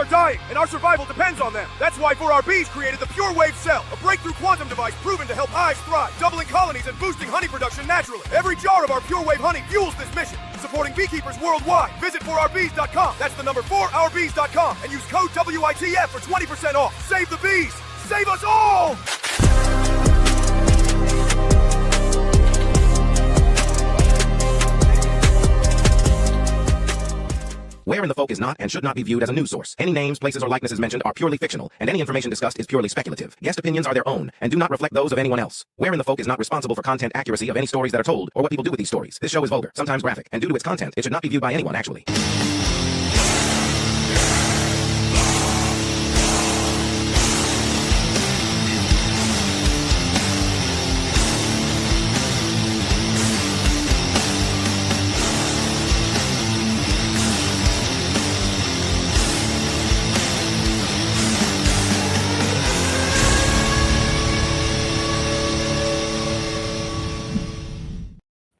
are dying, and our survival depends on them. That's why 4RB's created the Pure Wave Cell, a breakthrough quantum device proven to help hives thrive, doubling colonies and boosting honey production naturally. Every jar of our Pure Wave honey fuels this mission, supporting beekeepers worldwide. Visit 4RBs.com. That's the number 4OurBees.com, and use code WITF for 20% off. Save the bees! Save us all! Where in the Folk is not and should not be viewed as a news source. Any names, places, or likenesses mentioned are purely fictional, and any information discussed is purely speculative. Guest opinions are their own and do not reflect those of anyone else. Where in the Folk is not responsible for content accuracy of any stories that are told or what people do with these stories. This show is vulgar, sometimes graphic, and due to its content, it should not be viewed by anyone, actually.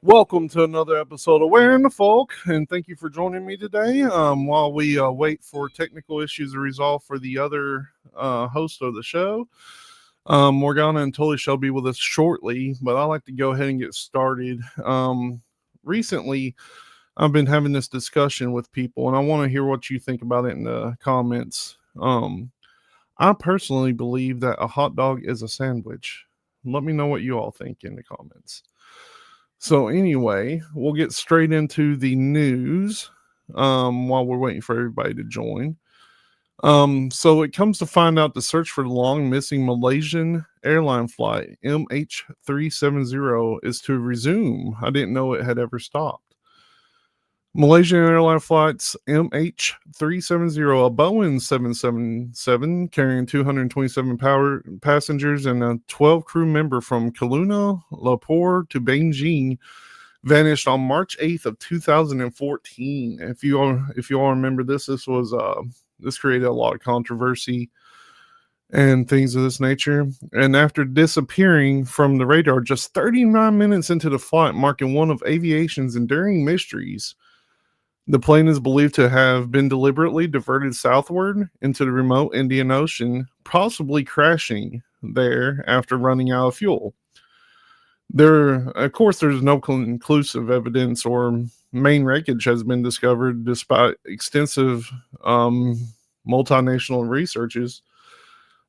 Welcome to another episode of Where in the Folk, and thank you for joining me today. While we wait for technical issues to resolve for the other host of the show, Morgana and Tully shall be with us shortly, but I like to go ahead and get started. Recently, I've been having this discussion with people, and I want to hear what you think about it in the comments. I personally believe that a hot dog is a sandwich. Let me know what you all think in the comments. So anyway, we'll get straight into the news while we're waiting for everybody to join. So it comes to find out the search for the long missing Malaysian airline flight MH370 is to resume. I didn't know it had ever stopped. Malaysian airline flights MH370, a Boeing 777 carrying 227 passengers and a 12 crew member from Kuala Lumpur to Beijing, vanished on March 8th of 2014. If you all remember this created a lot of controversy and things of this nature. And after disappearing from the radar just 39 minutes into the flight, marking one of aviation's enduring mysteries, the plane is believed to have been deliberately diverted southward into the remote Indian Ocean, possibly crashing there after running out of fuel. Of course, there's no conclusive evidence or main wreckage has been discovered despite extensive multinational researches.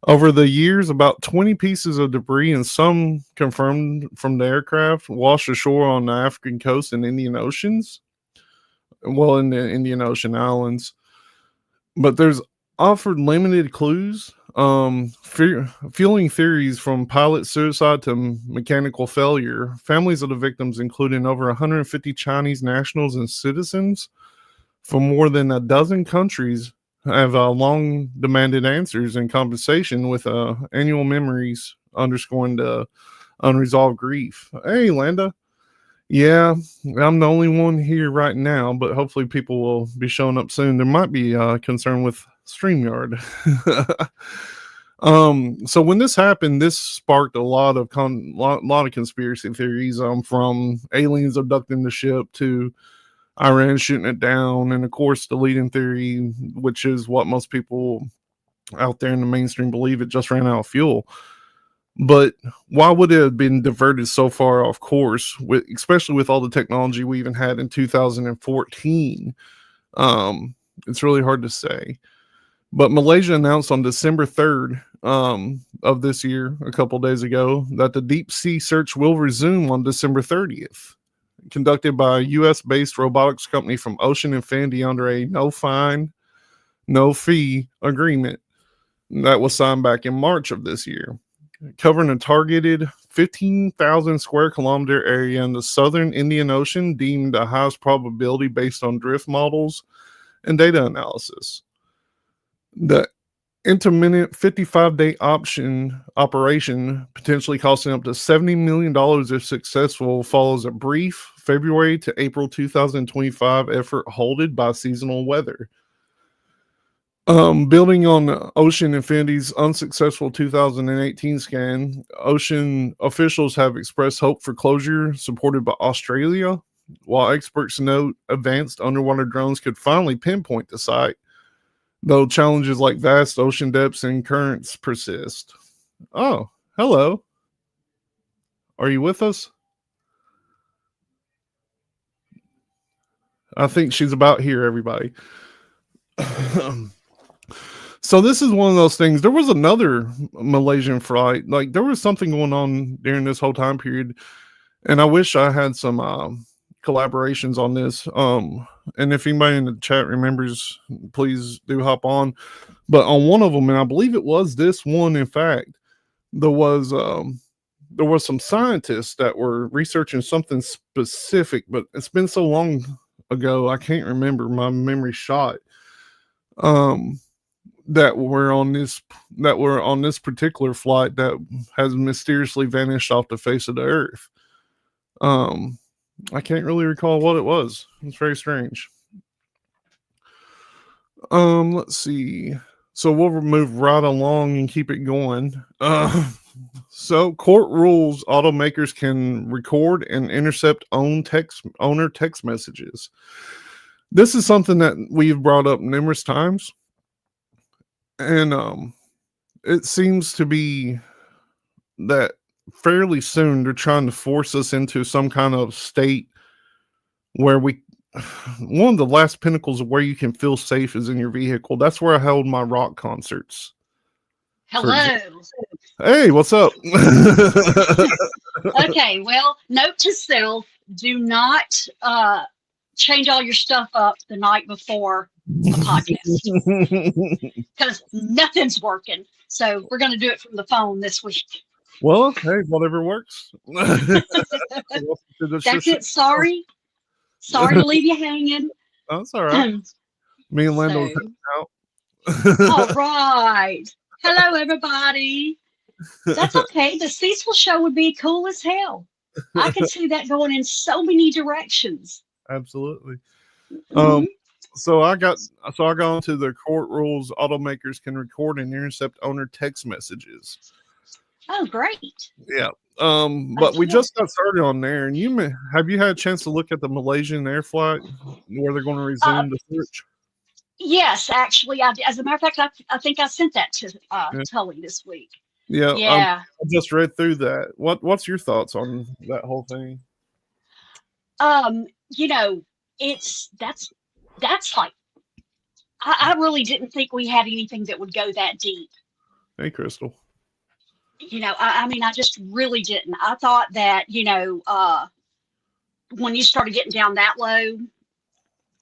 Over the years, about 20 pieces of debris and some confirmed from the aircraft washed ashore on the African coast and Indian Oceans. Well, in the Indian Ocean islands, but there's offered limited clues, fueling theories from pilot suicide to mechanical failure. Families of the victims, including over 150 Chinese nationals and citizens from more than a dozen countries, have long demanded answers and compensation, with annual memories underscoring the unresolved grief. Hey, Landa. Yeah, I'm the only one here right now, but hopefully people will be showing up soon. There might be concern with StreamYard. So when this happened, this sparked a lot of conspiracy theories, from aliens abducting the ship to Iran shooting it down, and of course the leading theory, which is what most people out there in the mainstream believe, it just ran out of fuel. But why would it have been diverted so far off course, especially with all the technology we even had in 2014? It's really hard to say. But Malaysia announced on December 3rd of this year, a couple days ago, that the deep sea search will resume on December 30th, conducted by a U.S.-based robotics company from Ocean Infinity under a no-fine, no-fee agreement that was signed back in March of this year, covering a targeted 15,000 square kilometer area in the southern Indian Ocean, deemed the highest probability based on drift models and data analysis. The intermittent 55-day operation, potentially costing up to $70 million if successful, follows a brief February to April 2025 effort halted by seasonal weather. Building on Ocean Infinity's unsuccessful 2018 scan, Ocean officials have expressed hope for closure supported by though challenges like vast ocean depths and currents persist. Oh, hello. Are you with us? I think she's about here, everybody. So this is one of those things. There was another Malaysian flight. Like there was something going on during this whole time period, and I wish I had some collaborations on this. And if anybody in the chat remembers, please do hop on. But on one of them, and I believe it was this one, in fact, there was some scientists that were researching something specific, but it's been so long ago I can't remember. My memory shot. That were on this particular flight that has mysteriously vanished off the face of the earth. I can't really recall what it was. It's very strange. Let's see. So we'll move right along and keep it going. So court rules automakers can record and intercept owner text messages. This is something that we've brought up numerous times. And it seems to be that fairly soon they're trying to force us into some kind of state where one of the last pinnacles of where you can feel safe is in your vehicle. That's where I held my rock concerts. Hello. Hey, what's up? Okay, well, note to self, do not change all your stuff up the night before a podcast because nothing's working. So we're going to do it from the phone this week. Well, hey, whatever works. That's it. Sorry to leave you hanging. That's all right. Me and Lando were hanging out. All right. Hello, everybody. That's okay. The Cecil show would be cool as hell. I can see that going in so many directions. Absolutely. Mm-hmm. So I got into the court rules. Automakers can record and intercept owner text messages. Oh, great. Yeah. But we just got started on there, and have you had a chance to look at the Malaysian air flight where they're going to resume the search? Yes, actually, as a matter of fact, I think I sent that to Tully this week. Yeah. Yeah. I just read through that. What's your thoughts on that whole thing? That's like, I really didn't think we had anything that would go that deep. Hey, Crystal. I mean, I just really didn't. I thought that, when you started getting down that low,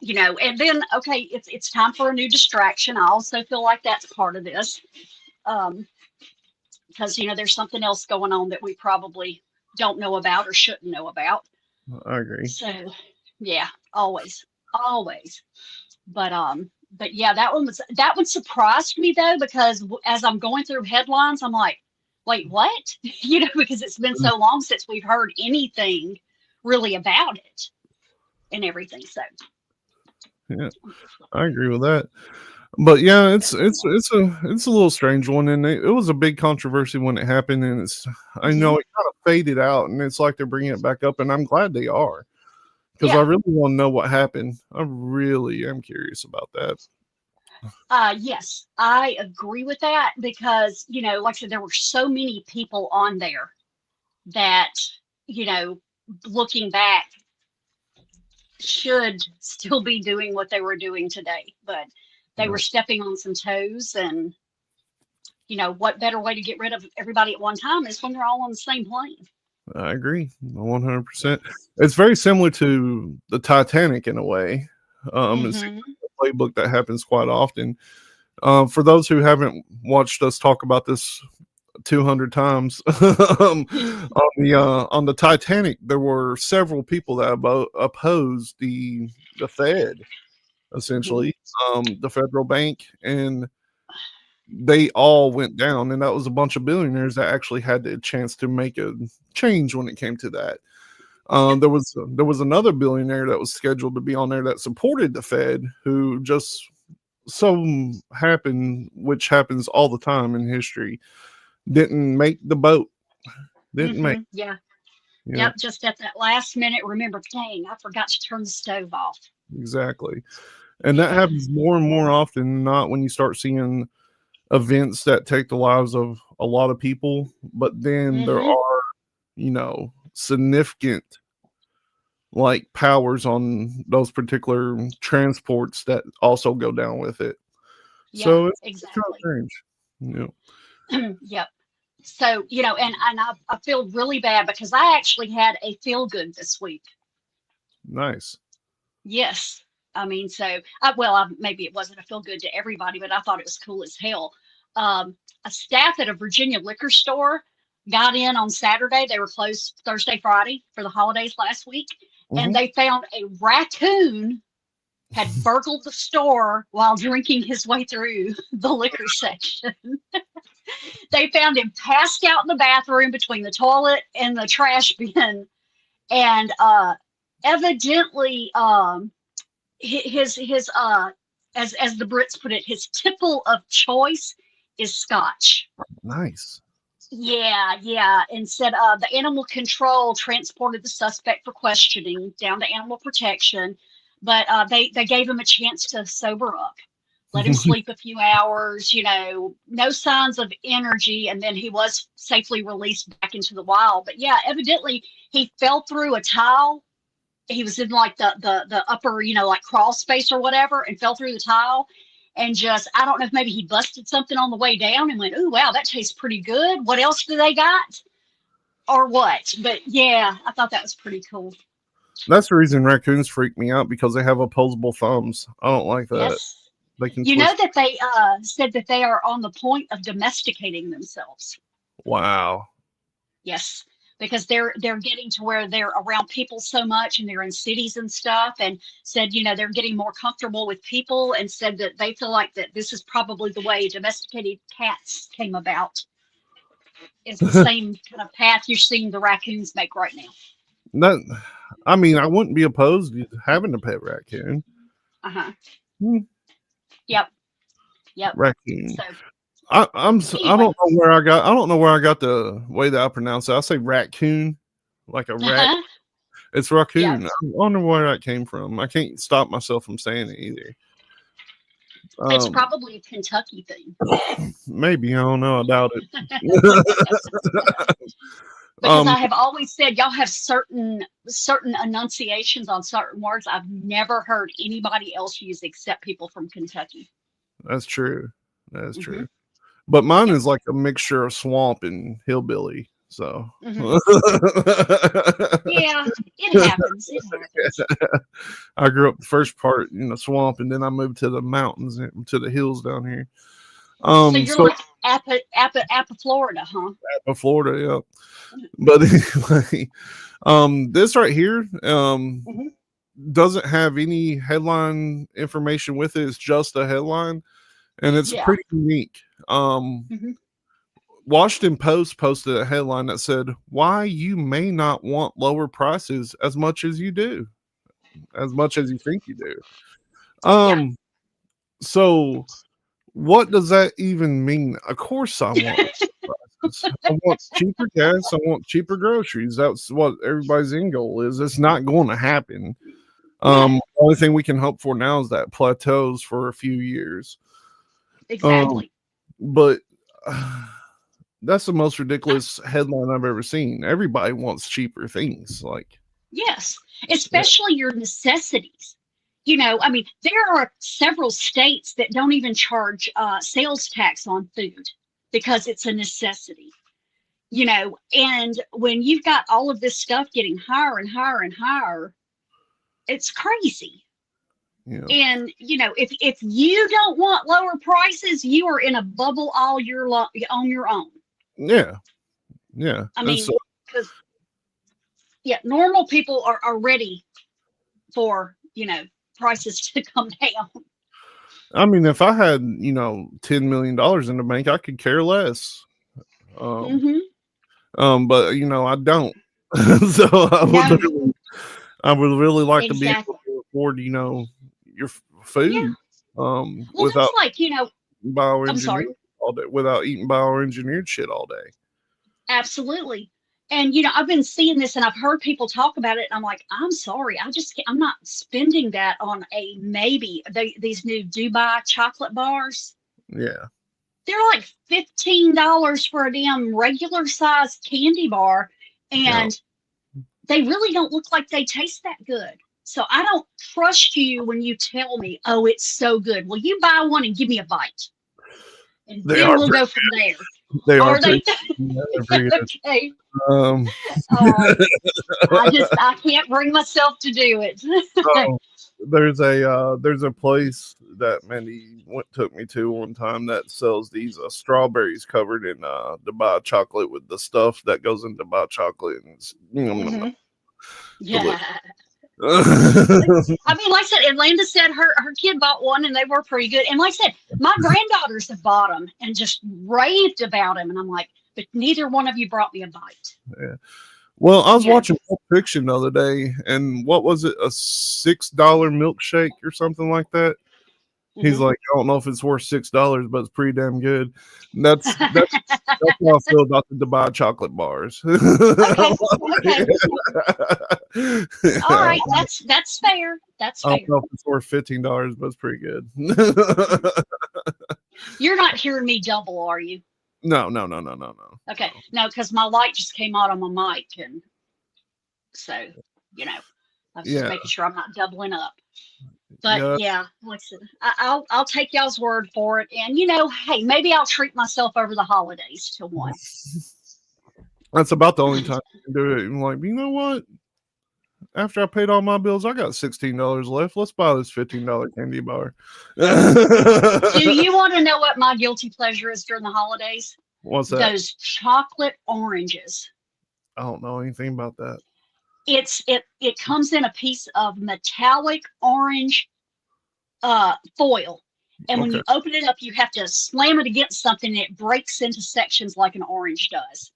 and then, okay, it's time for a new distraction. I also feel like that's part of this. Because, there's something else going on that we probably don't know about or shouldn't know about. I agree. So, yeah, always. But yeah, that one surprised me though, because as I'm going through headlines, I'm like, wait, what? Because it's been so long since we've heard anything really about it and everything. So, yeah, I agree with that. But yeah, it's a little strange one, and it was a big controversy when it happened, and I know it kind of faded out, and it's like they're bringing it back up, and I'm glad they are, because I really want to know what happened. I really am curious about that. Yes, I agree with that, because like I said, there were so many people on there that looking back should still be doing what they were doing today, but they were stepping on some toes, and what better way to get rid of everybody at one time is when they're all on the same plane. I agree 100%. It's very similar to the Titanic in a way. It's a playbook that happens quite often. For those who haven't watched us talk about this 200 times, on the Titanic, there were several people that opposed the Fed, essentially, the federal bank, and they all went down, and that was a bunch of billionaires that actually had the chance to make a change when it came to that. There was another billionaire that was scheduled to be on there that supported the Fed, who just so happened, which happens all the time in history, didn't make the boat. Yeah. Yep, just at that last minute, remember, dang, I forgot to turn the stove off. Exactly. And that Yeah. happens more and more often, not when you start seeing events that take the lives of a lot of people, but then there Hmm. are, significant like powers on those particular transports that also go down with it. Yeah, So it's kind of exactly. strange. Yep. So, and I feel really bad because I actually had a feel good this week. Nice. Yes. I mean, so, maybe it wasn't a feel good to everybody, but I thought it was cool as hell. A staff at a Virginia liquor store got in on Saturday. They were closed Thursday, Friday for the holidays last week, and Mhm. they found a raccoon had burgled the store while drinking his way through the liquor section. They found him passed out in the bathroom between the toilet and the trash bin, and evidently, his as the Brits put it, his tipple of choice is Scotch. Nice. Yeah, yeah. And said the animal control transported the suspect for questioning down to animal protection, but they gave him a chance to sober up, let him sleep a few hours. No signs of energy, and then he was safely released back into the wild. But yeah, evidently he fell through a tile. He was in like the upper, like crawl space or whatever, and fell through the tile, and just, I don't know if maybe he busted something on the way down and went, "Ooh, wow, that tastes pretty good. What else do they got?" Or what? But yeah, I thought that was pretty cool. That's the reason raccoons freak me out, because they have opposable thumbs. I don't like that. Yes. They can You know twist. that they said that they are on the point of domesticating themselves. Wow. Yes, because they're getting to where they're around people so much, and they're in cities and stuff, and said, they're getting more comfortable with people, and said that they feel like that this is probably the way domesticated cats came about, is the same kind of path you're seeing the raccoons make right now. That, I mean, I wouldn't be opposed to having a pet raccoon. Uh-huh. Hmm, Yep. Yep. Raccoon. So I anyway. don't know where I got the way that I pronounce it. I say raccoon, like a rat. Uh-huh. It's Yeah. raccoon. I wonder where that came from. I can't stop myself from saying it either. It's Um, probably a Kentucky thing. maybe, I don't know. I doubt it. Because um, I have always said y'all have certain enunciations on certain words I've never heard anybody else use except people from Kentucky. that's true. That's Hmm. true. But mine Yep. is like a mixture of swamp and hillbilly. So Hmm. Yeah, it happens. It happens. I grew up the first part in the swamp, and then I moved to the mountains and to the hills down here. So you're So like Appa, Florida, huh? Florida, yeah. But anyway, this right here, Hmm. doesn't have any headline information with it. It's just a headline, and it's Yeah. pretty unique. Hmm. Washington Post posted a headline that said, "Why you may not want lower prices as much as you do, as much as you think you do." Yeah. So what does that even mean? Of course, I want prices. I want cheaper gas. I want cheaper groceries. That's what everybody's end goal is. It's not going to happen. No. The only thing we can hope for now is that plateaus for a few years. Um, Exactly. but that's the most ridiculous headline I've ever seen. Everybody wants cheaper things. Like, Yes, yeah, especially your necessities. I mean, there are several states that don't even charge sales tax on food because it's a necessity. And when you've got all of this stuff getting higher and higher and higher, it's crazy. yeah, And if you don't want lower prices, you are in a bubble all year long on your own. yeah, yeah. I And mean, so, because yeah, normal people are ready for prices to come down. I mean, if I had $10 million in the bank, I could care less. Um, Hmm. but I don't. So No, I would really like to be able exactly. to afford, your Yeah. food, Well, without that's like, I'm sorry. bioengineered all day, without eating bioengineered shit all day. Absolutely. And I've been seeing this and I've heard people talk about it. And I'm like, I'm sorry. I'm not spending that on a maybe. These new Dubai chocolate bars. Yeah. They're like $15 for a damn regular sized candy bar. Yeah. And they really don't look like they taste that good. So I don't trust you when you tell me, oh, it's so good. Well, you buy one and give me a bite. And They then are we'll pretty, go from there. they are Are they? pretty, yeah, they're pretty good. Okay. Um, All right. I can't bring myself to do it. so there's a place that Mandy took me to one time that sells these strawberries covered in Dubai chocolate with the stuff that goes in Dubai chocolate, and it's, Mhm. Yeah. delicious. I mean, like I said, Atlanta said her kid bought one and they were pretty good. And like I said, my granddaughters have bought them and just raved about them. And I'm like, but neither one of you brought me a bite. Yeah. Well, I was Yeah. watching Pulp Fiction the other day, and what was it, a $6 milkshake or something like that? He's Mhm. like, I don't know if it's worth $6, but it's pretty damn good. And that's how I feel about the Dubai chocolate bars. Okay. Okay. All right. That's fair. That's I fair. don't know if it's worth $15, but it's pretty good. You're not hearing me double, are you? No. Okay. No, because my light just came out on my mic, and so I was just Yeah. making sure I'm not doubling up. But yeah, like I said, I'll take y'all's word for it, and hey, maybe I'll treat myself over the holidays to one. That's about the only time you can do it. I'm like, you know what? After I paid all my bills, I got $16 left. Let's buy this $15 candy bar. Do you want to know what my guilty pleasure is during the holidays? What's that? Those chocolate oranges. I don't know anything about that. It comes in a piece of metallic orange foil. And when Okay. you open it up, you have to slam it against something and it breaks into sections like an orange does.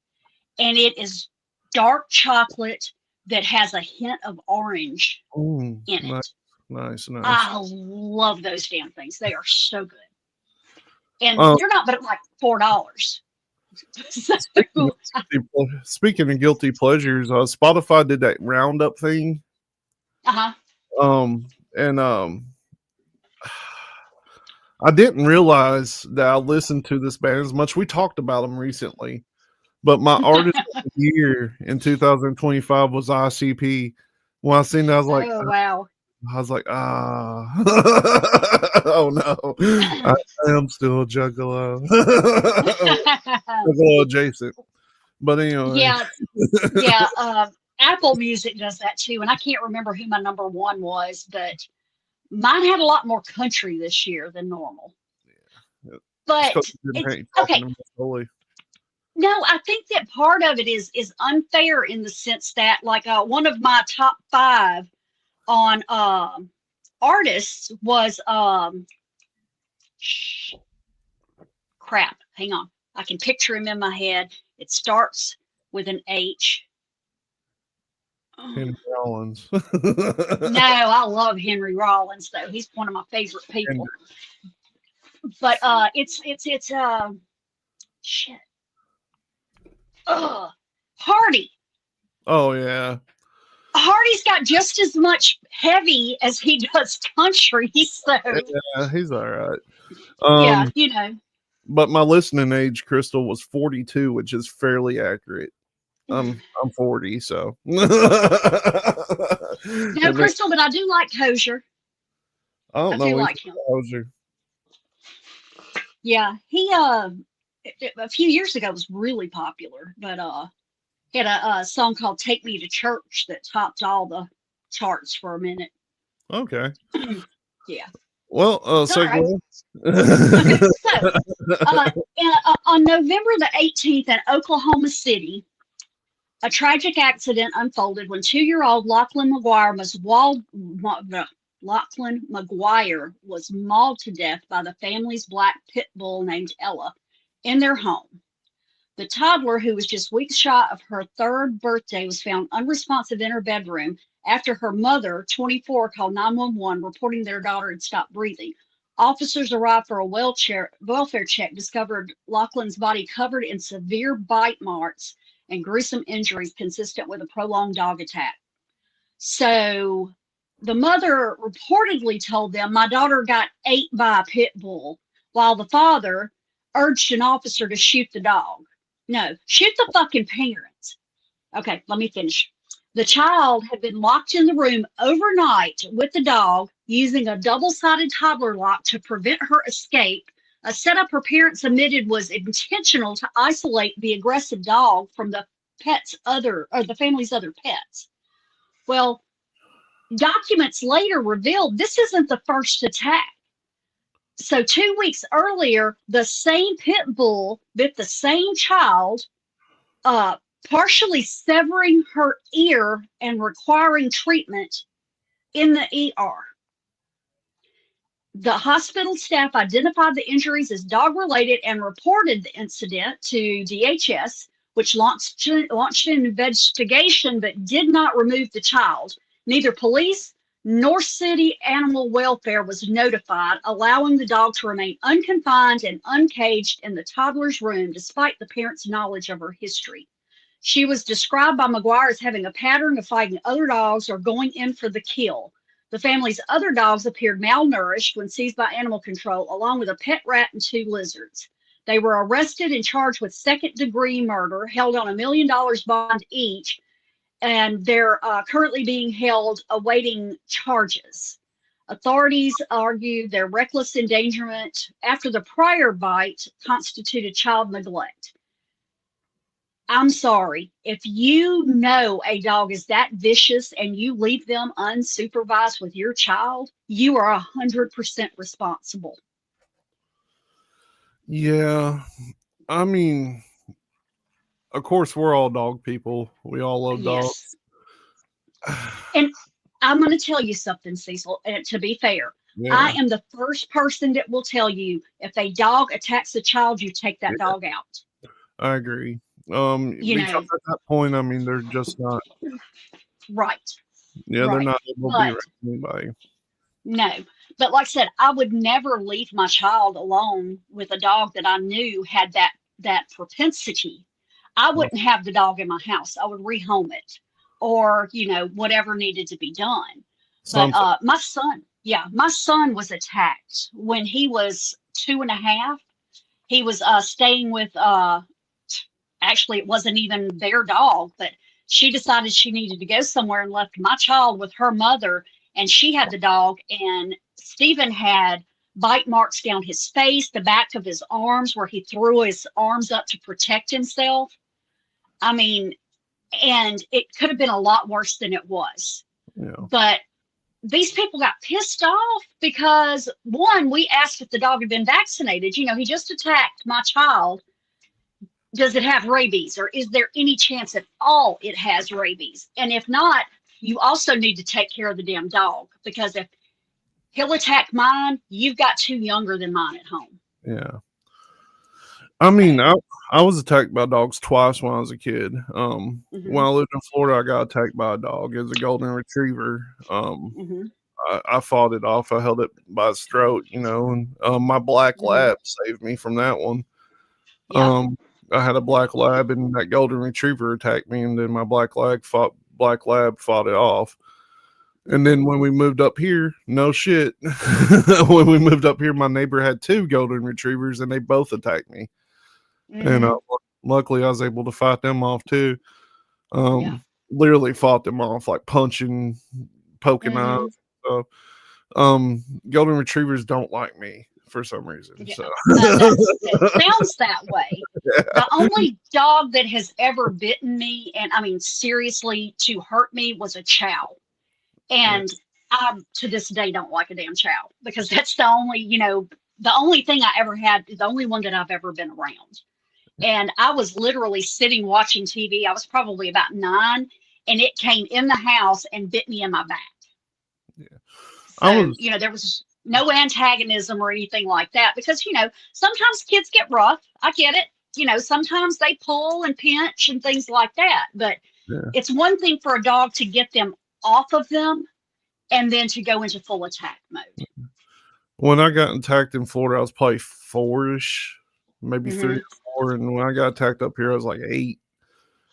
And it is dark chocolate that has a hint of orange Ooh, in it. Nice. I love those damn things. They are so good. And Oh. they're not but like $4. So, Speaking of guilty pleasures, Spotify did that roundup thing. And I didn't realize that I listened to this band as much. We talked about them recently, but my artist of the year in 2025 was ICP. When I seen that, I was like, oh wow. oh no, I am still Juggalo. Juggalo adjacent. But anyway. Yeah. Apple Music does that too. And I can't remember who my number one was, but mine had a lot more country this year than normal. Yeah. But it's okay. No, I think that part of it is unfair in the sense that like one of my top 5 on artists was crap. Hang on. I can picture him in my head. It starts with an H. Henry Rollins. No, I love Henry Rollins though. He's one of my favorite people. But it's shit. Hardy. Oh yeah. Hardy's got just as much heavy as he does country, so yeah, he's all right. Yeah, But my listening age, Crystal, was 42, which is fairly accurate. I'm 40, so. No, Crystal, but I do like Hosier. I do like him. Hosier. Yeah, he a few years ago was really popular, but he had a song called "Take Me to Church" that topped all the charts for a minute. Okay. Yeah. Well, segue. Right. So, on November the 18th in Oklahoma City, a tragic accident unfolded when 2-year-old Lachlan McGuire was mauled to death by the family's black pit bull named Ella in their home. The toddler, who was just weeks shy of her 3rd birthday, was found unresponsive in her bedroom after her mother, 24, called 911 reporting their daughter had stopped breathing. Officers arrived for a welfare check, discovered Lachlan's body covered in severe bite marks and gruesome injuries consistent with a prolonged dog attack. So the mother reportedly told them, my daughter got ate by a pit bull, while the father urged an officer to shoot the dog. No, shoot the fucking parents. Okay, let me finish. The child had been locked in the room overnight with the dog using a double-sided toddler lock to prevent her escape, a setup her parents admitted was intentional to isolate the aggressive dog from the family's other pets. Well, documents later revealed this isn't the first attack. So 2 weeks earlier, the same pit bull bit the same child, partially severing her ear and requiring treatment in the ER. The hospital staff identified the injuries as dog-related and reported the incident to DHS, which launched an investigation but did not remove the child. Neither police nor city animal welfare was notified, allowing the dog to remain unconfined and uncaged in the toddler's room despite the parents' knowledge of her history. She was described by McGuire as having a pattern of fighting other dogs or going in for the kill. The family's other dogs appeared malnourished when seized by animal control, along with a pet rat and 2 lizards. They were arrested and charged with second-degree murder, held on $1 million bond each, and they're currently being held awaiting charges. Authorities argued their reckless endangerment after the prior bite constituted child neglect. I'm sorry, if you know a dog is that vicious and you leave them unsupervised with your child, you are 100% responsible. Yeah, I mean, of course, we're all dog people. We all love dogs. Yes. And I'm going to tell you something, Cecil, and to be fair, Yeah. I am the first person that will tell you if a dog attacks a child, you take that dog out. I agree. You because know. at that point, I mean, they're just not. Right. Yeah, Right. they're not able to be around anybody. No, but like I said, I would never leave my child alone with a dog that I knew had that propensity. I wouldn't have the dog in my house. I would rehome it, or whatever needed to be done. But my son was attacked when he was 2.5. He was staying with actually it wasn't even their dog, but she decided she needed to go somewhere and left my child with her mother, and she had the dog, and Stephen had bite marks down his face, the back of his arms where he threw his arms up to protect himself. I mean, and it could have been a lot worse than it was. Yeah. But these people got pissed off because, one, we asked if the dog had been vaccinated. He just attacked my child. Does it have rabies, or is there any chance at all it has rabies? And if not, you also need to take care of the damn dog, because if he'll attack mine, you've got 2 younger than mine at home. Yeah. I mean, I was attacked by dogs twice when I was a kid. When I lived in Florida, I got attacked by a dog. It was a golden retriever. I fought it off. I held it by its throat, and my black lab saved me from that one. Yeah. I had a black lab, and that golden retriever attacked me, and then my black lab fought it off. And then when we moved up here, no shit. When we moved up here, my neighbor had 2 golden retrievers, and they both attacked me. And luckily, I was able to fight them off too. Literally fought them off, like punching, poking eyes. So, golden retrievers don't like me for some reason. Yeah. So It sounds that way. Yeah. The only dog that has ever bitten me, and I mean seriously to hurt me, was a chow. And I to this day don't like a damn chow, because that's the only thing I ever had, the only one that I've ever been around. And I was literally sitting watching TV. I was probably about 9, and it came in the house and bit me in my back. Yeah. So, there was no antagonism or anything like that, because, sometimes kids get rough. I get it. Sometimes they pull and pinch and things like that. But it's one thing for a dog to get them off of them and then to go into full attack mode. When I got attacked in Florida, I was probably 4-ish, maybe 3 or 4. And when I got attacked up here, I was like 8.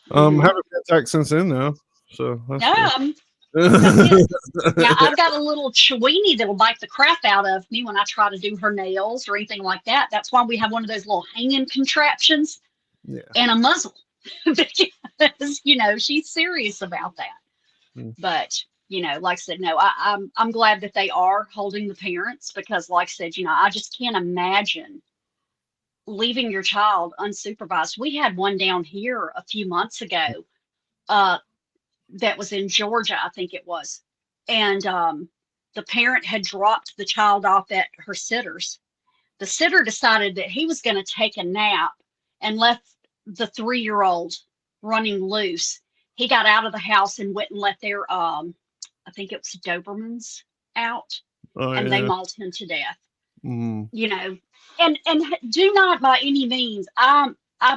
Mhm. Haven't been attacked since then though, so that's good. Um, yeah. Now I've got a little Chiweenie that'll bite the crap out of me when I try to do her nails or anything like that. That's why we have one of those little hanging contraptions Yeah. and a muzzle because she's serious about that. Mm. But like I said, no, I'm glad that they are holding the parents because, like I said, I just can't imagine leaving your child unsupervised. We had one down here a few months ago. Uh, that was in Georgia, I think it was. And the parent had dropped the child off at her sitter's. The sitter decided that he was going to take a nap and left the 3-year-old running loose. He got out of the house and went and let their, I think it was Dobermans out, Oh and they yeah. mauled him to death. Mm. And do not by any means. I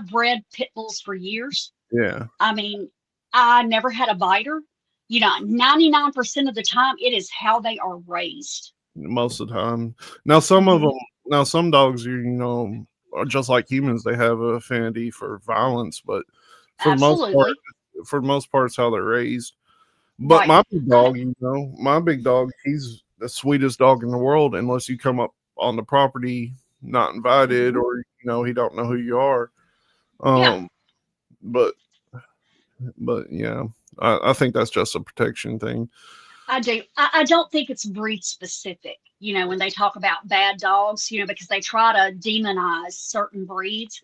bred pit bulls for years. Yeah. I mean, I never had a biter. 99% of the time, it is how they are raised. Most of the time. Now some of Mhm. them. Now some dogs are just like humans. They have a affinity for violence, but for the most part, Absolutely. it's how they're raised. But Right. my big dog, my big dog, he's the sweetest dog in the world. Unless you come up on the property not invited, Mhm. or he don't know who you are. Yeah, But yeah, I think that's just a protection thing. I do. I don't think it's breed specific, when they talk about bad dogs, because they try to demonize certain breeds.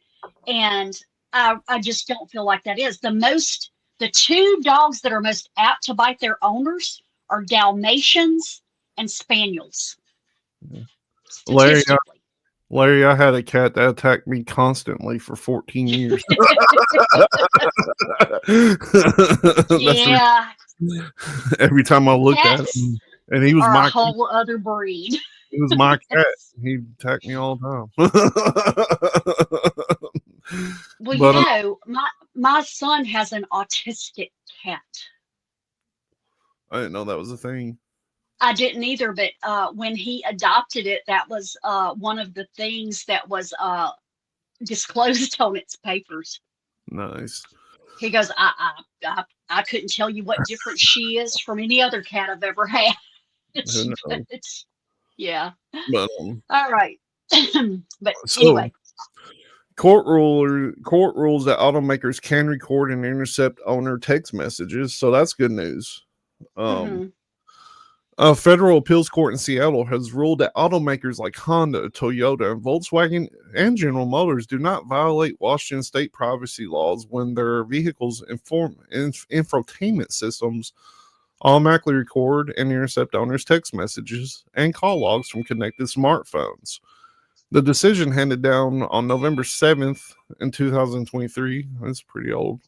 And I just don't feel like that is. The two dogs that are most apt to bite their owners are Dalmatians and Spaniels, Larry, statistically. I had a cat that attacked me constantly for 14 years. That's Yeah, every time I looked at cats him, and he was are a my whole other breed. he was my cat. He attacked me all the time. Well, But my son has an autistic cat. I didn't know that was a thing. I didn't either, but when he adopted it, that was one of the things that was disclosed on its papers. Nice. He goes, I couldn't tell you what difference she is from any other cat I've ever had. Who knows? Yeah. But All right. But so anyway. court rules that automakers can record and intercept owner text messages. So that's good news. Mhm. A federal appeals court in Seattle has ruled that automakers like Honda, Toyota, Volkswagen, and General Motors do not violate Washington state privacy laws when their vehicles' infotainment systems automatically record and intercept owners' text messages and call logs from connected smartphones. The decision, handed down on November 7th in 2023, that's pretty old,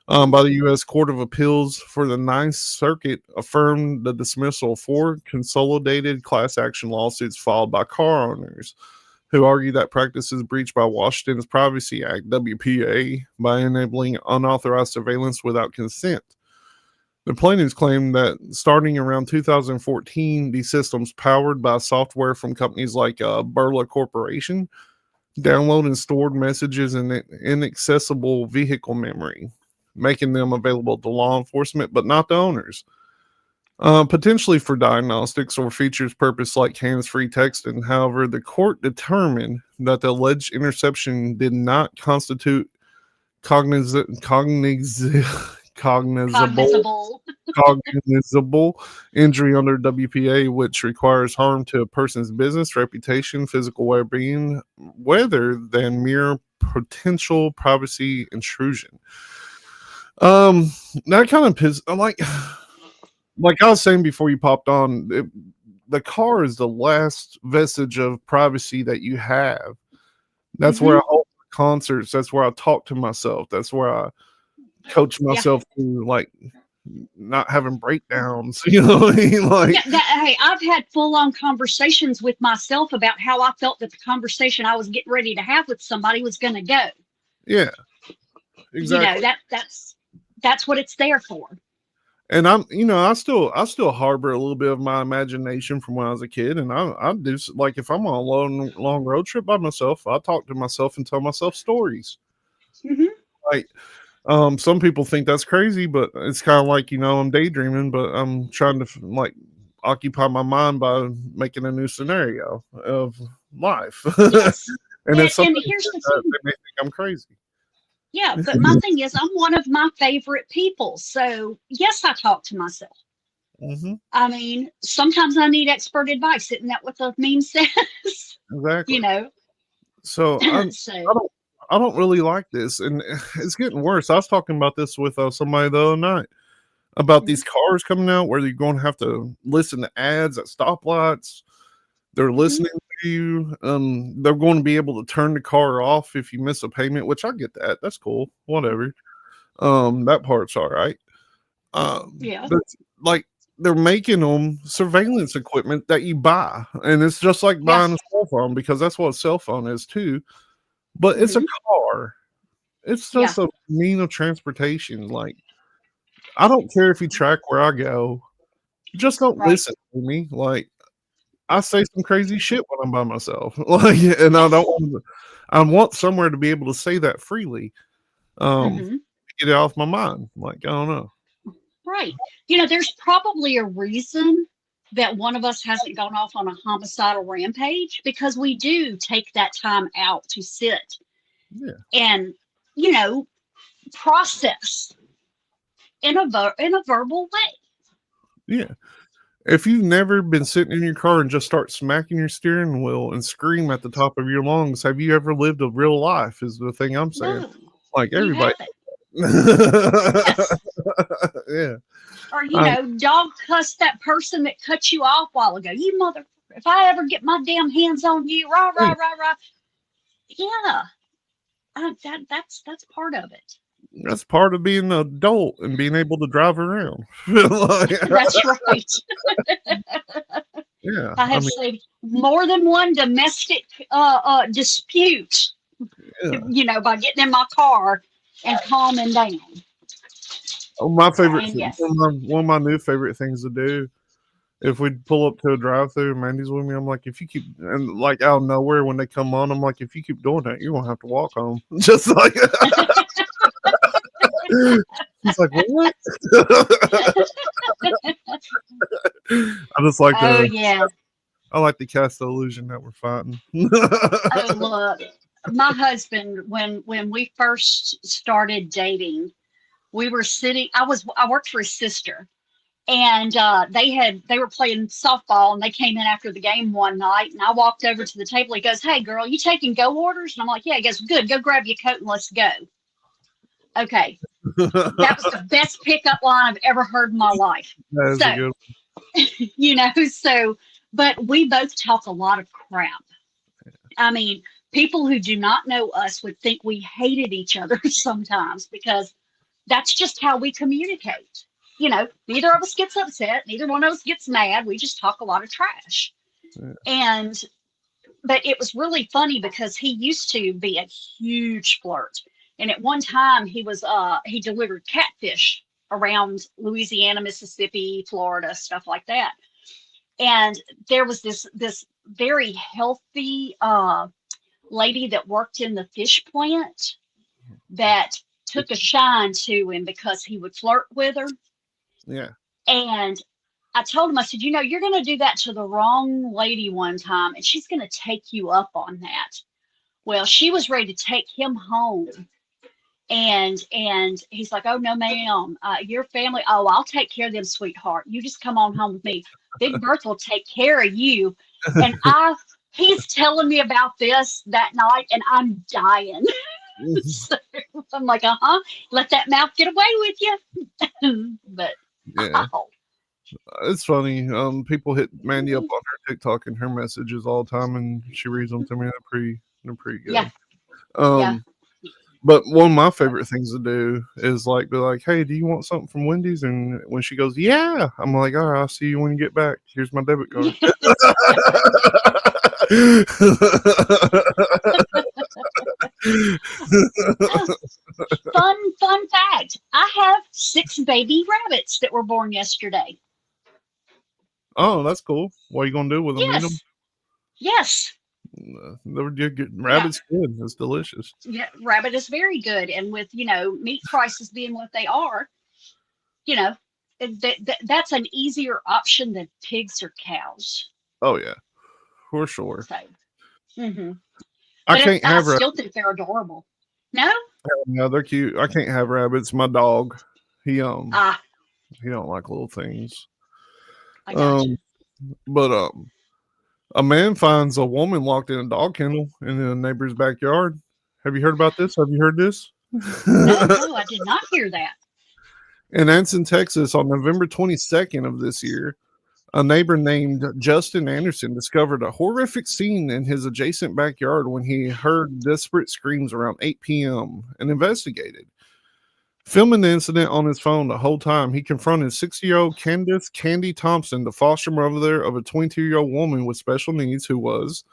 by the U.S. Court of Appeals for the Ninth Circuit, affirmed the dismissal of 4 consolidated class action lawsuits filed by car owners who argue that practices breached by Washington's Privacy Act, WPA, by enabling unauthorized surveillance without consent. The plaintiffs claim that starting around 2014, these systems, powered by software from companies like Burla Corporation, download and stored messages in inaccessible vehicle memory, making them available to law enforcement, but not the owners. Potentially for diagnostics or features purpose like hands-free texting. However, the court determined that the alleged interception did not constitute Cognizable. cognizable injury under WPA, which requires harm to a person's business, reputation, physical well-being, rather than mere potential privacy intrusion. That kind of like I was saying before you popped on, the car is the last vestige of privacy that you have. That's where I hold concerts. That's where I talk to myself. That's where I coach myself through like not having breakdowns. You know what I mean? Like, Hey, I've had full-on conversations with myself about how I felt that the conversation I was getting ready to have with somebody was going to go. yeah, exactly. That's what it's there for. And I still harbor a little bit of my imagination from when I was a kid, and I do, like, if I'm on a long road trip by myself, I talk to myself and tell myself stories. Mm-hmm. Like, Some people think that's crazy, but it's kind of like, I'm daydreaming, but I'm trying to like occupy my mind by making a new scenario of life. Yes. And if And somebody here's says the that, thing. they may think I'm crazy. Yeah, but my thing is, I'm one of my favorite people. So, yes, I talk to myself. Hmm. I mean, sometimes I need expert advice. Isn't that what the meme says? Exactly. You know? So So, I don't really like this, and it's getting worse. I was talking about this with somebody the other night about mhm, these cars coming out where you're going to have to listen to ads at stoplights. They're mhm, listening to you. They're going to be able to turn the car off if you miss a payment, which I get that. That's cool. Whatever. That part's all right. yeah, But like they're making them surveillance equipment that you buy, and it's just like yeah, buying a cell phone because that's what a cell phone is too. But it's a hmm, car. It's yeah, just a mean of transportation. Like I don't care if you track where I go. Just don't right. listen to me. Like I say some crazy shit when I'm by myself. Like, and I don't. Yes. I want somewhere to be able to say that freely. Hmm. Get it off my mind. Like I don't know. Right. There's probably a reason that one of us hasn't gone off on a homicidal rampage because we do take that time out to sit Yeah, and, you know, process in a verbal way. yeah. If you've never been sitting in your car and just start smacking your steering wheel and scream at the top of your lungs, have you ever lived a real life? Is the thing I'm saying. No, Like you everybody. haven't. Yes. Yeah. Or, Um, dog cuss that person that cut you off a while ago. You mother, if I ever get my damn hands on you, rah, yeah, rah, rah, rah. Yeah. That's part of it. that's part of being an adult and being able to drive around. Like, That's right. yeah. I I have mean, saved more than one domestic dispute, yeah. by getting in my car and calming down. Oh, my favorite And thing, yes, one of my new favorite things to do, if we pull up to a drive-through and Mandy's with me, I'm like, if you keep, and like out of nowhere when they come on, I'm like, if you keep doing that, you're gonna have to walk home. Just like she's like, what? I just like oh to, yeah, I like to cast the illusion that we're fighting. oh look, my husband when we first started dating, we were sitting. I worked for his sister, and they were playing softball, and they came in after the game one night, and I walked over to the table. He goes, "Hey girl, you taking go orders?" And I'm like, "Yeah." He goes, "Good, go grab your coat and let's go." Okay, that was the best pickup line I've ever heard in my life. That is a So, good so, but we both talk a lot of crap. I mean, people who do not know us would think we hated each other sometimes because that's just how we communicate. Neither of us gets upset, neither one of us gets mad. We just talk a lot of trash. one. And, but it was really funny because he used to be a huge flirt. And at one time he delivered catfish around Louisiana, Mississippi, Florida, stuff like that. And there was this very healthy lady that worked in the fish plant that took a shine to him because he would flirt with her. Yeah. And I told him, I said, you're going to do that to the wrong lady one time, and she's going to take you up on that. Well, she was ready to take him home. And he's like, "Oh no, ma'am, your family. Oh, I'll take care of them, sweetheart. You just come on home with me. Big Bertha will take care of you." And he's telling me about this that night, and I'm dying. So I'm like, let that mouth get away with you. But Yeah. oh, It's funny. People hit Mandy up on her TikTok and her messages all the time, and she reads them to me. They're pretty yeah, good. yeah. But one of my favorite things to do is like be like, "Hey, do you want something from Wendy's?" And when she goes, "Yeah," I'm like, "All right, I'll see you when you get back. Here's my debit card." Fun fact. I have 6 baby rabbits that were born yesterday. Oh, that's cool. What are you gonna do with them? Eat them? Yes, yes. Rabbit's good. It's delicious. Yeah, rabbit is very good, and with meat prices being what they are, you know that's an easier option than pigs or cows. Oh yeah, for sure. So, hmm I but can't I have still think they're adorable. No, no, they're cute. I can't have rabbits. My dog, he ah, he don't like little things. I got you. Um, but a man finds a woman locked in a dog kennel in a neighbor's backyard. Have you heard about this? Have you heard this? No, I did not hear that. In Anson, Texas, on November 22nd of this year, a neighbor named Justin Anderson discovered a horrific scene in his adjacent backyard when he heard desperate screams around 8 p.m. and investigated. Filming the incident on his phone the whole time, he confronted 60-year-old Candace Candy Thompson, the foster mother of a 22-year-old woman with special needs who was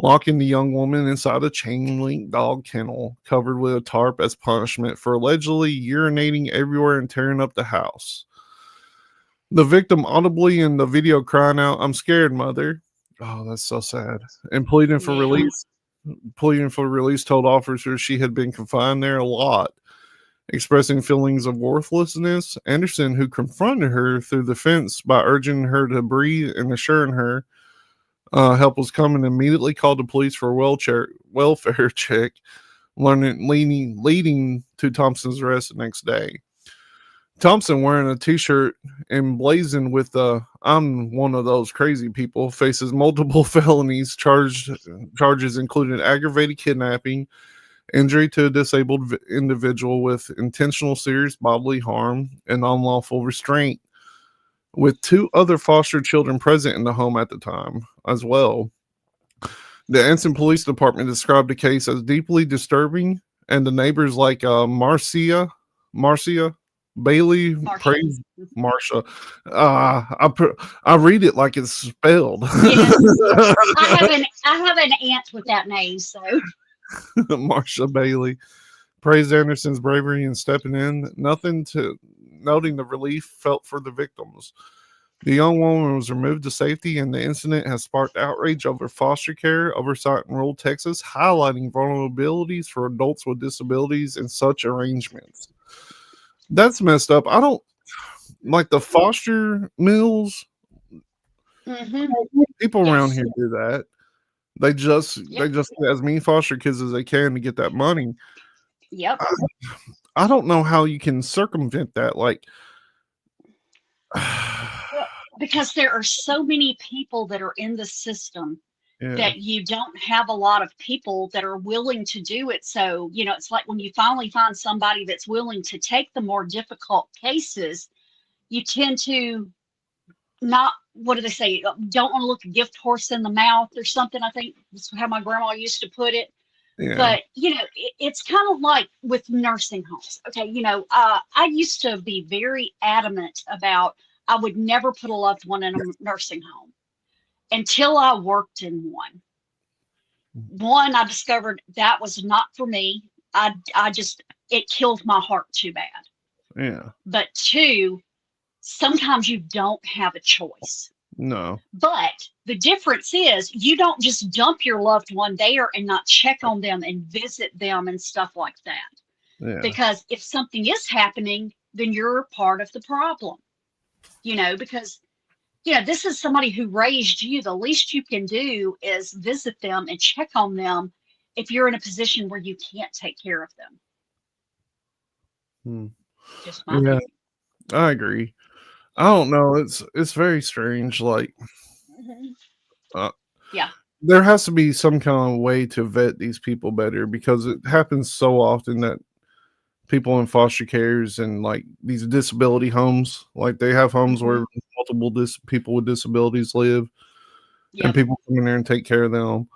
locking the young woman inside a chain-link dog kennel covered with a tarp as punishment for allegedly urinating everywhere and tearing up the house. The victim audibly in the video crying out, "I'm scared, mother." Oh, that's so sad. And pleading for Yeah. release. Pleading for release told officers she had been confined there a lot. Expressing feelings of worthlessness, Anderson, who confronted her through the fence by urging her to breathe and assuring her help was coming, immediately called the police for a welfare check, leading to Thompson's arrest the next day. Thompson, wearing a t-shirt emblazoned with "I'm one of those crazy people," faces multiple felonies charges including aggravated kidnapping, injury to a disabled individual with intentional serious bodily harm, and unlawful restraint, with 2 other foster children present in the home at the time as well. The Anson Police Department described the case as deeply disturbing, and the neighbors like Marcia Bailey praised Marsha. I read it like it's spelled. Yes, I have an aunt with that name, so Marsha Bailey praised Anderson's bravery in stepping in, noting the relief felt for the victims. The young woman was removed to safety, and the incident has sparked outrage over foster care oversight in rural Texas, highlighting vulnerabilities for adults with disabilities in such arrangements. That's messed up. I don't like the foster mills. People around here do that. They just get as many foster kids as they can to get that money. Yep. I don't know how you can circumvent that. Like, because there are so many people that are in the system that you don't have a lot of people that are willing to do it. So, it's like when you finally find somebody that's willing to take the more difficult cases, you tend to not, what do they say? Don't want to look a gift horse in the mouth or something. I think that's how my grandma used to put it. Yeah. But, it's kind of like with nursing homes. Okay. I used to be very adamant about I would never put a loved one in a nursing home until I worked in one. One, I discovered that was not for me. It killed my heart too bad. Yeah. But 2, sometimes you don't have a choice. No. But the difference is you don't just dump your loved one there and not check on them and visit them and stuff like that. Yeah. Because if something is happening, then you're part of the problem. Because this is somebody who raised you. The least you can do is visit them and check on them if you're in a position where you can't take care of them. Just my opinion. I agree. I don't know. It's very strange. Like, there has to be some kind of way to vet these people better, because it happens so often that people in foster cares and like these disability homes, like they have homes where multiple people with disabilities live, and people come in there and take care of them.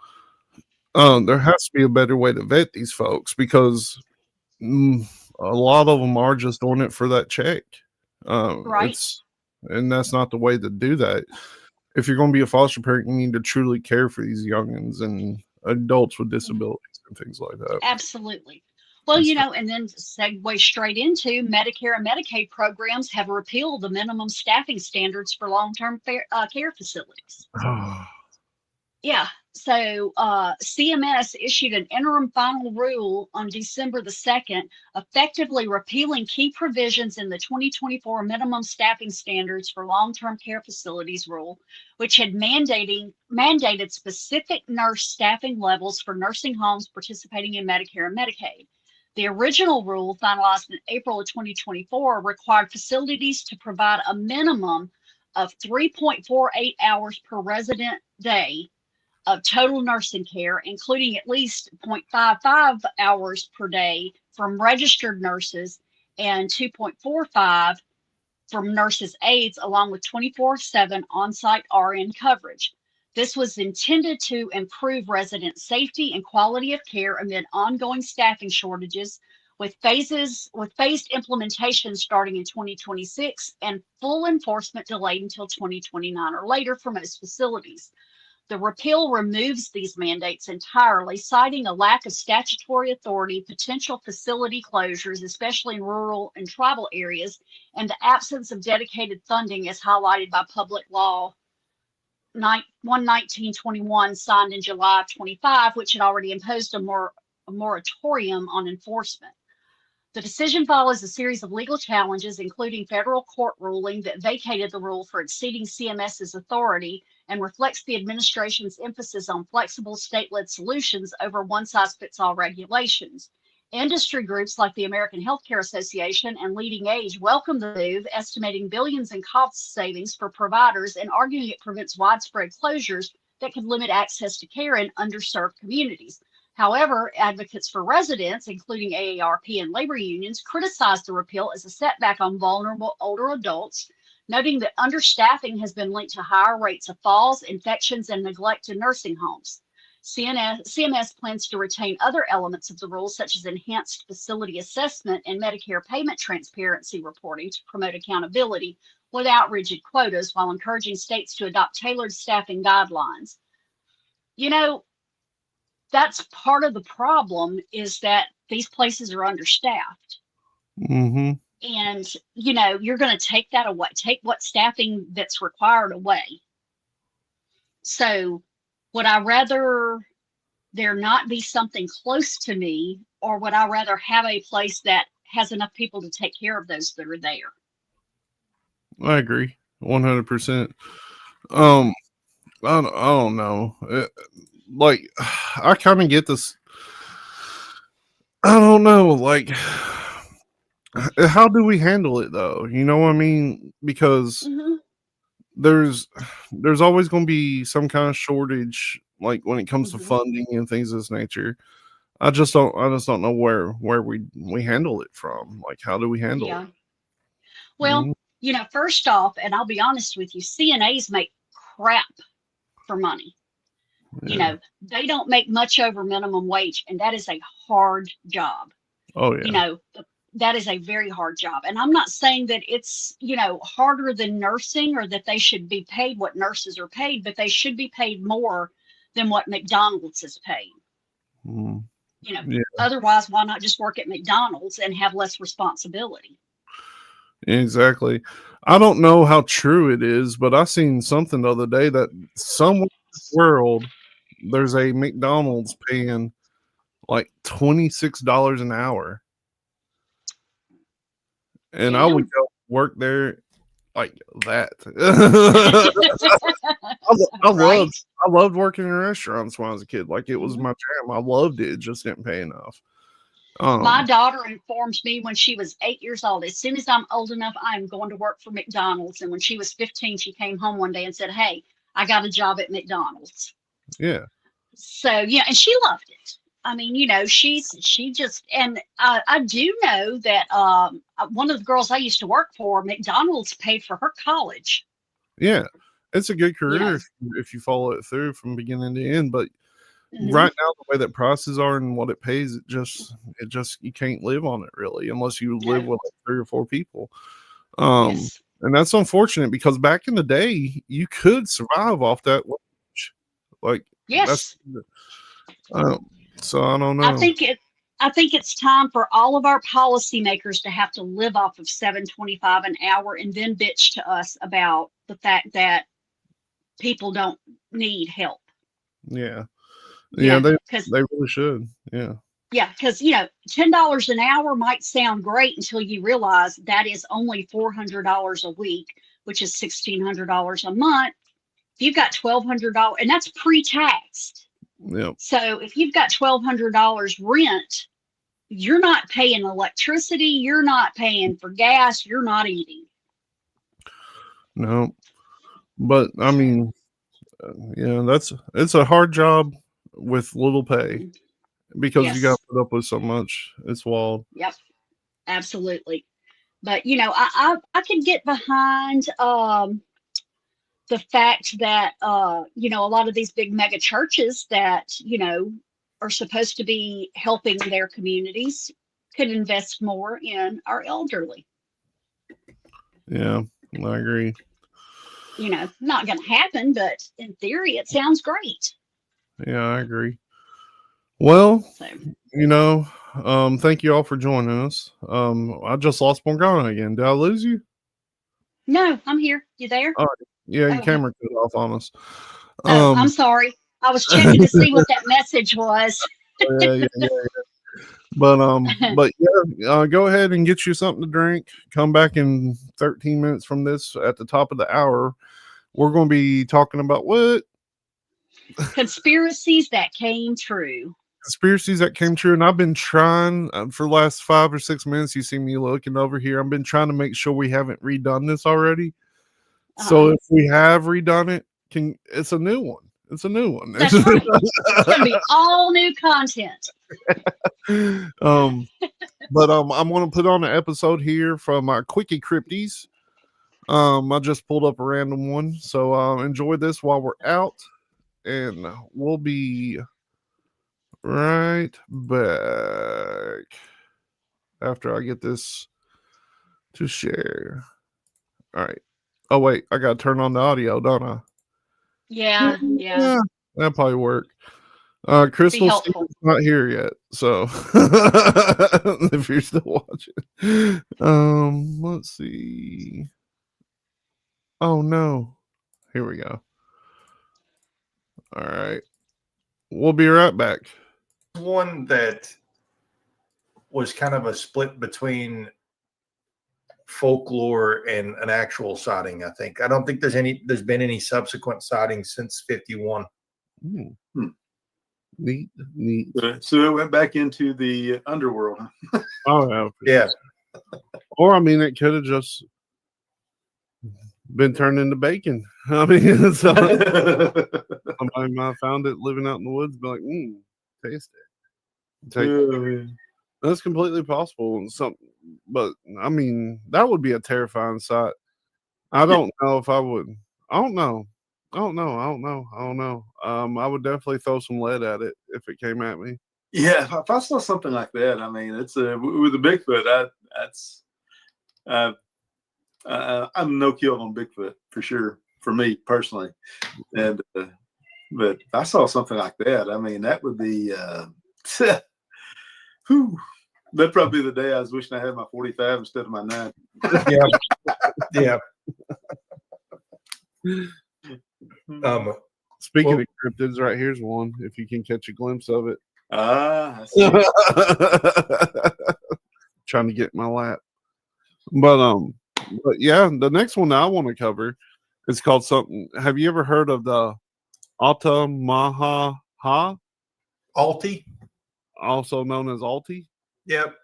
There has to be a better way to vet these folks, because a lot of them are just doing it for that check. Right. And that's not the way to do that. If you're going to be a foster parent, you need to truly care for these youngins and adults with disabilities and things like that. Absolutely. Well, and then segue straight into Medicare and Medicaid programs have repealed the minimum staffing standards for long-term care facilities. Yeah. CMS issued an interim final rule on December the 2nd, effectively repealing key provisions in the 2024 minimum staffing standards for long-term care facilities rule, which had mandated specific nurse staffing levels for nursing homes participating in Medicare and Medicaid. The original rule, finalized in April of 2024, required facilities to provide a minimum of 3.48 hours per resident day of total nursing care, including at least 0.55 hours per day from registered nurses and 2.45 from nurses' aides, along with 24/7 on-site RN coverage. This was intended to improve resident safety and quality of care amid ongoing staffing shortages, with phased implementation starting in 2026 and full enforcement delayed until 2029 or later for most facilities. The repeal removes these mandates entirely, citing a lack of statutory authority, potential facility closures, especially in rural and tribal areas, and the absence of dedicated funding as highlighted by Public Law 11921, signed in July of 25, which had already imposed a moratorium on enforcement. The decision follows a series of legal challenges, including federal court ruling that vacated the rule for exceeding CMS's authority, and reflects the administration's emphasis on flexible state-led solutions over one-size-fits-all regulations. Industry groups like the American Healthcare Association and Leading Age welcome the move, estimating billions in cost savings for providers and arguing it prevents widespread closures that could limit access to care in underserved communities. However, advocates for residents, including AARP and labor unions, criticize the repeal as a setback on vulnerable older adults, noting that understaffing has been linked to higher rates of falls, infections, and neglect in nursing homes. CMS plans to retain other elements of the rule, such as enhanced facility assessment and Medicare payment transparency reporting to promote accountability without rigid quotas, while encouraging states to adopt tailored staffing guidelines. You know, that's part of the problem, is that these places are understaffed. Mm-hmm. And, you know, you're going to take that away, take what staffing that's required away. So would I rather there not be something close to me, or would I rather have a place that has enough people to take care of those that are there? I agree 100%. I don't know. Like, I kind of get this. I don't know. Like, how do we handle it though? You know what I mean? Because there's always going to be some kind of shortage, like when it comes to funding and things of this nature. I just don't know where we handle it from. Like, how do we handle it? Well, you know, first off, and I'll be honest with you, CNAs make crap for money. You know, they don't make much over minimum wage, and that is a hard job. Oh yeah. You know, that is a very hard job. And I'm not saying that it's, you know, harder than nursing, or that they should be paid what nurses are paid, but they should be paid more than what McDonald's is paid. You know, otherwise, why not just work at McDonald's and have less responsibility? Exactly. I don't know how true it is, but I seen something the other day that somewhere in the world there's a McDonald's paying like $26 an hour. And I would go work there like that. I loved working in restaurants when I was a kid. Like, it was my jam. I loved it. It just didn't pay enough. My daughter informed me when she was 8 years old, as soon as I'm old enough, I'm going to work for McDonald's. And when she was 15, she came home one day and said, "Hey, I got a job at McDonald's." Yeah. So, yeah, and she loved it. I mean, you know, she just, and I do know that one of the girls I used to work for, McDonald's paid for her college. Yeah. It's a good career if you follow it through from beginning to end. But right now, the way that prices are and what it pays, it just you can't live on it really, unless you live with like 3 or 4 people. And that's unfortunate, because back in the day you could survive off that wage. Like, so I don't know. I think it's time for all of our policymakers to have to live off of $7.25 an hour, and then bitch to us about the fact that people don't need help. Yeah. Yeah, They because really should. Yeah. yeah, because $10 an hour might sound great until you realize that is only $400 a week, which is $1,600 a month. If you've got $1,200, and that's pre-taxed. Yep. So if you've got $1,200 rent, you're not paying electricity, you're not paying for gas, you're not eating. No. But I mean, yeah, it's a hard job with little pay because you got Yes. to put up with so much. It's wild. Yep. Absolutely. But I can get behind the fact that a lot of these big mega churches that are supposed to be helping their communities could invest more in our elderly. Yeah, I agree. Not going to happen, but in theory, it sounds great. Yeah, I agree. Well, So, thank you all for joining us. I just lost Morgana again. Did I lose you? no, I'm here. You there? Oh, yeah, your Oh, camera cut off on us. I'm sorry. I was checking to see what that message was. yeah. But yeah, go ahead and get you something to drink. Come back in 13 minutes from this at the top of the hour. We're going to be talking about what? Conspiracies that came true. Conspiracies that came true. And I've been trying for the last 5 or 6 minutes. You see me looking over here. I've been trying to make sure we haven't redone this already. So if we have redone it, it's a new one. It's a new one. That's right. It's going to be all new content. But I'm going to put on an episode here from our Quickie Crypties. I just pulled up a random one, so enjoy this while we're out, and we'll be right back after I get this to share. All right. Oh wait, I got to turn on the audio, don't I? Yeah. That probably work. Crystal Steven's not here yet, so if you're still watching, let's see. Oh no, here we go. All right, we'll be right back. One that was kind of a split between folklore and an actual sighting. I think. I don't think there's been any subsequent sightings since 51. Neat. So it went back into the underworld. Oh yeah. Or I mean, it could have just been turned into bacon. I mean, so somebody might have found it living out in the woods, be like, taste it. That's completely possible. But I mean, that would be a terrifying sight. I don't know if I would. I don't know. I would definitely throw some lead at it if it came at me. Yeah, if I saw something like that, I mean, it's with the Bigfoot. I'm no kill on Bigfoot for sure. For me personally, and but if I saw something like that, I mean, that would be. That'd probably be the day I was wishing I had my 45 instead of my 9. Yeah. Speaking of cryptids, right here's one. If you can catch a glimpse of it. I see. Trying to get in my lap. But yeah, the next one I want to cover is called something. Have you ever heard of the Altamaha? Alti? Also known as Alti? Yep.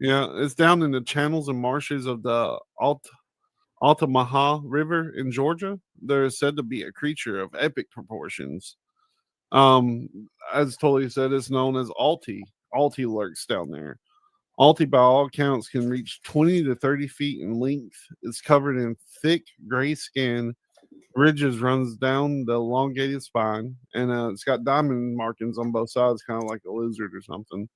Yeah, it's down in the channels and marshes of the Altamaha River in Georgia. There is said to be a creature of epic proportions. As Tully said, it's known as Alti. Alti lurks down there. Alti, by all accounts, can reach 20 to 30 feet in length. It's covered in thick gray skin. Ridges runs down the elongated spine, and it's got diamond markings on both sides, kind of like a lizard or something.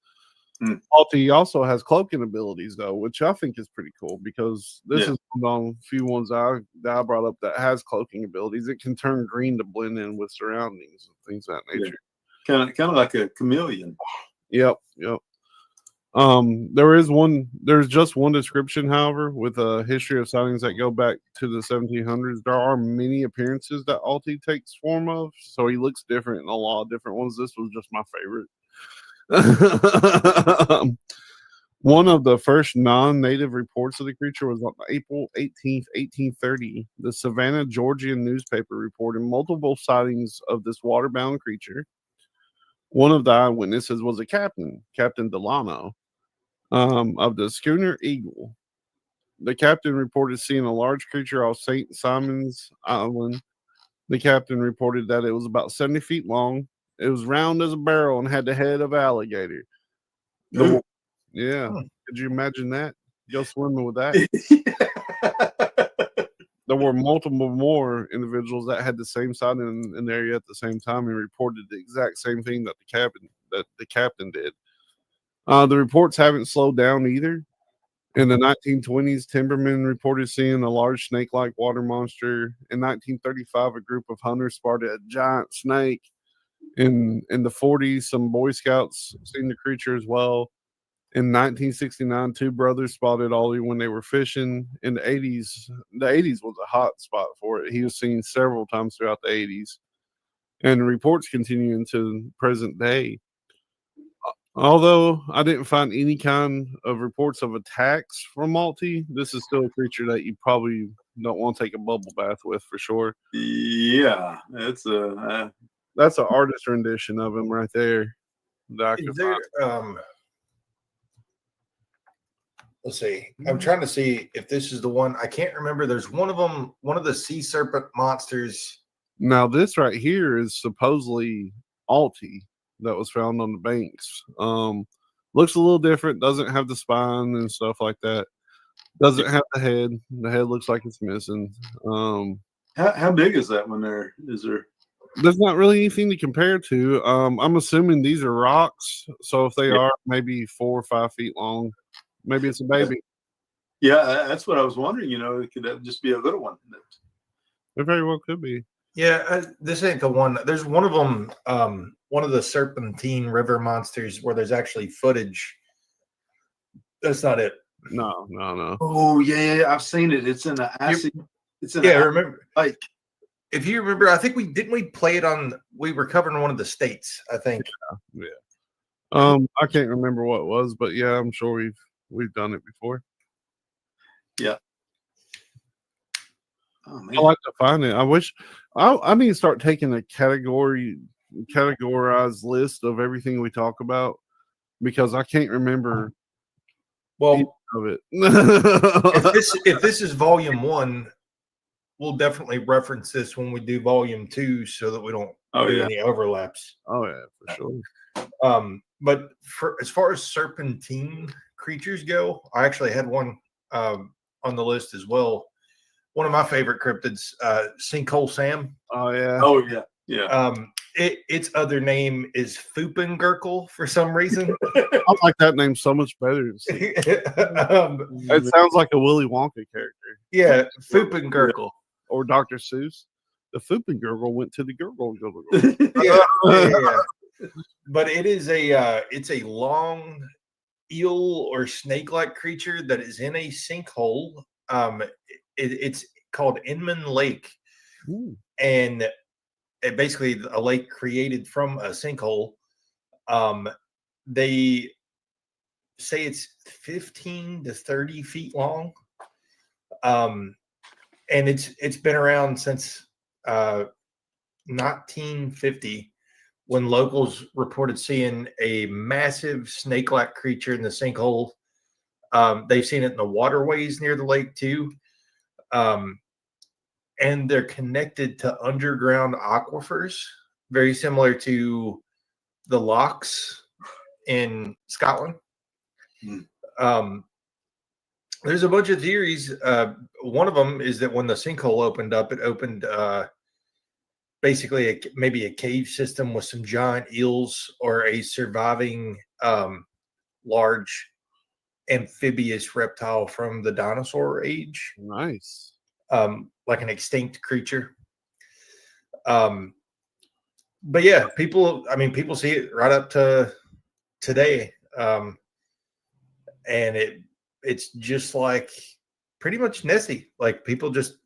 Alti also has cloaking abilities, though, which I think is pretty cool because this is one of the few ones that I brought up that has cloaking abilities. It can turn green to blend in with surroundings and things of that nature. Kind of like a chameleon. Yep. There's just one description, however, with a history of sightings that go back to the 1700s. There are many appearances that Alti takes form of, so he looks different in a lot of different ones. This was just my favorite. One of the first non-native reports of the creature was on April 18th, 1830. The Savannah, Georgian newspaper reported multiple sightings of this waterbound creature. One of the eyewitnesses was a captain, Captain Delano, of the schooner Eagle. The captain reported seeing a large creature off St. Simon's Island. The captain reported that it was about 70 feet long. It was round as a barrel and had the head of an alligator. Yeah. Could you imagine that? Go swimming with that. There were multiple more individuals that had the same sighting in the area at the same time and reported the exact same thing that the captain did. The reports haven't slowed down either. In the 1920s, timbermen reported seeing a large snake-like water monster. In 1935, a group of hunters spotted a giant snake. In the 40s, some Boy Scouts seen the creature as well. In 1969, two brothers spotted Ollie when they were fishing. In the 80s was a hot spot for it. He was seen several times throughout the 80s. And reports continue into present day. Although I didn't find any kind of reports of attacks from Malti, this is still a creature that you probably don't want to take a bubble bath with for sure. Yeah, that's an artist rendition of him right there. Let's see. I'm trying to see if this is the one. I can't remember. There's one of them, one of the sea serpent monsters. Now, this right here is supposedly Alti that was found on the banks. Looks a little different. Doesn't have the spine and stuff like that. Doesn't have the head. The head looks like it's missing. How big is that one there? Is there? There's not really anything to compare to. I'm assuming these are rocks. So if they are maybe 4 or 5 feet long, maybe it's a baby. Yeah, that's what I was wondering. Could that just be a little one? It very well could be. Yeah, this ain't the one. There's one of them, one of the serpentine river monsters where there's actually footage. That's not it. No. Oh yeah, I've seen it. It's in the acid. Remember, like if you remember, I think we play it on. We were covering one of the states. I think. Yeah. I can't remember what it was, but yeah, I'm sure we've done it before. Yeah. Oh, man. I like to find it. I wish I need to start taking a categorized list of everything we talk about because I can't remember. Well, of it. if this is volume 1, we'll definitely reference this when we do volume 2 so that we don't do any overlaps. Oh yeah, for sure. But as far as serpentine creatures go, I actually had one on the list as well. One of my favorite cryptids, Sinkhole Sam. Oh yeah. Oh yeah. Its other name is Foopengurkle for some reason. I like that name so much better. It sounds like a Willy Wonka character. Yeah, Foopengurkle. Or Dr. Seuss. The Foopengurkle went to the gurgle. Yeah. But it's a long eel or snake-like creature that is in a sinkhole. It's called Inman Lake. Ooh. And it basically a lake created from a sinkhole. They say it's 15 to 30 feet long. And it's been around since 1950 when locals reported seeing a massive snake-like creature in the sinkhole. They've seen it in the waterways near the lake too. And they're connected to underground aquifers, very similar to the locks in Scotland. There's a bunch of theories. One of them is that when the sinkhole opened up, it opened basically maybe a cave system with some giant eels or a surviving large amphibious reptile from the dinosaur age. Nice. Like an extinct creature. But yeah, people see it right up to today. and it's just like pretty much Nessie. Like people just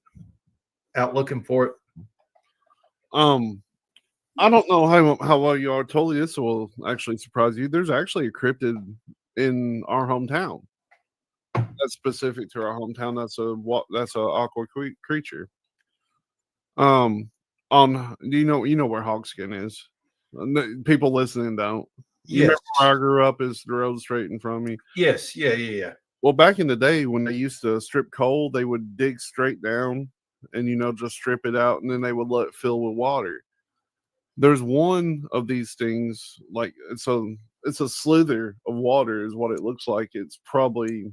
out looking for it. I don't know how well you are. Totally, this will actually surprise you. There's actually a cryptid in our hometown that's specific to our hometown. That's a aqua creature. On do you know where Hogskin is? People listening don't. You remember where I grew up is the road straight in front of me. Yes, yeah. Well, back in the day when they used to strip coal, they would dig straight down and just strip it out, and then they would let it fill with water. There's one of these things, like it's a slither of water is what it looks like. It's probably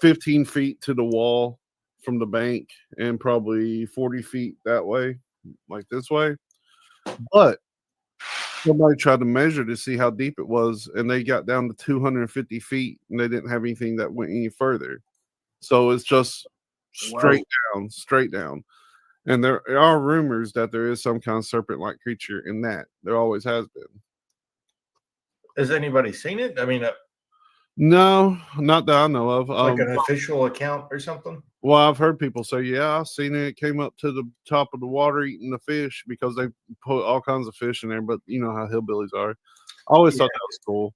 15 feet to the wall from the bank and probably 40 feet that way, like this way. But somebody tried to measure to see how deep it was, and they got down to 250 feet, and they didn't have anything that went any further. So it's just straight down. And there are rumors that there is some kind of serpent-like creature in that. There always has been. Has anybody seen it? I mean, no, not that I know of. Like an official account or something? Well, I've heard people say, yeah, I've seen it. It came up to the top of the water eating the fish because they put all kinds of fish in there, but you know how hillbillies are. I always thought that was cool.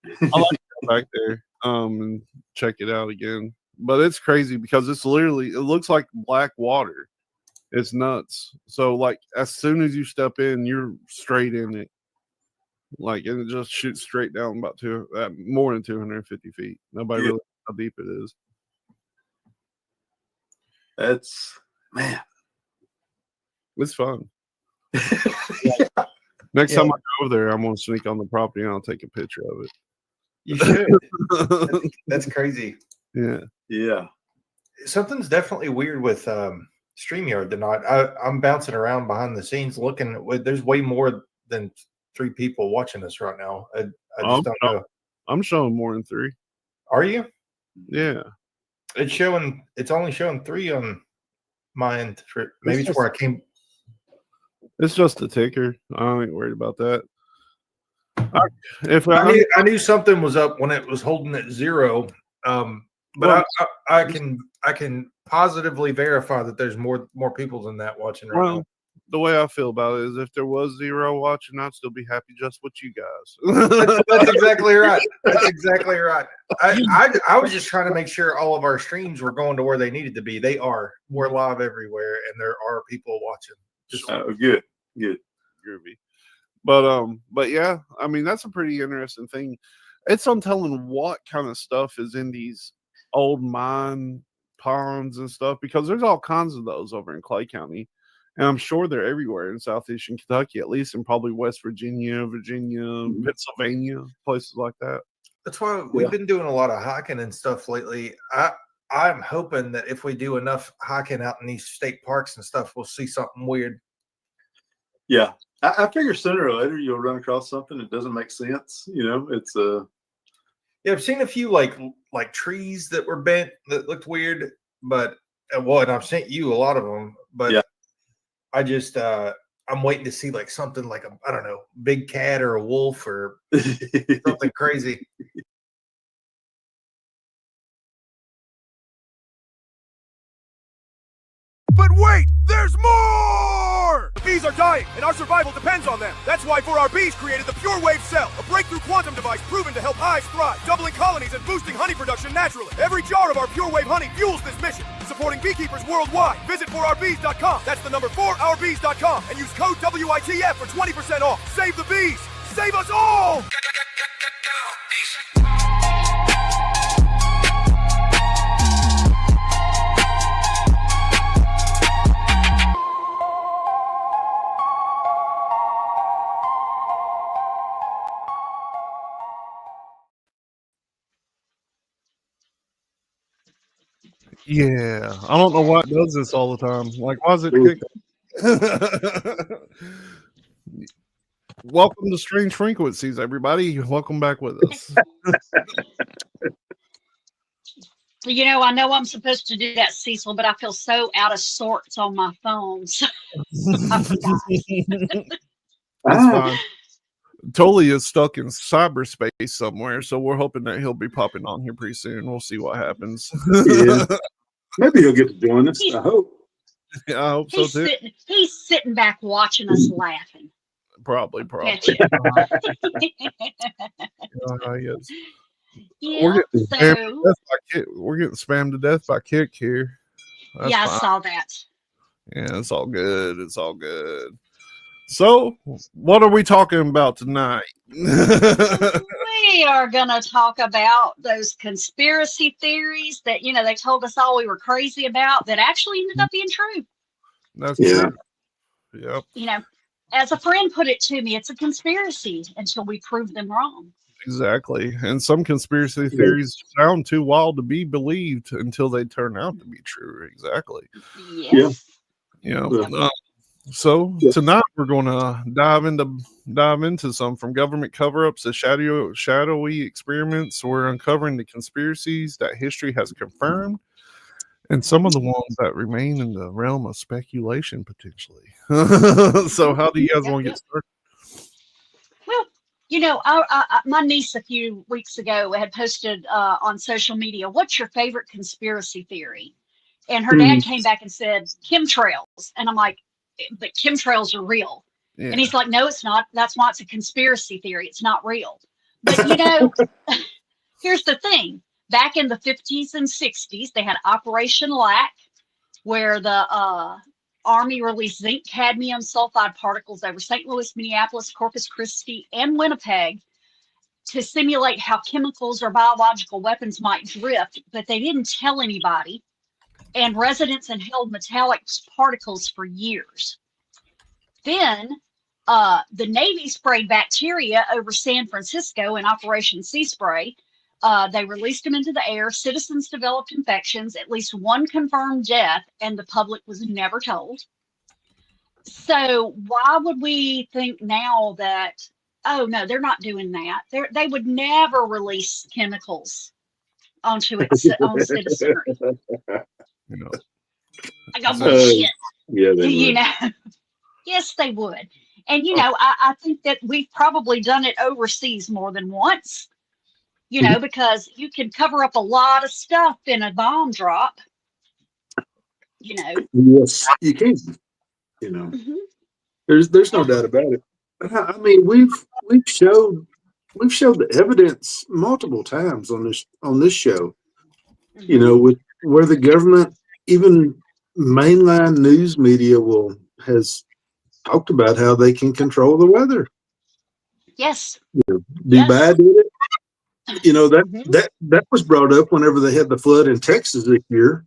I like to go back there and check it out again. But it's crazy because it looks like black water. It's nuts. So, like, as soon as you step in, you're straight in it. Like, and it just shoots straight down about more than 250 feet. Nobody really knows how deep it is. That's, man. It's fun. Next time I go over there, I'm going to sneak on the property and I'll take a picture of it. You should. That's crazy. Yeah. Something's definitely weird with StreamYard tonight. I'm bouncing around behind the scenes looking. There's way more than 3 people watching us right now. I just don't know. I'm showing more than 3. Are you? Yeah. It's only showing 3 on my end. Maybe it's where I came. It's just a ticker. I ain't worried about that. I knew something was up when it was holding at 0. But I can positively verify that there's more people than that watching right now. The way I feel about it is if there was 0 watching, I'd still be happy just with you guys. That's exactly right. That's exactly right. I was just trying to make sure all of our streams were going to where they needed to be. They are. We're live everywhere, and there are people watching. Just good. Groovy. But yeah, I mean, that's a pretty interesting thing. It's on telling what kind of stuff is in these old mine ponds and stuff, because there's all kinds of those over in Clay County. And I'm sure they're everywhere in southeastern Kentucky, at least in probably West Virginia, Pennsylvania, places like that. That's why we've been doing a lot of hiking and stuff lately. I'm hoping that if we do enough hiking out in these state parks and stuff, we'll see something weird. Yeah. I figure sooner or later you'll run across something that doesn't make sense. It's Yeah, I've seen a few like trees that were bent that looked weird, but and I've sent you a lot of them, but I just I'm waiting to see like something like I don't know, big cat or a wolf or something crazy. But wait, there's more! The bees are dying, and our survival depends on them. That's why 4R Bees created the Pure Wave Cell, a breakthrough quantum device proven to help hives thrive, doubling colonies and boosting honey production naturally. Every jar of our Pure Wave honey fuels this mission, supporting beekeepers worldwide. Visit 4rbees.com. That's the number 4ourbees.com, and use code WITF for 20% off. Save the bees! Save us all! Yeah, I don't know why it does this all the time. Like, why is it kick? Welcome to Strange Frequencies, everybody. Welcome back with us. I know I'm supposed to do that, Cecil, but I feel so out of sorts on my phone. So It's fine. Tully is stuck in cyberspace somewhere, so we're hoping that he'll be popping on here pretty soon. We'll see what happens. Yeah. Maybe he'll get to join us. I hope. Yeah, I hope so too. He's sitting back watching us laughing. Probably. Betcha. Yes. Yeah. We're getting spammed to death by Kick here. That's yeah, fine. I saw that. Yeah, it's all good. It's all good. So, what are we talking about tonight? We are going to talk about those conspiracy theories that, they told us all we were crazy about that actually ended up being true. That's true. Yep. As a friend put it to me, it's a conspiracy until we prove them wrong. Exactly. And some conspiracy theories sound too wild to be believed until they turn out to be true. Exactly. Yes. Yeah. So tonight we're going to dive into some from government cover-ups to shadowy experiments. We're uncovering the conspiracies that history has confirmed, and some of the ones that remain in the realm of speculation potentially. So, how do you guys want to get started? Well, my niece a few weeks ago had posted on social media, "What's your favorite conspiracy theory?" And her dad came back and said, "Chemtrails." And I'm like, "But chemtrails are real." Yeah. And he's like, "No, it's not. That's why it's a conspiracy theory. It's not real." But here's the thing. Back in the 50s and 60s, they had Operation Lac, where the Army released zinc cadmium sulfide particles over St. Louis, Minneapolis, Corpus Christi, and Winnipeg to simulate how chemicals or biological weapons might drift, but they didn't tell anybody. And residents inhaled metallic particles for years. Then the Navy sprayed bacteria over San Francisco in Operation Sea Spray. They released them into the air. Citizens developed infections, at least one confirmed death, and the public was never told. So why would we think now that, oh, no, they're not doing that. They would never release chemicals onto its own citizenry. I got bullshit. Yeah, they would. Yes, they would. And, I think that we've probably done it overseas more than once, because you can cover up a lot of stuff in a bomb drop, Yes, you can. There's no doubt about it. I mean, we've showed the evidence multiple times on this show. With where the government, even mainline news media, has talked about how they can control the weather. Yes. Dubai did it. That was brought up whenever they had the flood in Texas this year.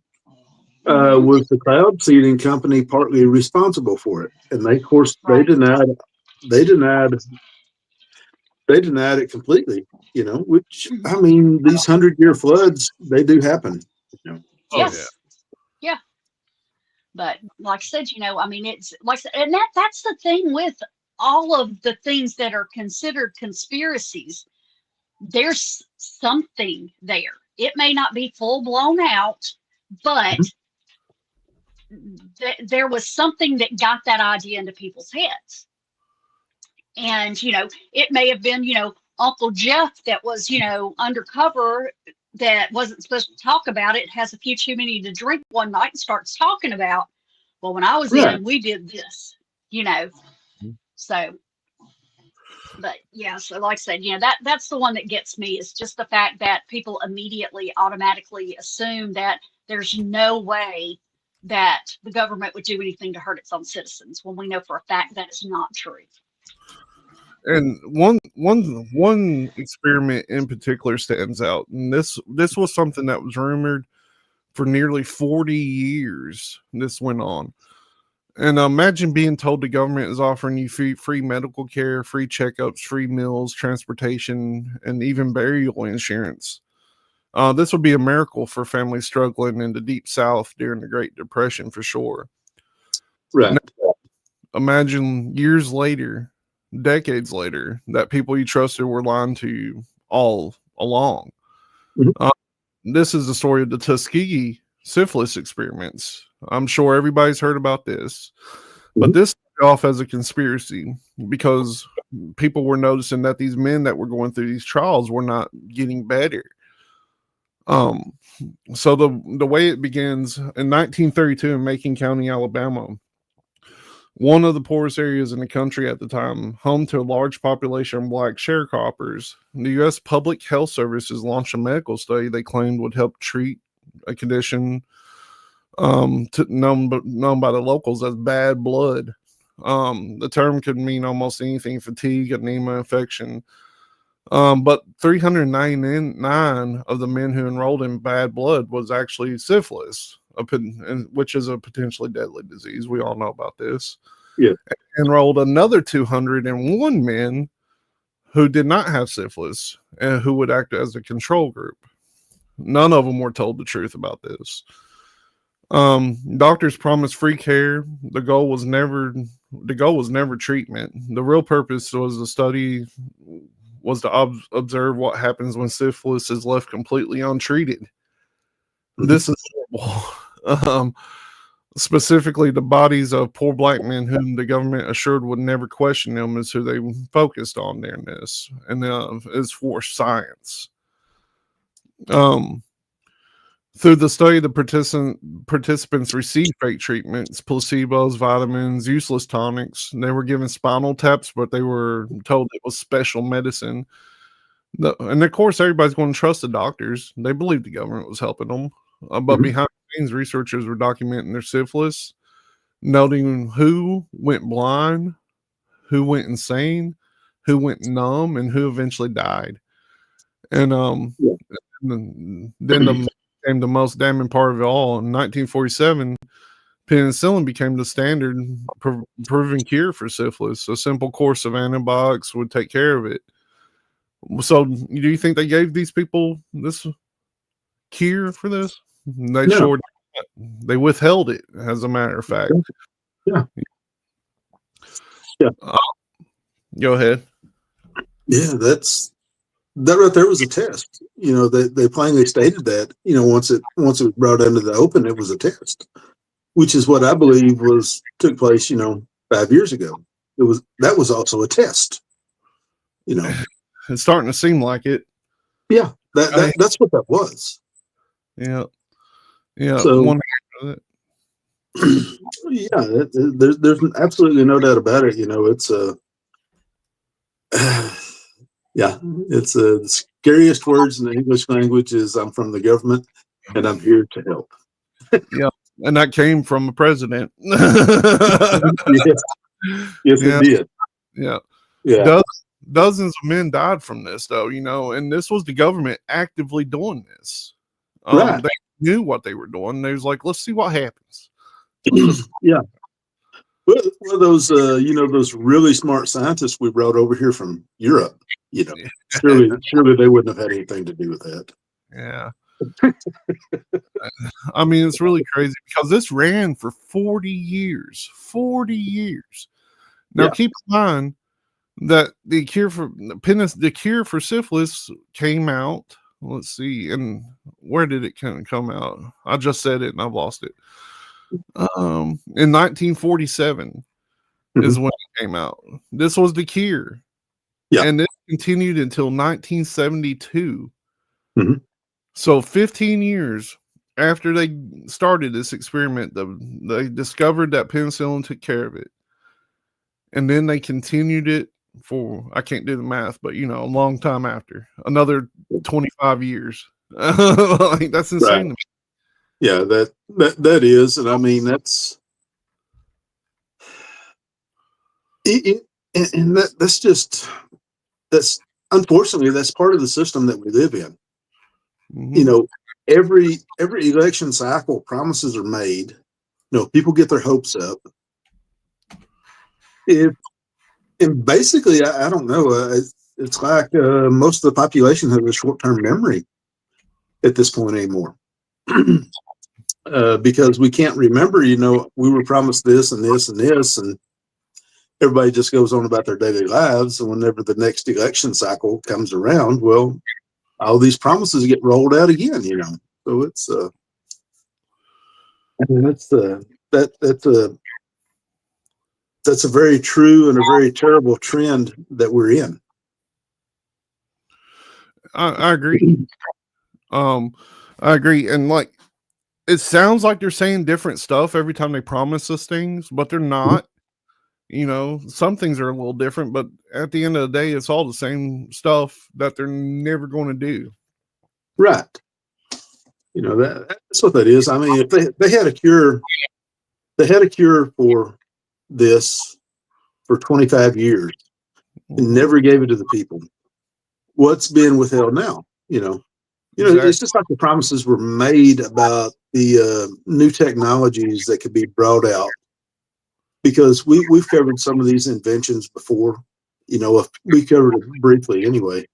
Was the cloud seeding company partly responsible for it? And they, of course, they denied it completely. Which I mean, these 100-year floods, they do happen. Yes. Yeah. But like I said, I mean, it's like, and that's the thing with all of the things that are considered conspiracies. There's something there. It may not be full blown out, but there was something that got that idea into people's heads. And, it may have been, Uncle Jeff that was, undercover, that wasn't supposed to talk about it, has a few too many to drink one night and starts talking about, well, when I was in, we did this, so, but yeah, so like I said, that's the one that gets me, is just the fact that people immediately automatically assume that there's no way that the government would do anything to hurt its own citizens, when we know for a fact that is not true. And one experiment in particular stands out, and this was something that was rumored for nearly 40 years. This went on, and imagine being told the government is offering you free medical care, free checkups, free meals, transportation, and even burial insurance. This would be a miracle for families struggling in the deep South during the Great Depression, for sure. Right. Now, imagine years later, decades later, that people you trusted were lying to you all along. This is the story of the Tuskegee syphilis experiments. I'm sure everybody's heard about this, but this off as a conspiracy because people were noticing that these men that were going through these trials were not getting better. So the way it begins in 1932 in Macon County, Alabama, one of the poorest areas in the country at the time, home to a large population of black sharecroppers, the U.S. Public Health Services launched a medical study they claimed would help treat a condition known by the locals as bad blood. The term could mean almost anything: fatigue, anemia, infection. But 399 of the men who enrolled in bad blood was actually syphilis, which is a potentially deadly disease. We all know about this. Yeah. Enrolled another 201 men who did not have syphilis and who would act as a control group. None of them were told the truth about this. Doctors promised free care. The goal was never treatment. The real purpose was to observe what happens when syphilis is left completely untreated. This is horrible. Specifically, the bodies of poor black men whom the government assured would never question them is who they focused on during this, and it's for science. Through the study, the participants received fake treatments, placebos, vitamins, useless tonics. They were given spinal taps, but they were told it was special medicine. And of course, everybody's going to trust the doctors. They believed the government was helping them. But behind the scenes, researchers were documenting their syphilis, noting who went blind, who went insane, who went numb, and who eventually died. And then became the most damning part of it all. In 1947, penicillin became the standard proven cure for syphilis. A simple course of antibiotics would take care of it. So, do you think they gave these people this cure for this? They withheld it, as a matter of fact. Yeah. Go ahead. Yeah, that right there was a test. They plainly stated that. Once it was brought into the open, it was a test, which is what I believe took place. 5 years ago. That was also a test. It's starting to seem like it. Yeah, that's what that was. Yeah. Yeah. So, yeah, there's absolutely no doubt about it. It's it's the scariest words in the English language is "I'm from the government and I'm here to help." Yeah, and that came from a president. Yes, it did. Yeah. Dozens of men died from this, though. And this was the government actively doing this. Right. They knew what they were doing. They was like, let's see what happens. Yeah. One of those, those really smart scientists we brought over here from Europe, surely they wouldn't have had anything to do with that. Yeah. I mean, it's really crazy because this ran for 40 years. 40 years. Now, keep in mind that the cure for syphilis came out. Let's see, and where did it come out? I just said it and I've lost it. In 1947 is when it came out. This was the cure. Yeah. And it continued until 1972. So 15 years after they started this experiment, they discovered that penicillin took care of it. And then they continued it for, I can't do the math, but a long time after, another 25 years. That's insane. Right. To me. Yeah, that is, and I mean that's and that's unfortunately that's part of the system that we live in. Every election cycle, promises are made. People get their hopes up. And basically, I don't know. It's like most of the population has a short-term memory at this point anymore. Because we can't remember, we were promised this and this and this, and everybody just goes on about their daily lives. And whenever the next election cycle comes around, well, all these promises get rolled out again, So it's that's a very true and a very terrible trend that we're in. I agree. I agree. And like, it sounds like they're saying different stuff every time they promise us things, but they're not. You know, some things are a little different, but at the end of the day, it's all the same stuff that they're never going to do. Right. You know, that's what that is. I mean, if they had a cure, they had a cure for this for 25 years and never gave it to the people. What's being withheld now? Exactly. It's just like the promises were made about the new technologies that could be brought out, because we've covered some of these inventions before. We covered it briefly anyway.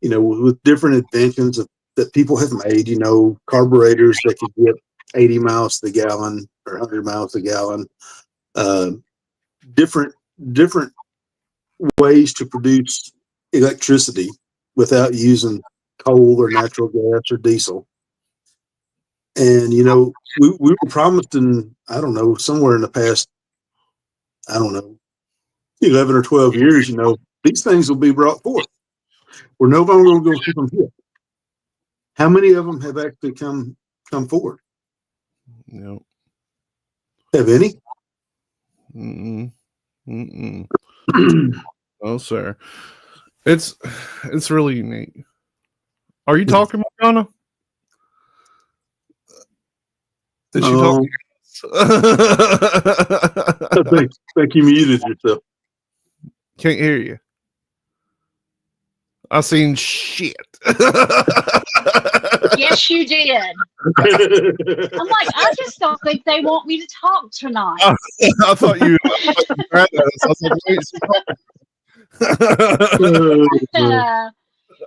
With different inventions that people have made. Carburetors that could get 80 miles to the gallon or 100 miles a gallon. Different ways to produce electricity without using coal or natural gas or diesel. And we were promised in, I don't know, somewhere in the past, I don't know, 11 or 12 years, these things will be brought forth. We're no longer going to keep them here. How many of them have actually come forward? Yep. Have any? No, sir. It's really unique. Are you talking, Madonna? Is she talking? I think you muted yourself. Can't hear you. I seen shit. Yes, you did. I'm like, I just don't think they want me to talk tonight. I thought you grabbed that. I was like, wait,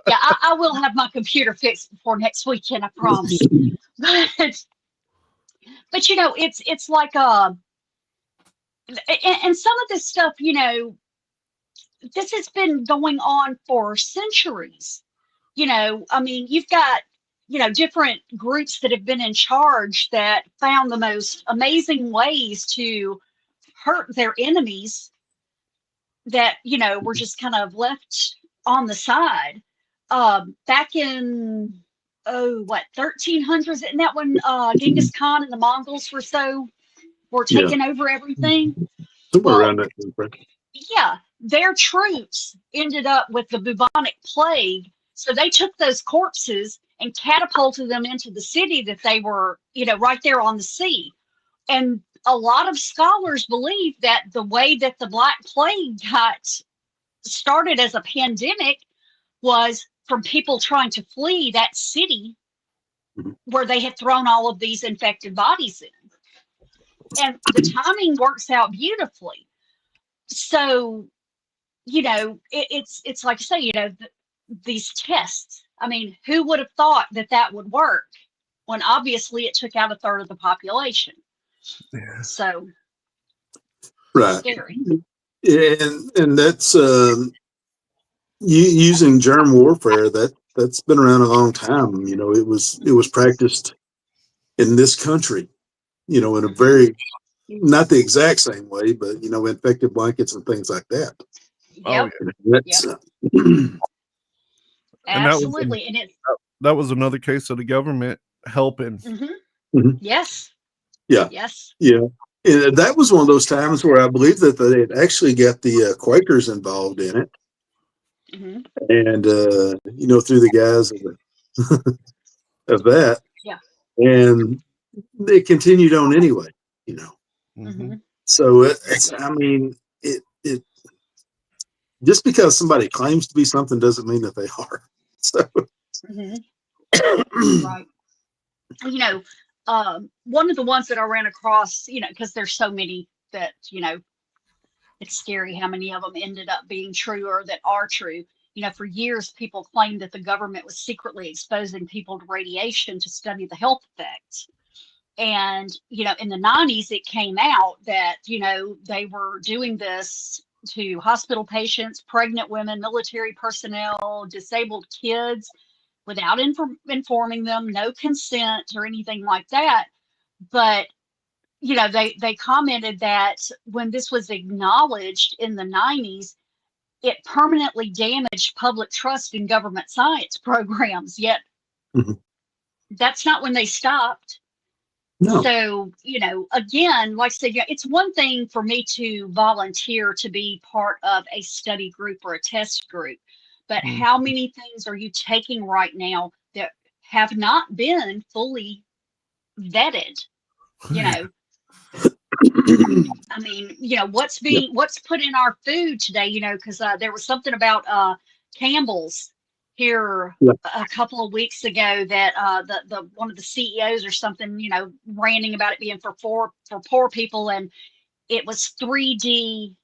Yeah, I will have my computer fixed before next weekend, I promise. But it's like and some of this stuff, this has been going on for centuries. I mean, you've got different groups that have been in charge that found the most amazing ways to hurt their enemies that were just kind of left on the side. Back in 1300s, isn't that when Genghis Khan and the Mongols were taking over everything? Somewhere Well, around that time frame. yeah, their troops ended up with the bubonic plague, so they took those corpses and catapulted them into the city that they were, right there on the sea. And a lot of scholars believe that the way that the Black Plague got started as a pandemic was from people trying to flee that city where they had thrown all of these infected bodies in. And the timing works out beautifully. So, it's like I say, these tests. I mean, who would have thought that would work when obviously it took out a third of the population? Yeah. So, right. Scary. And that's using germ warfare. That's been around a long time. It was practiced in this country. In a very, not the exact same way, but infected blankets and things like that. Yep. Absolutely. And that was another case of the government helping. Yes. Yeah. Yes. Yeah. And that was one of those times where I believe that they had actually got the Quakers involved in it. And, through the guise of that. Yeah. And they continued on anyway, So it just because somebody claims to be something doesn't mean that they are. So, right. One of the ones that I ran across, because there's so many that, it's scary how many of them ended up being true or that are true. For years, people claimed that the government was secretly exposing people to radiation to study the health effects. And, in the 90s, it came out that, they were doing this to hospital patients, pregnant women, military personnel, disabled kids without informing them, no consent or anything like that. But they commented that when this was acknowledged in the 90s, it permanently damaged public trust in government science programs. Yet Mhm. that's not when they stopped. No. So, again, like I said, it's one thing for me to volunteer to be part of a study group or a test group, but Mm. how many things are you taking right now that have not been fully vetted? I mean, what's put in our food today, because there was something about Campbell's here Yeah. a couple of weeks ago that the one of the CEOs or something, ranting about it being for poor people, and it was 3D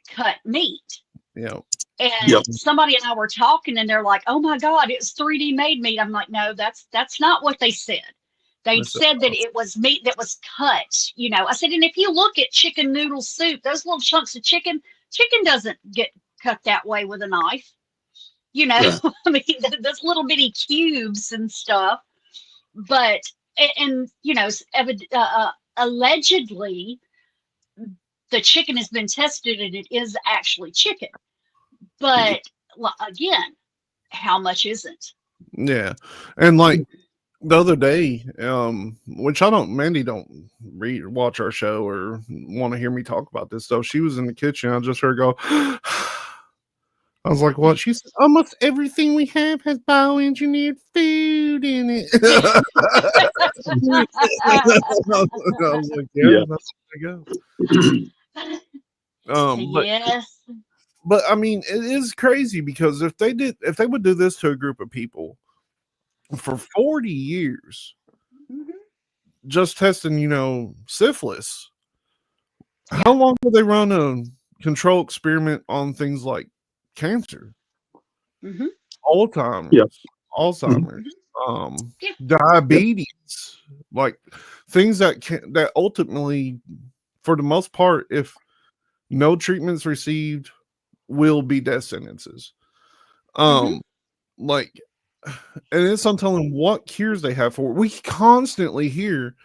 cut meat. Yeah. And Yep. somebody and I were talking, and they're like, "Oh my God, it's 3D made meat." I'm like, "No, that's not what they said. They That's said that it was meat that was cut." I said, and if you look at chicken noodle soup, those little chunks of chicken doesn't get cut that way with a knife. Right. I mean, those little bitty cubes and stuff. But and allegedly, the chicken has been tested, and it is actually chicken. But again, how much isn't? Yeah. And like the other day, which Mandy don't watch our show or want to hear me talk about this stuff. She was in the kitchen. I just heard her go, I was like, what? She said, almost everything we have has bioengineered food in it. I was like, yeah, that's where I go. Yes. But I mean, it is crazy because if they would do this to a group of people for 40 years, just testing, syphilis, how long do they run a control experiment on things like cancer, Alzheimer's, diabetes, like things that ultimately, for the most part, if no treatments received, will be death sentences. Like, and it's on telling what cures they have for it. We constantly hear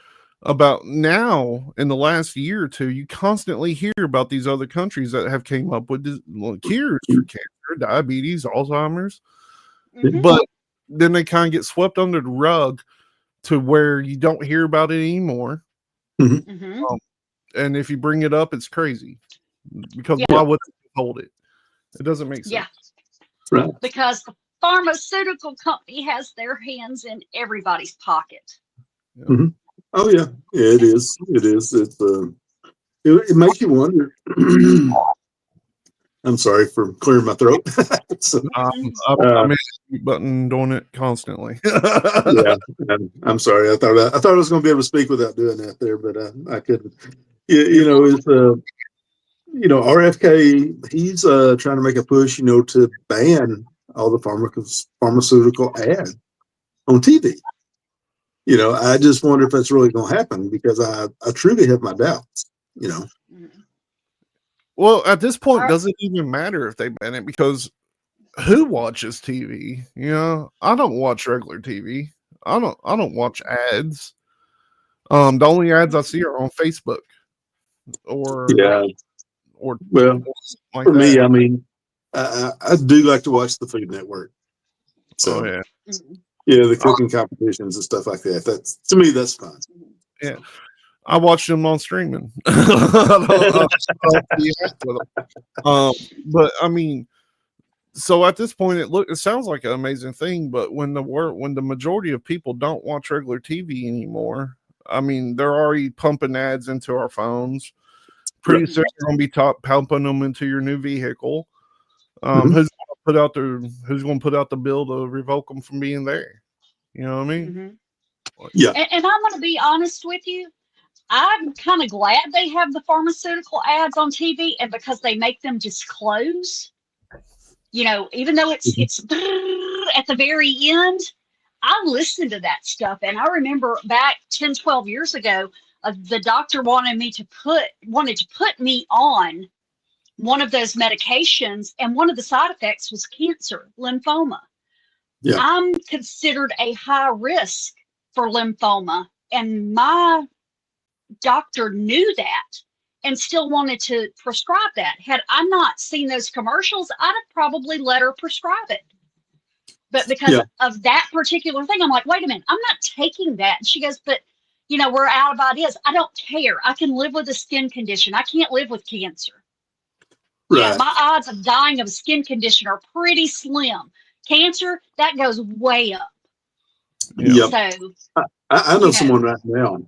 about now in the last year or two. You constantly hear about these other countries that have came up with cures for cancer, diabetes, Alzheimer's, but then they kind of get swept under the rug to where you don't hear about it anymore. And if you bring it up, it's crazy because why would they hold it? It doesn't make sense. Yeah. Right. Because the pharmaceutical company has their hands in everybody's pocket. Oh yeah, it is. It is. It makes you wonder. I'm sorry for clearing my throat. So, I'm button doing it constantly. Yeah, I'm sorry. I thought I was going to be able to speak without doing that there, but I couldn't. It's RFK. He's trying to make a push, to ban all the pharmaceutical ads on TV. I just wonder if that's really going to happen because I truly have my doubts. Well, at this point, does it even matter if they ban it? Because who watches TV? I don't watch regular TV. I don't watch ads. The only ads I see are on Facebook or well, like for that. me, I mean, I do like to watch the Food Network. So the cooking competitions and stuff like that. That's, to me, that's fun. Yeah. I watch them on streaming. But I mean, so at this point, it sounds like an amazing thing. But when the majority of people don't watch regular TV anymore, I mean, they're already pumping ads into our phones. Pretty soon, they're going to be pumping them into your new vehicle. Who's going to put out the bill to revoke them from being there? You know what I mean? Yeah. And I'm going to be honest with you. I'm kind of glad they have the pharmaceutical ads on TV, and because they make them disclose, even though it's at the very end, I listen to that stuff. And I remember back 10, 12 years ago, the doctor wanted to put me on one of those medications, and one of the side effects was cancer, lymphoma. Yeah. I'm considered a high risk for lymphoma, and my doctor knew that and still wanted to prescribe that. Had I not seen those commercials, I'd have probably let her prescribe it. But because of that particular thing, I'm like, wait a minute, I'm not taking that. And she goes, but we're out of ideas. I don't care. I can live with a skin condition. I can't live with cancer. Right. Yeah, my odds of dying of a skin condition are pretty slim. Cancer, that goes way up. Yep. So I know someone right now.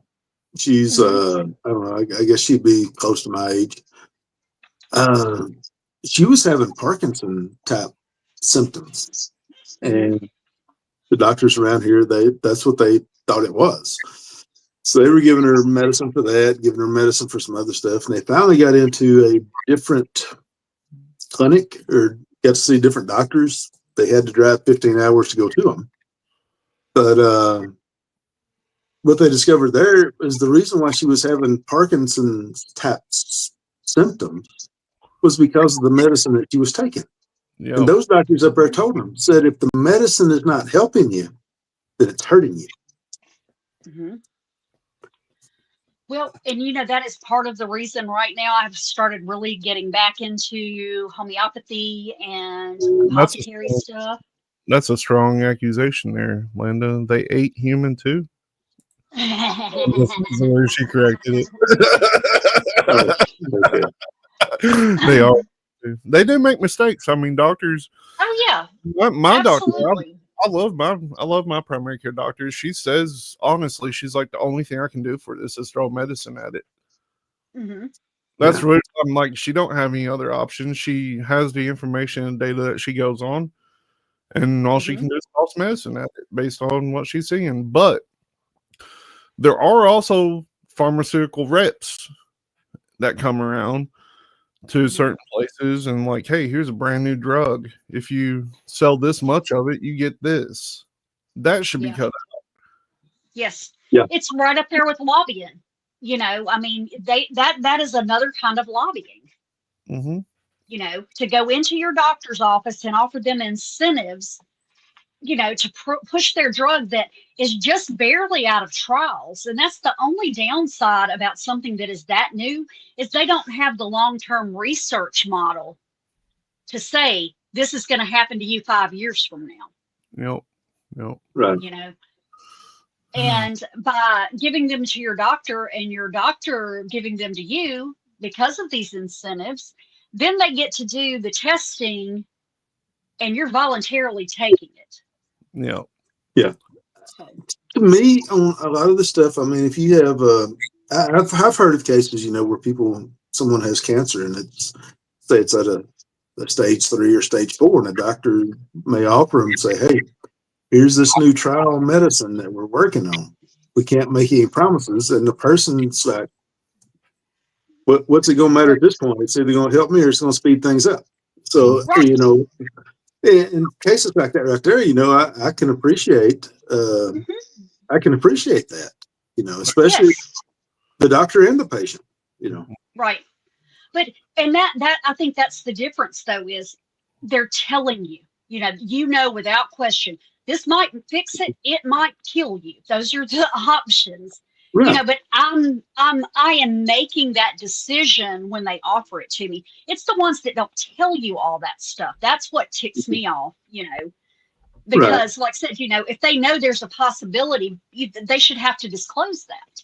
She's I don't know, I guess she'd be close to my age. She was having Parkinson type symptoms. And the doctors around here, that's what they thought it was. So they were giving her medicine for that, giving her medicine for some other stuff. And they finally got into a different clinic or got to see different doctors. They had to drive 15 hours to go to them. But what they discovered there is the reason why she was having Parkinson's type symptoms was because of the medicine that she was taking. Yep. And those doctors up there told them, said, if the medicine is not helping you, then it's hurting you. Mm-hmm. Well, and that is part of the reason right now I've started really getting back into homeopathy and apothecary stuff. That's a strong accusation there, Linda. They ate human too. Where she corrected it. They are. They do make mistakes. I mean, doctors. Oh yeah. My doctor. Absolutely. I love my primary care doctor. She says honestly, she's like, the only thing I can do for this is throw medicine at it. Mm-hmm. That's really. I'm like, she don't have any other options. She has the information and data that she goes on, and all she can do is toss medicine at it based on what she's seeing. But there are also pharmaceutical reps that come around to certain places and like, hey, here's a brand new drug. If you sell this much of it, you get this. That should be cut out. Yes. Yeah. It's right up there with lobbying. I mean, that is another kind of lobbying. Mm-hmm. To go into your doctor's office and offer them incentives, to push their drug that is just barely out of trials. And that's the only downside about something that is that new, is they don't have the long-term research model to say this is going to happen to you 5 years from now. Yep. Right. And by giving them to your doctor and your doctor giving them to you because of these incentives, then they get to do the testing and you're voluntarily taking it. Yeah. To me, on a lot of the stuff, I mean, if you have, I've heard of cases, where someone has cancer and say it's at a stage 3 or stage 4, and a doctor may offer them and say, hey, here's this new trial medicine that we're working on. We can't make any promises. And the person's like, what's it going to matter at this point? It's either going to help me or it's going to speed things up. So, in cases like that right there, I can appreciate that, especially the doctor and the patient, Right. But, and that I think that's the difference though, is they're telling you, without question, this might fix it. It might kill you. Those are the options. Right. But I am making that decision when they offer it to me. It's the ones that don't tell you all that stuff. That's what ticks me off, because like I said, if they know there's a possibility, they should have to disclose that.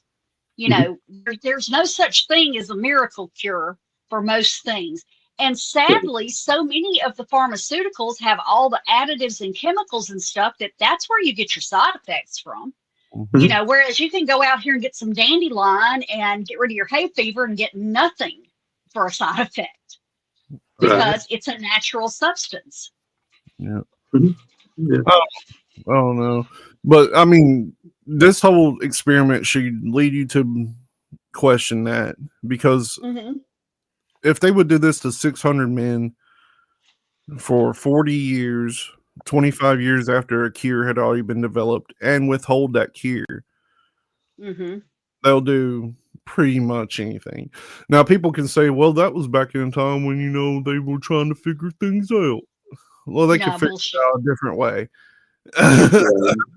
There's no such thing as a miracle cure for most things. And sadly, so many of the pharmaceuticals have all the additives and chemicals and stuff that's where you get your side effects from. Whereas you can go out here and get some dandelion and get rid of your hay fever and get nothing for a side effect because it's a natural substance. Yeah. Yeah. I don't know. But I mean, this whole experiment should lead you to question that, because if they would do this to 600 men for 40 years, 25 years after a cure had already been developed, and withhold that cure, they'll do pretty much anything. Now, people can say, well, that was back in a time when, they were trying to figure things out. Well, they can figure it out a different way.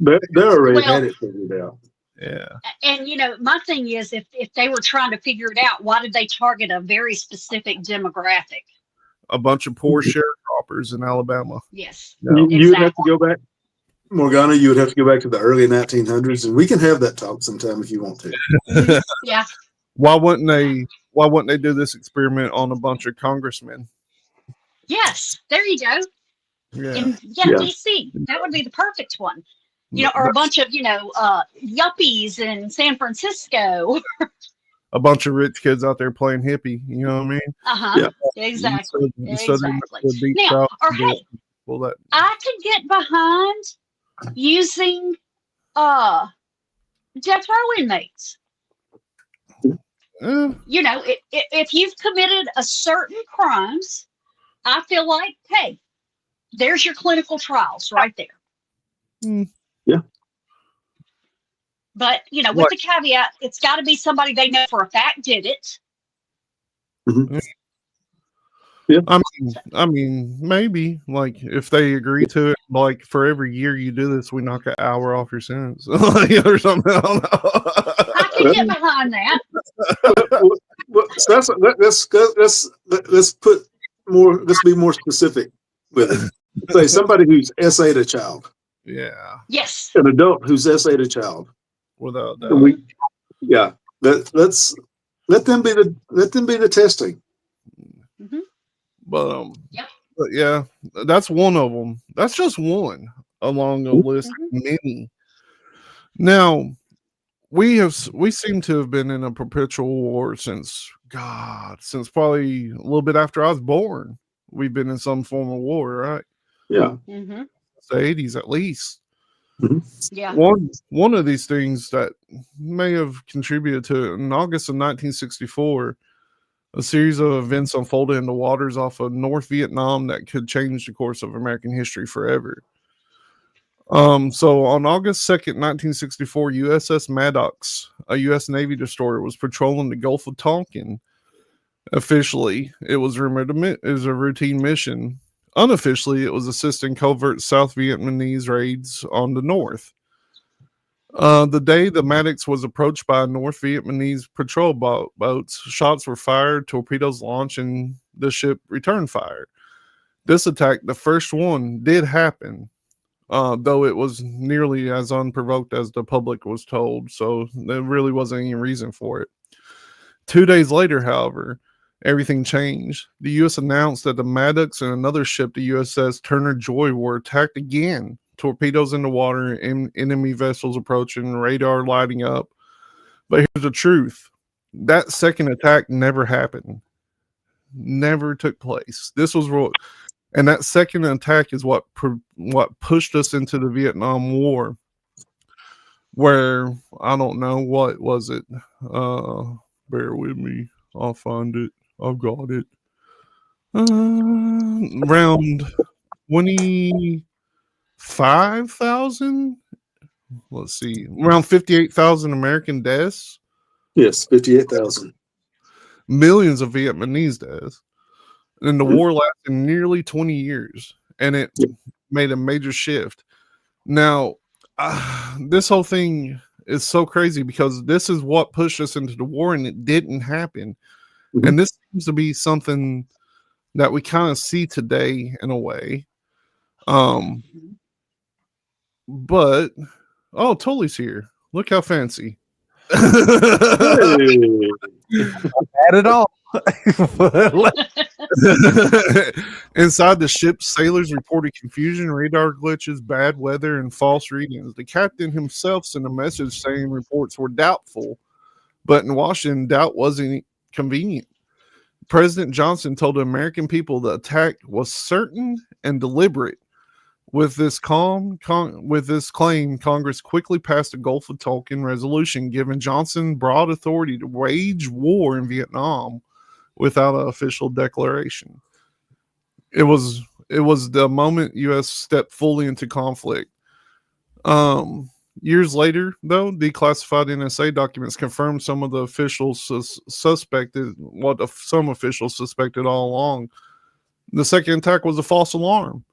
They already had it figured out. Yeah. And my thing is, if they were trying to figure it out, why did they target a very specific demographic? A bunch of poor sharecroppers in Alabama. Yes, No. You would have to exactly. go back, Morgana. You would have to go back to the early 1900s, and we can have that talk sometime if you want to. Yeah. Why wouldn't they do this experiment on a bunch of congressmen? Yes. There you go. Yeah. In Yeah. DC, that would be the perfect one. Or a bunch of yuppies in San Francisco. A bunch of rich kids out there playing hippie. You know what I mean? Uh-huh. Yeah. Exactly. So they Exactly. would beat Now, South or and do hey, it. Well, that I could get behind using death row inmates. If you've committed a certain crimes, I feel like, hey, there's your clinical trials right there. Yeah. But with the caveat, it's got to be somebody they know for a fact did it. Mhm. Yeah. I mean, maybe like if they agree to it, like for every year you do this, we knock an hour off your sentence or something. I don't know. I can get behind that. Well, so let's put more. Let's be more specific with it. Say somebody who's SA'd a child, Yeah, Yes. an adult who's SA'd a child. without And doubt. let's let them be the testing. Mm-hmm. But Yep. but yeah, that's one of them. That's just one along a list of many. Now we seem to have been in a perpetual war since probably a little bit after I was born. We've been in some form of war, right? Yeah. Mm-hmm. The 80s at least. Yeah. One of these things that may have contributed to it, in August of 1964, a series of events unfolded in the waters off of North Vietnam that could change the course of American history forever. So on August 2nd, 1964, USS Maddox, a U.S. Navy destroyer, was patrolling the Gulf of Tonkin. Officially, it was rumored it was a routine mission. Unofficially, it was assisting covert South Vietnamese raids on the north. The day the Maddox was approached by North Vietnamese patrol boats, shots were fired, torpedoes launched, and the ship returned fire. This attack, the first one, did happen, though it was nearly as unprovoked as the public was told, so there really wasn't any reason for it. 2 days later, however, everything changed. The U.S. announced that the Maddox and another ship, the USS Turner Joy, were attacked again. Torpedoes in the water, enemy vessels approaching, radar lighting up. But here's the truth. That second attack never happened. Never took place. And that second attack is what pushed us into the Vietnam War, where I don't know, what was it? Bear with me. I'll find it. I've got it. Around 25,000. Let's see, around 58,000 American deaths. Yes, 58,000. Millions of Vietnamese deaths. And the war lasted nearly 20 years, and it made a major shift. Now, this whole thing is so crazy because this is what pushed us into the war, and it didn't happen. Mm-hmm. And this seems to be something that we kind of see today in a way. But Tully's here. Look how fancy. At it all. Inside the ship, sailors reported confusion, radar glitches, bad weather, and false readings. The captain himself sent a message saying reports were doubtful, but in Washington, doubt wasn't convenient. President Johnson told the American people the attack was certain and deliberate. With this claim, Congress quickly passed the Gulf of Tonkin resolution, giving Johnson broad authority to wage war in Vietnam without an official declaration. It was the moment U.S. stepped fully into conflict. Years later, though, declassified NSA documents confirmed some of the officials suspected what some officials suspected all along. The second attack was a false alarm.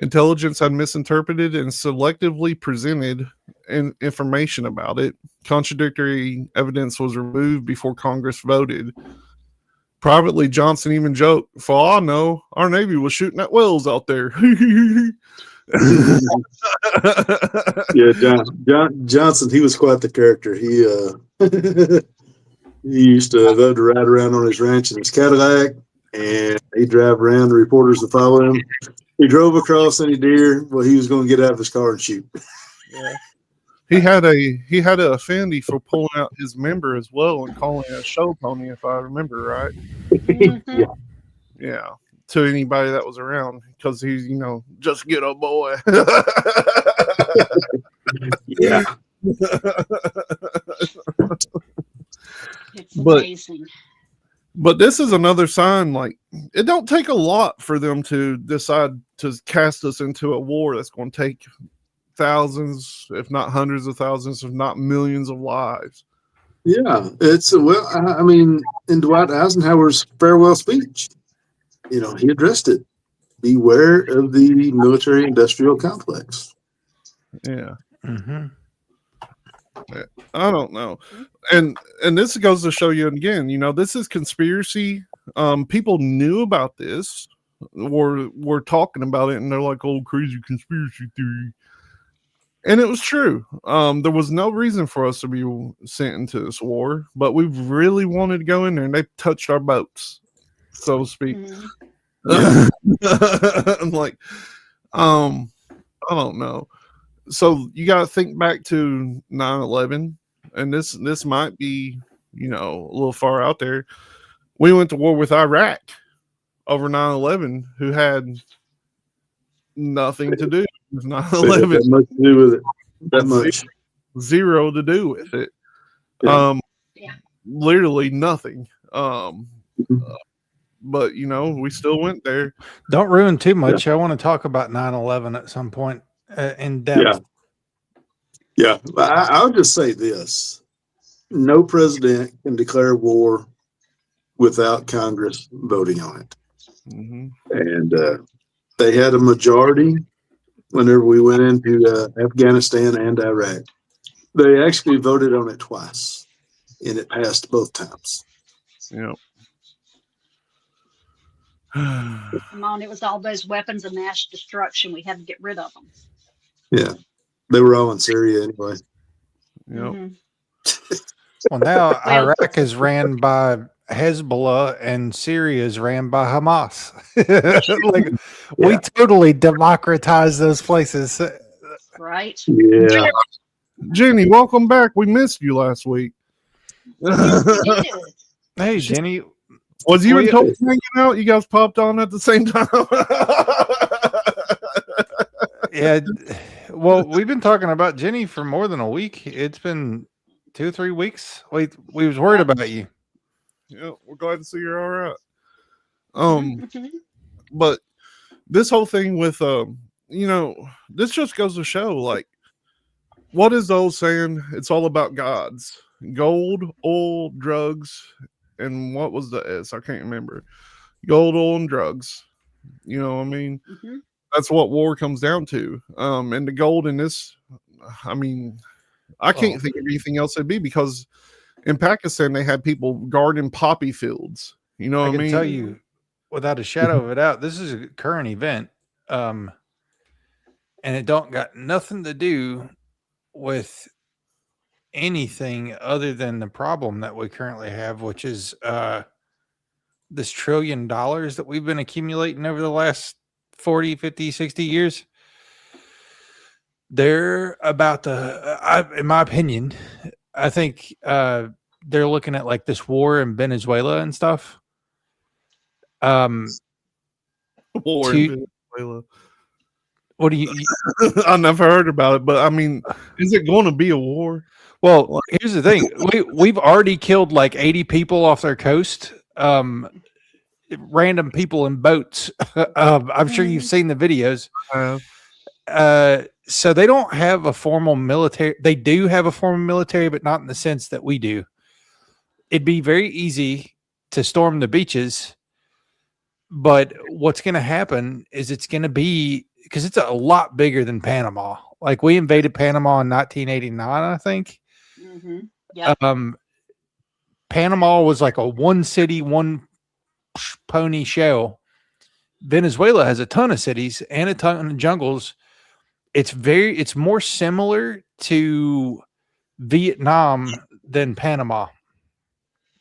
Intelligence had misinterpreted and selectively presented information about it. Contradictory evidence was removed before Congress voted. Privately, Johnson even joked, "For all I know, our Navy was shooting at whales out there." Yeah, Johnson, he was quite the character. He he used to love to ride around on his ranch in his Cadillac, and he'd drive around. The reporters would follow him. He drove across any deer. Well, he was going to get out of his car and shoot. Yeah. He had a affinity for pulling out his member as well and calling it a show pony, if I remember right. Yeah. Yeah. To anybody that was around, because he's, just get a boy. Yeah. It's amazing. But this is another sign, like, it don't take a lot for them to decide to cast us into a war that's going to take thousands, if not hundreds of thousands, if not millions of lives. Yeah. It's, well, I mean, in Dwight Eisenhower's farewell speech, he addressed it. Beware of the military industrial complex. Yeah. Mm-hmm. I don't know. And this goes to show you again, this is conspiracy. People knew about this or were talking about it, and they're like, "Oh, crazy conspiracy theory." And it was true. There was no reason for us to be sent into this war, but we really wanted to go in there, and they touched our boats, so to speak. I'm like, I don't know. So you got to think back to 9/11, and this might be, a little far out there. We went to war with Iraq over 9/11, who had nothing to do with 9/11. That much to do with it. That much. Zero to do with it. Yeah. Literally nothing. But we still went there. Don't ruin too much. I want to talk about 9/11 at some point in depth. Yeah. I'll just say this: no president can declare war without Congress voting on it. Mm-hmm. And they had a majority whenever we went into Afghanistan and Iraq. They actually voted on it twice, and it passed both times. Yeah. Come on, it was all those weapons of mass destruction. We had to get rid of them. Yeah. They were all in Syria anyway. Yep. Mm-hmm. Well, now Iraq is ran by Hezbollah and Syria is ran by Hamas. We totally democratized those places. Right? Yeah. Jenny, welcome back. We missed you last week. Hey, Jenny. Was you and Toby hanging out? You guys popped on at the same time. Yeah. Well, we've been talking about Jenny for more than a week. It's been 2 or 3 weeks. We was worried about you. Yeah, we're glad to see you're all right. But this whole thing with this just goes to show, like, what is the old saying? It's all about gods. Gold, oil, drugs, and what was the S? I can't remember. Gold, oil, and drugs. You know what I mean? Mm-hmm. That's what war comes down to. And the gold in this, I mean, I can't think of anything else it'd be, because in Pakistan they had people guarding poppy fields. You know what I mean? I can tell you without a shadow of a doubt, this is a current event. And it don't got nothing to do with anything other than the problem that we currently have, which is this $1 trillion that we've been accumulating over the last 40, 50, 60 years. They're about to, in my opinion, I think they're looking at like this war in Venezuela and stuff. War in Venezuela. What do you? I never heard about it, but I mean, is it going to be a war? Well, here's the thing: we've already killed like 80 people off their coast. Random people in boats. I'm sure you've seen the videos. So they don't have a formal military. They do have a formal military, but not in the sense that we do. It'd be very easy to storm the beaches, but what's going to happen is it's going to be, because it's a lot bigger than Panama. Like we invaded Panama in 1989, I think. Yeah. Panama was like a one city, one pony show. Venezuela has a ton of cities and a ton of jungles. It's more similar to Vietnam than Panama.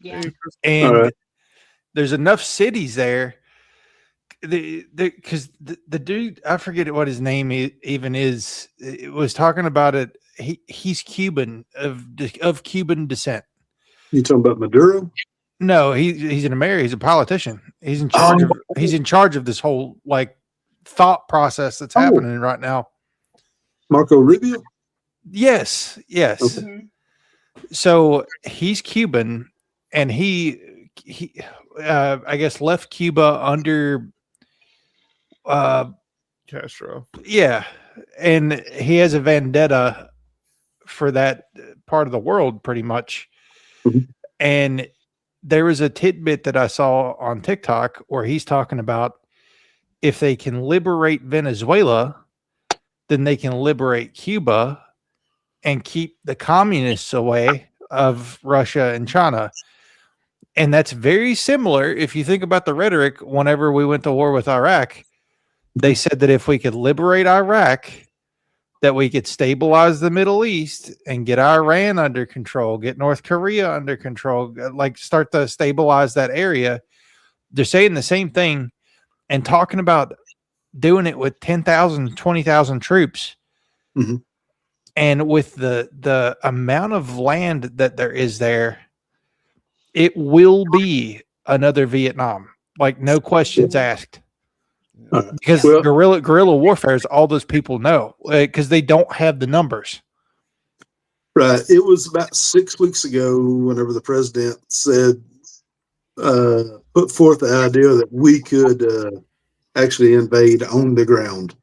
Yeah. And there's enough cities there. Because the dude, I forget what his name even is, it was talking about it. He's Cuban of Cuban descent. You talking about Maduro? No, he's an American. He's a politician. He's in charge of this whole like thought process that's happening right now. Marco Rubio? Yes. Okay. So he's Cuban, and he I guess left Cuba under Castro. Yeah, and he has a vendetta for that part of the world, pretty much. Mhm. And there was a tidbit that I saw on TikTok where he's talking about if they can liberate Venezuela, then they can liberate Cuba and keep the communists away of Russia and China. And that's very similar. If you think about the rhetoric, whenever we went to war with Iraq, they said that if we could liberate Iraq, that we could stabilize the Middle East and get Iran under control, get North Korea under control, like start to stabilize that area. They're saying the same thing and talking about doing it with 10,000, 20,000 troops. Mm-hmm. And with the amount of land that there is there, it will be another Vietnam, like no questions asked. Because guerrilla warfare is all those people know because they don't have the numbers. Right. It was about 6 weeks ago whenever the president said, put forth the idea that we could actually invade on the ground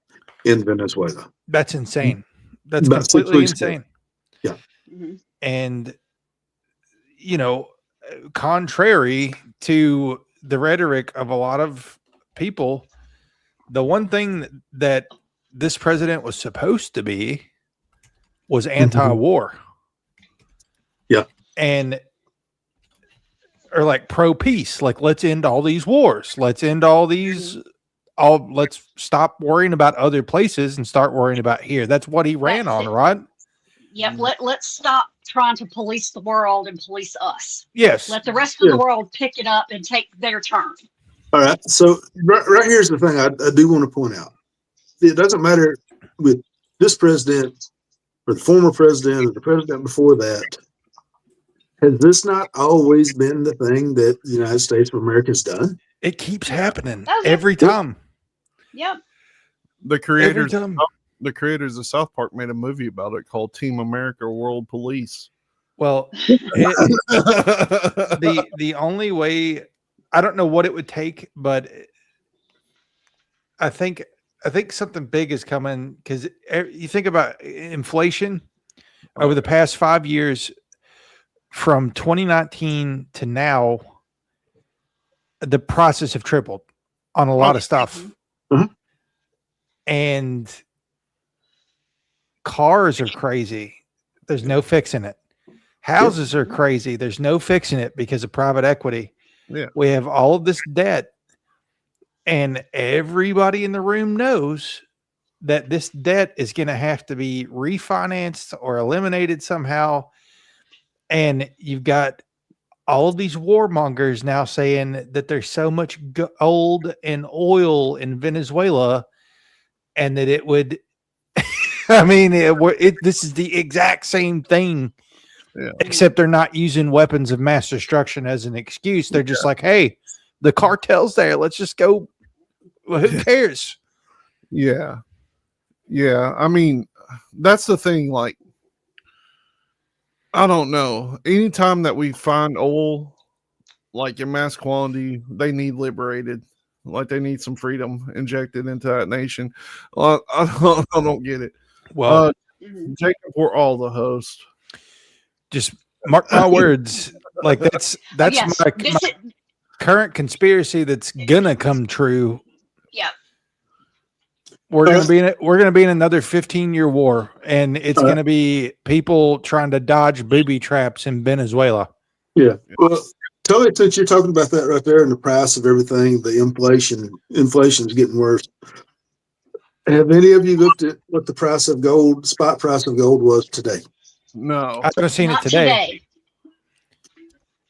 in Venezuela. That's insane. That's About 6 completely weeks insane. ago. Mm-hmm. And, you know, contrary to the rhetoric of a lot of people, the one thing that this president was supposed to be was anti-war. Yeah. And or like pro-peace, like let's end all these wars. Let's end all these let's stop worrying about other places and start worrying about here. That's what he ran on, right? Yep. Let's stop trying to police the world and police us. Yes. Let the rest of the world pick it up and take their turn. All right. So right here's the thing I do want to point out. It doesn't matter with this president or the former president or the president before that. Has this not always been the thing that the United States of America has done? It keeps happening every time. Yep. The creators of South Park made a movie about it called Team America World Police. Well, the only way, I don't know what it would take, but I think something big is coming because you think about inflation over the past 5 years from 2019 to now, the prices have tripled on a lot of stuff. Mm-hmm. And cars are crazy. There's no fixing it. Houses are crazy. There's no fixing it because of private equity. Yeah. We have all of this debt, and everybody in the room knows that this debt is going to have to be refinanced or eliminated somehow. And you've got all of these warmongers now saying that there's so much gold and oil in Venezuela and that it would, I mean, this is the exact same thing, except they're not using weapons of mass destruction as an excuse. They're just like, hey, the cartel's there. Let's just go. Well, who cares? Yeah. Yeah. I mean, that's the thing. Like, I don't know. Anytime that we find oil, like in mass quantity, they need liberated. Like they need some freedom injected into that nation. I don't get it. Well, Jacob, we're all the host. Just mark my words. Like that's my current conspiracy that's gonna come true. Yeah. we're gonna be in another 15-year war, and it's gonna be people trying to dodge booby traps in Venezuela. Yeah. Well, Tony, since you're talking about that right there and the price of everything, the inflation's getting worse. Have any of you looked at what the price of gold, spot price of gold was today? No. I haven't seen Not it today. today.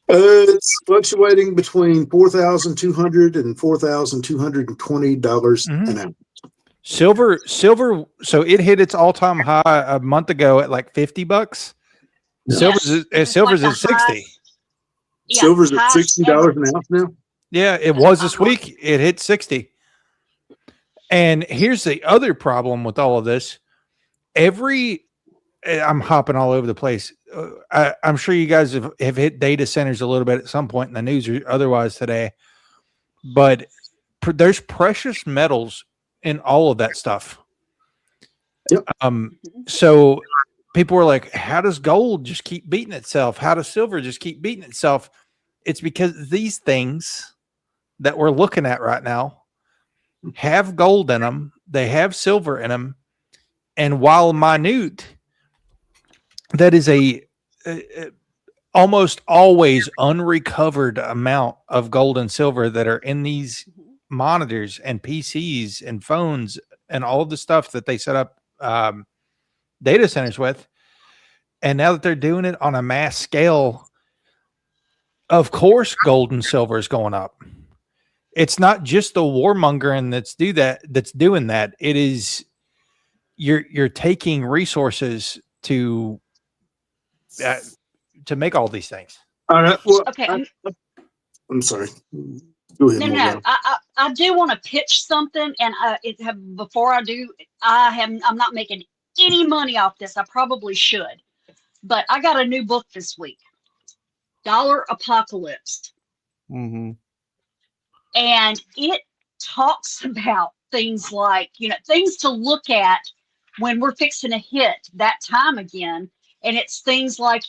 It's fluctuating between $4,200 and $4,220 an ounce. Silver. So it hit its all-time high a month ago at like $50. Silver's It's silver's like at the 60. highest- yeah, Silver's at highest $60 ever. an ounce now. Yeah, it was this week. It hit 60. And here's the other problem with all of this. I'm hopping all over the place. I'm sure you guys have hit data centers a little bit at some point in the news or otherwise today. But there's precious metals in all of that stuff. Yep. So people were like, how does gold just keep beating itself? How does silver just keep beating itself? It's because these things that we're looking at right now have gold in them. They have silver in them. And while minute, that is a almost always unrecovered amount of gold and silver that are in these monitors and PCs and phones and all of the stuff that they set up data centers with. And now that they're doing it on a mass scale, of course, gold and silver is going up. It's not just the warmongering that's doing that. It is you're taking resources to make all these things. All right. Well, Okay. I'm sorry. Go ahead. No. I do want to pitch something, and before I do, I'm not making any money off this. I probably should, but I got a new book this week, Dollar Apocalypse, Mm-hmm. and it talks about things like things to look at when we're fixing to hit that time again, and it's things like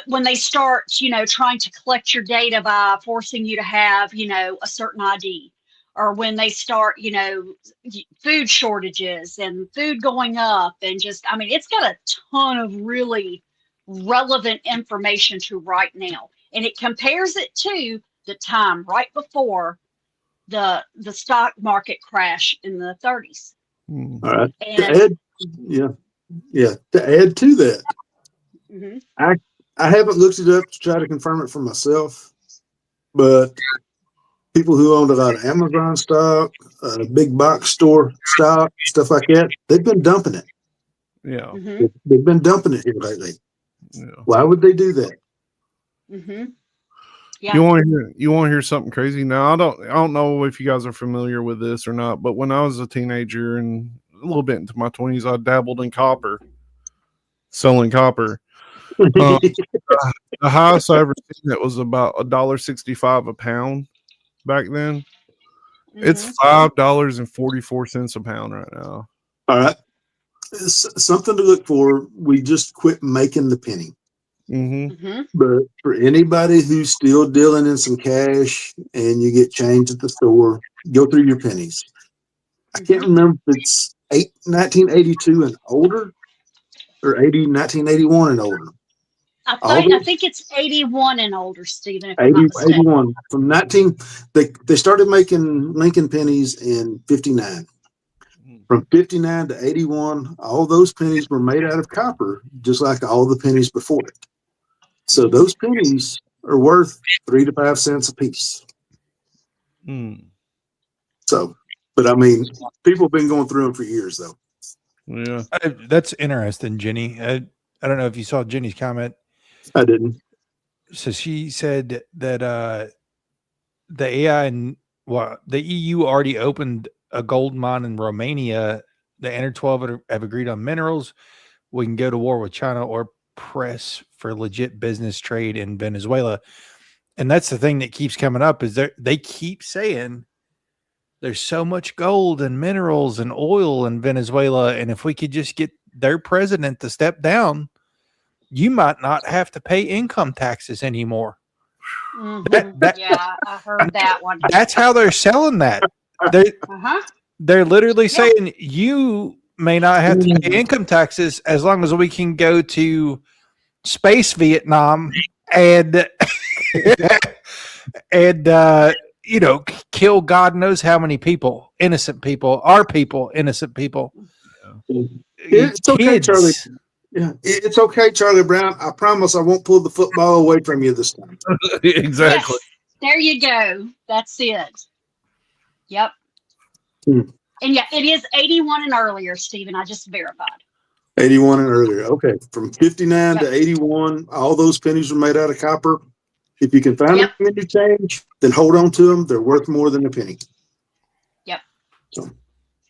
when they start, trying to collect your data by forcing you to have, a certain ID, or when they start, food shortages and food going up, and it's got a ton of really relevant information to right now. And it compares it to the time right before the stock market crash in the 30s. All right. And To add to that, I haven't looked it up to try to confirm it for myself, but people who owned a lot of Amazon stock, big box store stock, stuff like that, they've been dumping it. Yeah. They've been dumping it here lately. Yeah. Why would they do that? Yeah. You want to hear something crazy? Now I don't know if you guys are familiar with this or not, but when I was a teenager and a little bit into my 20s, I dabbled in copper, selling copper. The highest I ever seen it was about $1.65 a pound back then. It's $5.44 a pound right now. All right. It's something to look for. We just quit making the penny. But for anybody who's still dealing in some cash and you get change at the store, go through your pennies. I can't remember if it's 1982 and older or 1981 and older. I think it's 81 and older, Stephen. If I'm not mistaken. 81 from they started making Lincoln pennies in 59. From 59 to 81, all those pennies were made out of copper, just like all the pennies before it. So those pennies are worth 3 to 5 cents a piece. So, but I mean, people have been going through them for years, though. Yeah, that's interesting, Jenny. I don't know if you saw Jenny's comment. I didn't. So she said that the AI and the EU already opened a gold mine in Romania. The Enter 12 have agreed on minerals. We can go to war with China or press for legit business trade in Venezuela. And that's the thing that keeps coming up is they keep saying there's so much gold and minerals and oil in Venezuela. And if we could just get their president to step down, you might not have to pay income taxes anymore. Yeah, I heard that one. That's how they're selling that. They're literally Yeah. saying you may not have to pay income taxes as long as we can go to space Vietnam and and kill God knows how many people, innocent people, our people, innocent people, It's okay, Charlie. kids. Yeah, it's okay, Charlie Brown. I promise I won't pull the football away from you this time. Exactly. Yes. There you go. That's it. Yep. Hmm. And yeah, it is 81 and earlier, Stephen. I just verified. 81 and earlier. Okay, from 59 Yep. to 81, all those pennies were made out of copper. If you can find Yep. them in your change, then hold on to them. They're worth more than a penny. Yep. So.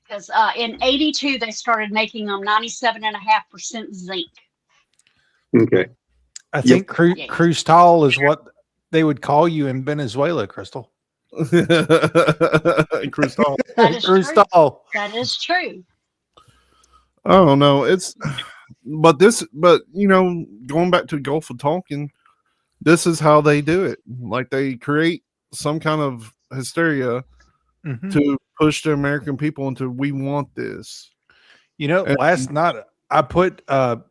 Because in 82, they started making them 97.5% zinc. Okay. I think Crustal is what they would call you in Venezuela, Crystal. Crystal. That is true. Crustal. That is true. I don't know. But going back to the Gulf of Tonkin, this is how they do it. Like they create some kind of hysteria to push the American people into we want this. Last night I put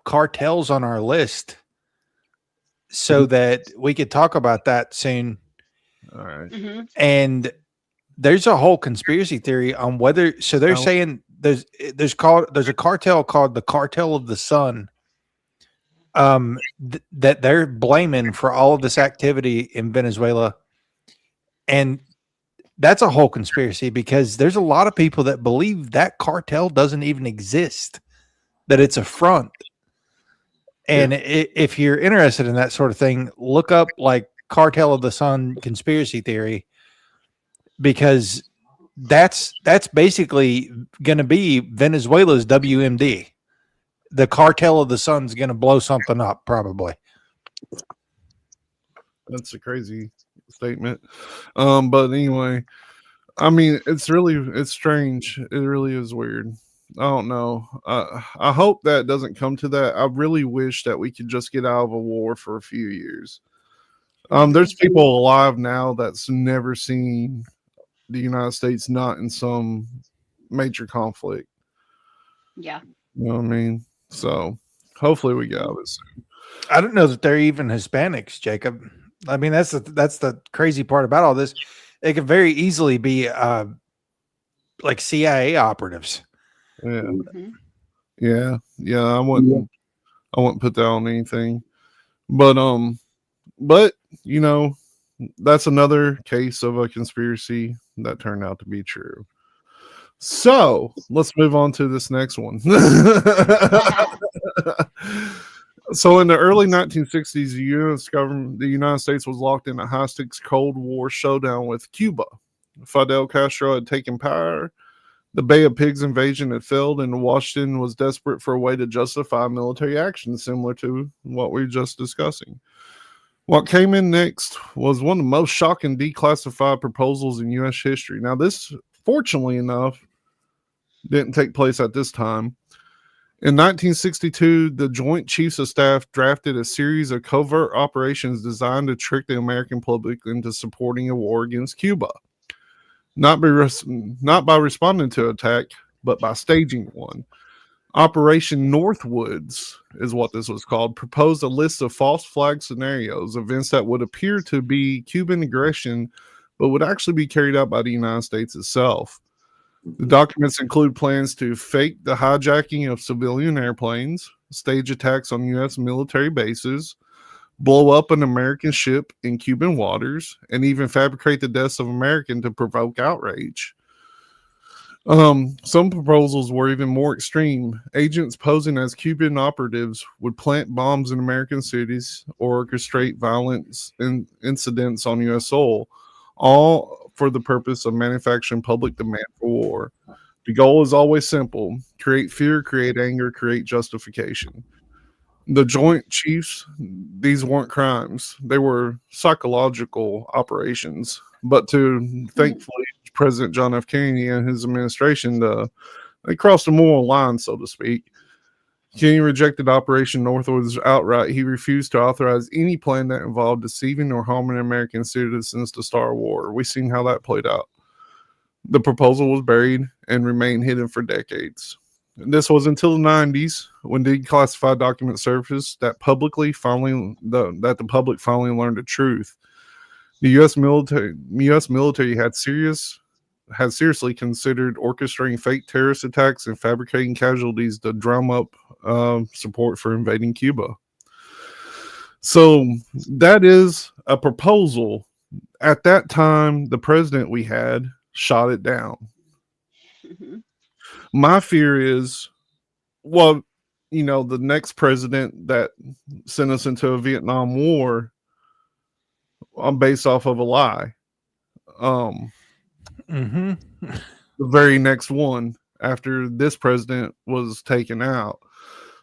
cartels on our list so that we could talk about that soon. All right. Mm-hmm. And there's a whole conspiracy theory on whether. So they're saying there's a cartel called the Cartel of the Sun. That they're blaming for all of this activity in Venezuela, and that's a whole conspiracy because there's a lot of people that believe that cartel doesn't even exist, that it's a front. And if you're interested in that sort of thing, look up like Cartel of the Sun conspiracy theory, because that's basically going to be Venezuela's WMD. The Cartel of the Sun's going to blow something up, probably. That's a crazy statement. But anyway, I mean, it's strange. It really is weird. I don't know. I hope that doesn't come to that. I really wish that we could just get out of a war for a few years. There's people alive now that's never seen the United States not in some major conflict. Yeah. You know what I mean? So hopefully we get out of it soon. I don't know that they're even Hispanics, Jacob. I mean, that's the crazy part about all this. It could very easily be like CIA operatives. Yeah. Mm-hmm. Yeah. I wouldn't put that on anything. But that's another case of a conspiracy that turned out to be true. So let's move on to this next one. So in the early 1960s, the United States was locked in a high-stakes Cold War showdown with Cuba. Fidel Castro had taken power. The Bay of Pigs invasion had failed, and Washington was desperate for a way to justify military action, similar to what we were just discussing. What came in next was one of the most shocking declassified proposals in U.S. history. Now, this, fortunately enough, didn't take place at this time. In 1962, the Joint Chiefs of Staff drafted a series of covert operations designed to trick the American public into supporting a war against Cuba. Not by responding to attack, but by staging one. Operation Northwoods is what this was called, proposed a list of false flag scenarios, events that would appear to be Cuban aggression, but would actually be carried out by the United States itself. The documents include plans to fake the hijacking of civilian airplanes, stage attacks on U.S. military bases, blow up an American ship in Cuban waters, and even fabricate the deaths of Americans to provoke outrage. Some proposals were even more extreme. Agents posing as Cuban operatives would plant bombs in American cities or orchestrate violence incidents on U.S. soil, all for the purpose of manufacturing public demand for war. The goal is always simple: create fear, create anger, create justification. The Joint Chiefs, these weren't crimes. They were psychological operations. But thankfully, President John F. Kennedy and his administration, they crossed the moral line, so to speak. Kennedy rejected Operation Northwoods outright. He refused to authorize any plan that involved deceiving or harming American citizens to start a war. We've seen how that played out. The proposal was buried and remained hidden for decades. And this was until the 90s when declassified documents surfaced that the public finally learned the truth. The U.S. military had seriously considered orchestrating fake terrorist attacks and fabricating casualties to drum up support for invading Cuba. So that is a proposal. At that time, the president we had shot it down. Mhm. My fear is, well, the next president that sent us into a Vietnam War, based off of a lie. Mm-hmm. The very next one after this president was taken out.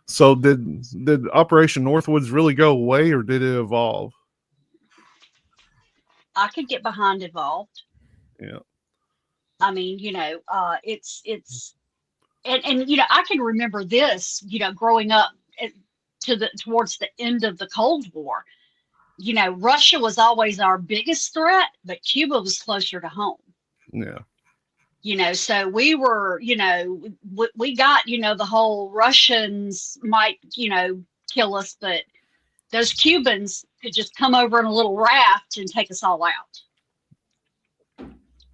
So did Operation Northwoods really go away, or did it evolve? I could get behind involved. Yeah. I mean, it's and I can remember this, growing up towards the end of the Cold War. Russia was always our biggest threat, but Cuba was closer to home. Yeah. So we were, we got, the whole Russians might, kill us, but those Cubans could just come over in a little raft and take us all out.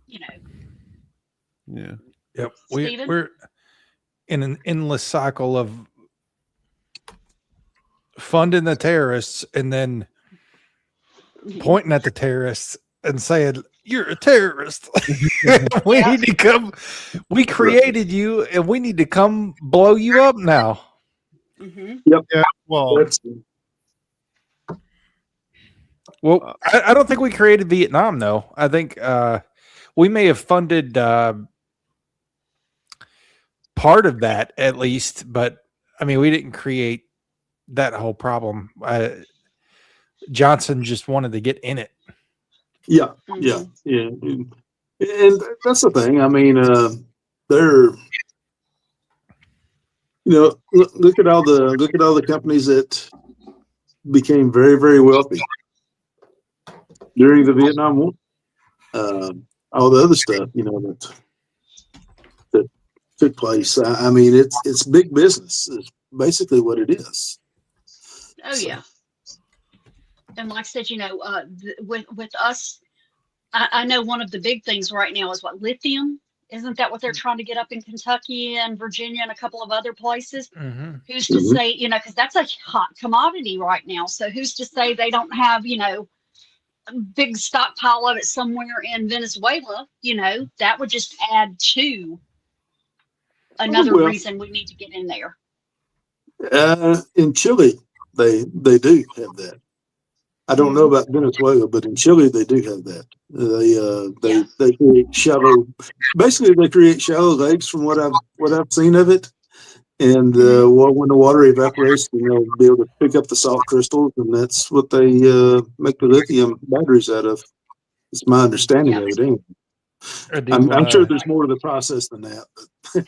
Yeah. Yep. Steven? We're in an endless cycle of funding the terrorists and then pointing at the terrorists and saying, "You're a terrorist." We need to come. We created you, and we need to come blow you up now. Mm-hmm. Yep. Yeah. Well, I don't think we created Vietnam, though. I think we may have funded part of that at least, but I mean, we didn't create that whole problem. Johnson just wanted to get in it. Yeah, Mm-hmm. yeah. And that's the thing. I mean, they're, look at all the companies that became very, very wealthy during the Vietnam War. All the other stuff, that took place. I mean, it's big business. Is basically what it is. Oh, yeah. And like I said, with us, I know one of the big things right now is lithium. Isn't that what they're trying to get up in Kentucky and Virginia and a couple of other places? Mm-hmm. Who's to say, because that's a hot commodity right now. So who's to say they don't have, a big stockpile of it somewhere in Venezuela? That would just add to another reason we need to get in there. In Chile, they do have that. I don't know about Venezuela, but in Chile they do have that. They create shallow. Basically, they create shallow lakes from what I've seen of it. And when the water evaporates, they'll be able to pick up the salt crystals, and that's what they make the lithium batteries out of. It's my understanding of it. Anyway. I'm sure there's more to the process than that. But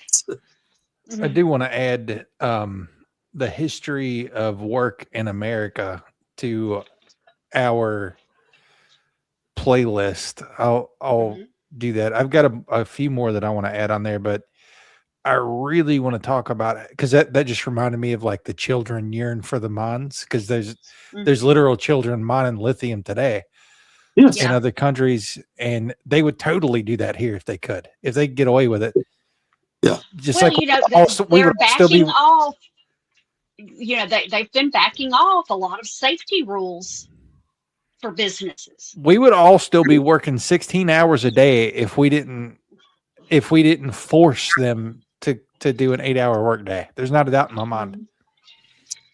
I do want to add the history of work in America to our playlist. I'll do that. I've got a few more that I want to add on there, but I really want to talk about it because that just reminded me of the children yearn for the mines, because there's literal children mining lithium today in other countries, and they would totally do that here if they could get away with it. Yeah, just we would still be off. They've been backing off a lot of safety rules for businesses. We would all still be working 16 hours a day if we didn't force them to do an 8-hour work day. There's not a doubt in my mind.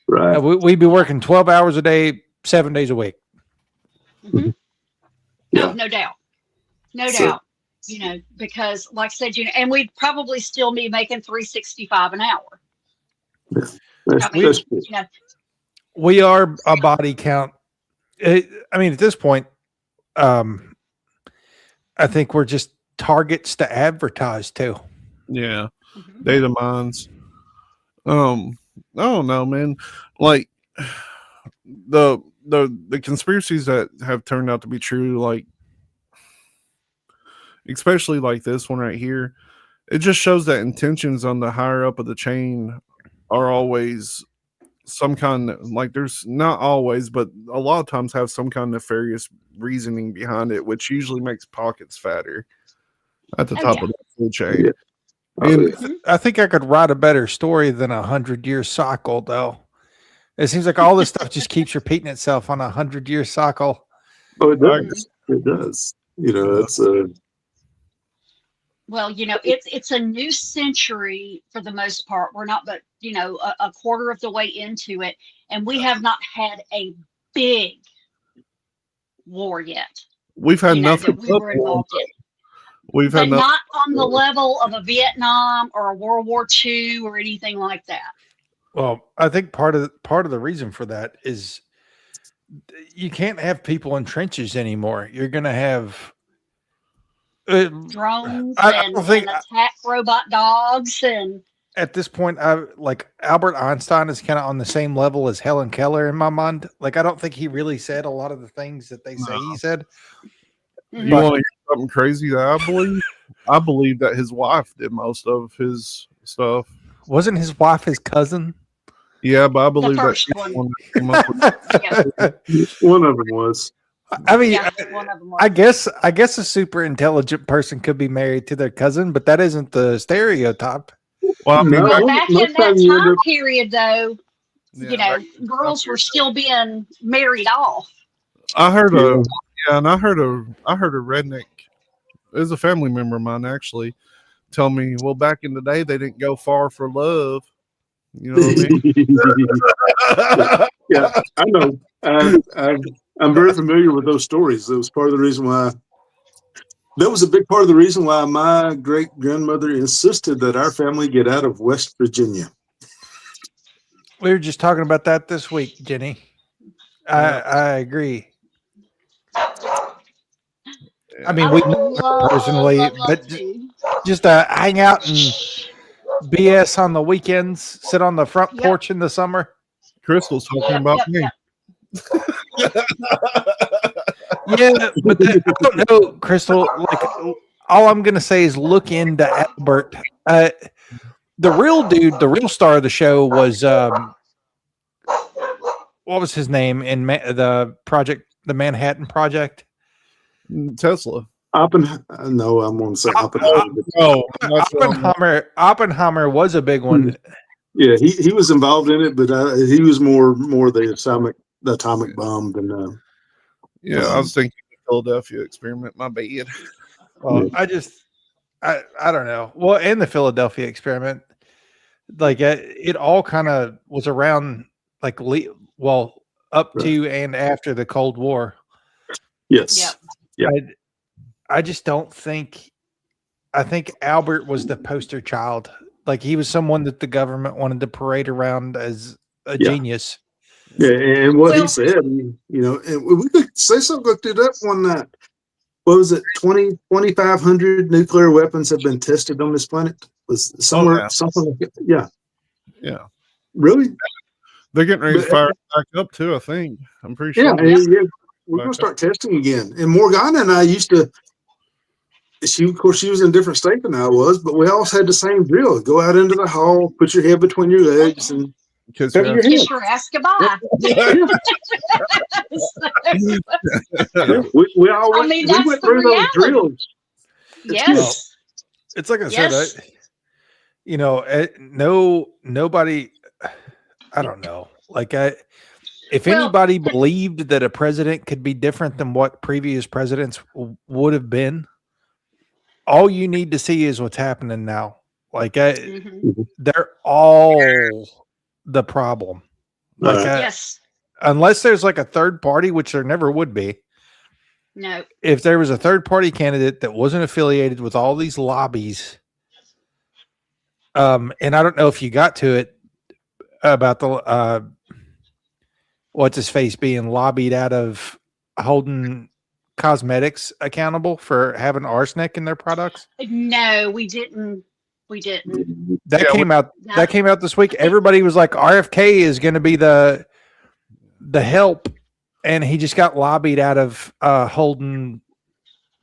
Right. We'd be working 12 hours a day, 7 days a week. Mm-hmm. Yeah. No doubt. No doubt. Because like I said, and we'd probably still be making $3.65 an hour. Yeah. We are a body count. I mean, at this point, I think we're just targets to advertise to. Yeah. Data mines. I don't know, man. Like the conspiracies that have turned out to be true, especially like this one right here. It just shows that intentions on the higher up of the chain are always some kind of, like, there's not always, but a lot of times have some kind of nefarious reasoning behind it, which usually makes pockets fatter at the top of the food chain. Yeah. And I think I could write a better story than 100-year cycle, though. It seems like all this stuff just keeps repeating itself on 100-year cycle. Oh, it does. It does. You know, it's Well, it's a new century for the most part. We're not but, a quarter of the way into it, and we have not had a big war yet. we've had nothing that we were involved in. We've But had nothing. not on the level of a Vietnam or a World War II or anything like that. Well, I think part of the reason for that is you can't have people in trenches anymore. You're going to have Drones I and, don't think- and attack robot dogs and at this point, like Albert Einstein is kind of on the same level as Helen Keller in my mind. Like, I don't think he really said a lot of the things that they say he said. You want to hear something crazy that I believe? I believe that his wife did most of his stuff. Wasn't his wife his cousin? Yeah, but I believe that first she's one. the one that came up with one of them was. I mean, one of them was. I guess a super intelligent person could be married to their cousin, but that isn't the stereotype. Well, I mean, No. Back most in that time you end time up- period, though, yeah, girls were still being married off. I heard Yeah. and I heard a redneck. It was a family member of mine actually tell me, well, back in the day they didn't go far for love. You know what I mean? Yeah, I know. I'm very familiar with those stories. That was part of the reason why. That was a big part of the reason why my great grandmother insisted that our family get out of West Virginia. We were just talking about that this week, Jenny. I agree. I mean, we personally, but just hang out and BS on the weekends, sit on the front Yep. porch in the summer. Crystal's talking about me. Yeah, but I don't know, Crystal. Like, all I'm gonna say is look into Albert. The real dude, the real star of the show was what was his name in the Manhattan Project? Tesla. No, I'm going to say Oppenheimer. Oh, that's what I'm- Oppenheimer was a big one. Yeah, he was involved in it, but he was more the atomic bomb than. yeah, I was thinking the Philadelphia experiment. My bad. Well, I don't know. Well, and the Philadelphia experiment, like it all kind of was around like up to and after the Cold War. Yes. Yep. Yeah. I just don't think. I think Albert was the poster child. Like he was someone that the government wanted to parade around as a genius. Yeah, and what he Well- said, and we could say something. Looked it up one night. What was it? 2,500 nuclear weapons have been tested on this planet. Was somewhere yeah. something like that? Yeah. Yeah, Really? they're getting ready to But- fire it back up too. I think. I'm pretty Yeah. sure. Yeah. We're going to start testing again. And Morgana and I used to. Of course, she was in a different state than I was, but we always had the same drill: go out into the hall, put your head between your legs, and Kiss cover your your ass. head. Kiss your ass goodbye. We all I went, mean, we that's went the through those reality. drills. Yes. It's like I Yes. said, nobody. I don't know. Like if Well, anybody believed that a president could be different than what previous presidents would have been, all you need to see is what's happening now. Like Mhm. they're all the problem. Like Right. Yes. unless there's like a third party, which there never would be. No. If there was a third party candidate that wasn't affiliated with all these lobbies, and I don't know if you got to it about the what's his face being lobbied out of holding cosmetics accountable for having arsenic in their products. No, we didn't. We didn't. That Yeah, came out. No. That came out this week. Everybody was like, RFK is going to be the help, and he just got lobbied out of holding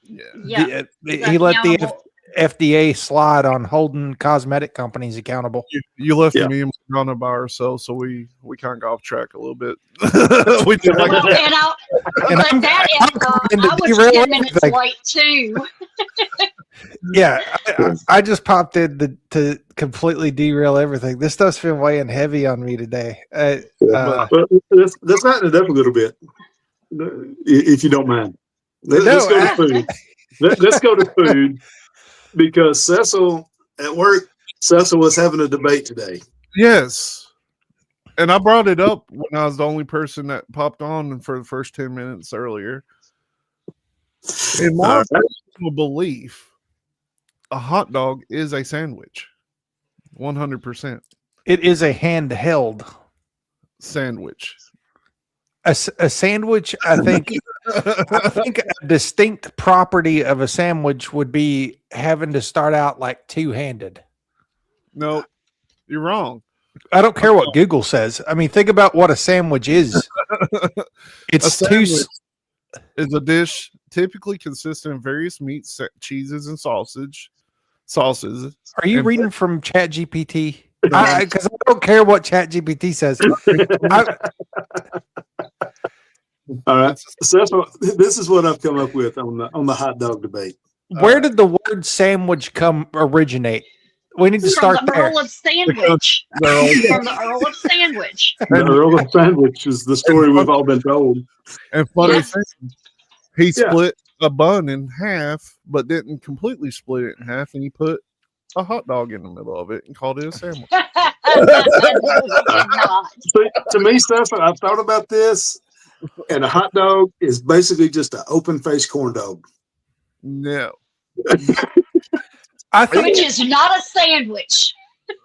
Yeah, He let the accountable. FDA slide on holding cosmetic companies accountable. You left Yeah. me and Madonna by ourselves, so we kind of got off track a little bit. We did like Well, and And but I'm that coming to I was derail 10 minutes everything. late too. Yeah, I just popped in to completely derail everything. This stuff's been weighing heavy on me today. But let's lighten it up a little bit, if you don't mind. Let's go to food. Let's go to food because Cecil at work, Cecil was having a debate today. yes. And I brought it up when I was the only person that popped on for the first 10 minutes earlier. In my personal belief, a hot dog is a sandwich. 100% It is a handheld sandwich. a sandwich. I think a distinct property of a sandwich would be having to start out like two-handed. No, you're wrong. I don't care what Google says. I mean, think about what a sandwich is. It's A sandwich is a dish typically consisting of various meats, cheeses, and sauces. Are you and reading from ChatGPT? Because I don't care what ChatGPT says. All right, Cecil, this is what I've come up with on the hot dog debate. Where did the word sandwich originate? We need to start From the there. Earl of Sandwich. From the Earl of Sandwich. The Earl of Sandwich is the story we've all been told. And funny Yes. thing, he split a bun in half, but didn't completely split it in half, and he put a hot dog in the middle of it and called it a sandwich. No, he did not. So, to me, Cecil, I've thought about this, and a hot dog is basically just an open-faced corn dog. No. Which is not a sandwich.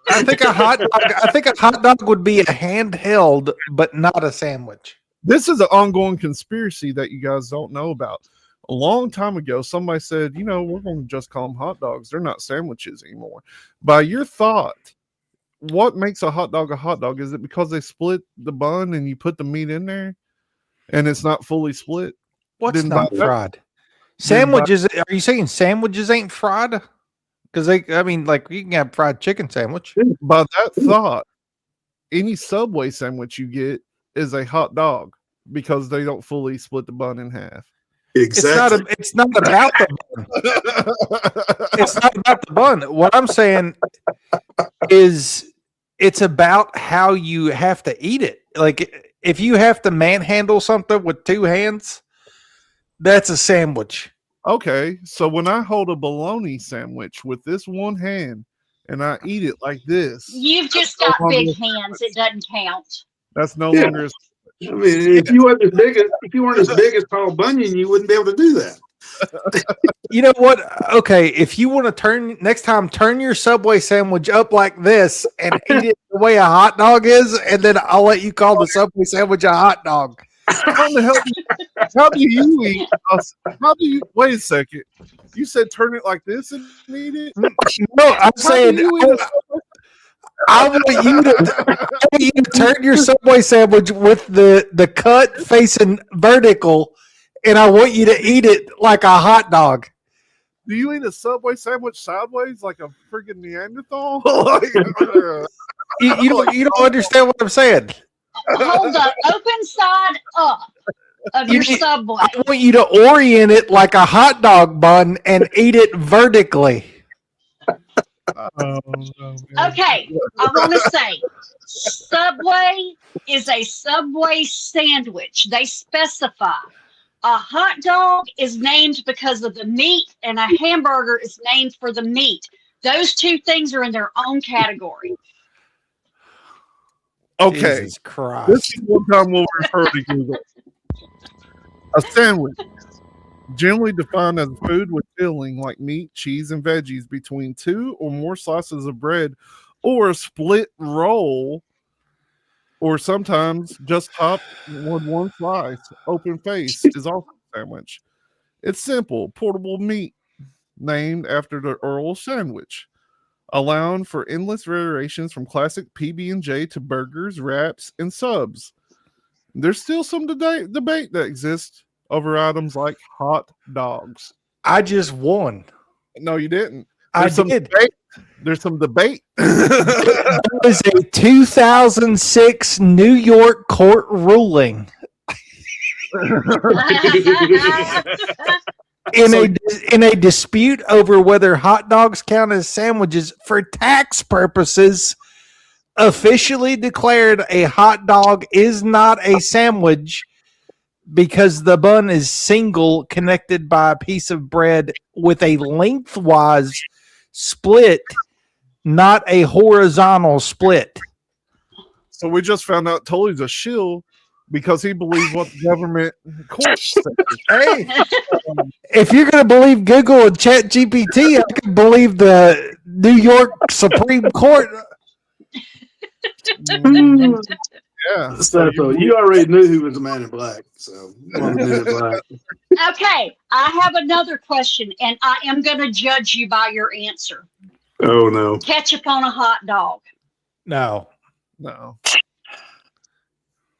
I think a hot dog would be a handheld, but not a sandwich. This is an ongoing conspiracy that you guys don't know about. A long time ago, somebody said, we're going to just call them hot dogs. They're not sandwiches anymore. By your thought, what makes a hot dog a hot dog? Is it because they split the bun and you put the meat in there and it's not fully split? What's Didn't not buy- fried? Sandwiches? Are you saying sandwiches ain't fried? Because you can have fried chicken sandwich. By that thought, any Subway sandwich you get is a hot dog because they don't fully split the bun in half. Exactly. It's not about the bun. It's not about the bun. What I'm saying is it's about how you have to eat it. Like if you have to manhandle something with two hands, that's a sandwich. Okay, so when I hold a bologna sandwich with this one hand and I eat it like this, You've just got big hands. It doesn't count. that's no longer. I mean, if you weren't as big as Paul Bunyan, you wouldn't be able to do that. You know what? Okay, if you want to turn your Subway sandwich up like this and eat it the way a hot dog is, and then I'll let you call the Subway sandwich a hot dog. How do you eat? Wait a second. You said turn it like this and eat it? No, I'm saying I want you to turn your Subway sandwich with the cut facing vertical, and I want you to eat it like a hot dog. Do you eat a Subway sandwich sideways like a freaking Neanderthal? You don't understand what I'm saying. Hold the open side up of your Subway. I want you to orient it like a hot dog bun and eat it vertically. Okay, I want to say Subway is a Subway sandwich. They specify. A hot dog is named because of the meat, and a hamburger is named for the meat. Those two things are in their own category. Okay. Jesus Christ. This is one time we'll refer to Google. A sandwich, generally defined as food with filling like meat, cheese, and veggies between two or more slices of bread, or a split roll, or sometimes just topped with one slice. Open face is also a sandwich. It's simple, portable meat named after the Earl sandwich, allowing for endless variations from classic PB&J to burgers, wraps, and subs. There's still some debate that exists over items like hot dogs. I just won. No, you didn't. I There's some did. debate. There's some debate. It was a 2006 New York court ruling in a dispute over whether hot dogs count as sandwiches for tax purposes. Officially declared a hot dog is not a sandwich because the bun is single, connected by a piece of bread with a lengthwise split, not a horizontal split. So we just found out Tully's a shill because he believes what the government court says. Hey, if you're going to believe Google and Chat GPT, I can believe the New York Supreme Court. Yeah. So you already knew who was the man in black. So one of the men in black. Okay, I have another question, and I am going to judge you by your answer. Oh no. Ketchup on a hot dog. No.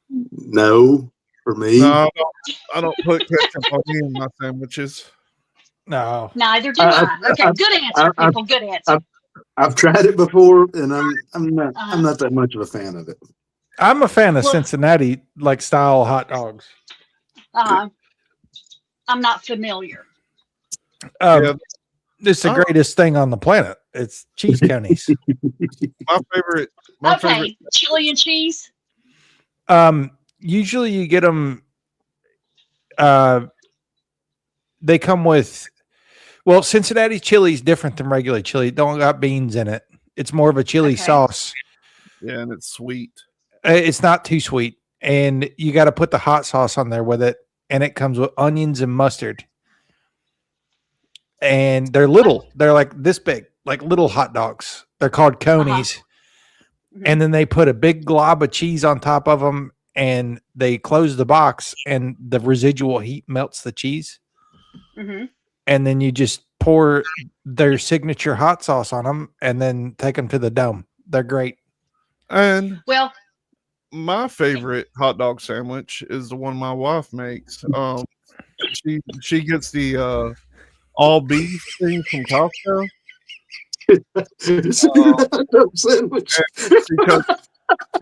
No, for me. No, I don't put ketchup on any of my sandwiches. No. Neither do I. Okay, good answer, people. Good answer. I've tried it before, and I'm not that much of a fan of it. I'm a fan of Cincinnati style hot dogs. I'm not familiar. It's the greatest thing on the planet. It's cheese counties. My favorite. Chili and cheese. Usually you get them. They come with. Well, Cincinnati chili is different than regular chili. It don't got beans in it. It's more of a chili sauce. Yeah, and it's sweet. It's not too sweet, and you got to put the hot sauce on there with it, and it comes with onions and mustard. And they're little. They're like this big, like little hot dogs. They're called conies. And then they put a big glob of cheese on top of them, and they close the box, and the residual heat melts the cheese. And then you just pour their signature hot sauce on them, and then take them to the dome. They're great. And my favorite hot dog sandwich is the one my wife makes. She gets the all beef thing from Costco. Sandwich.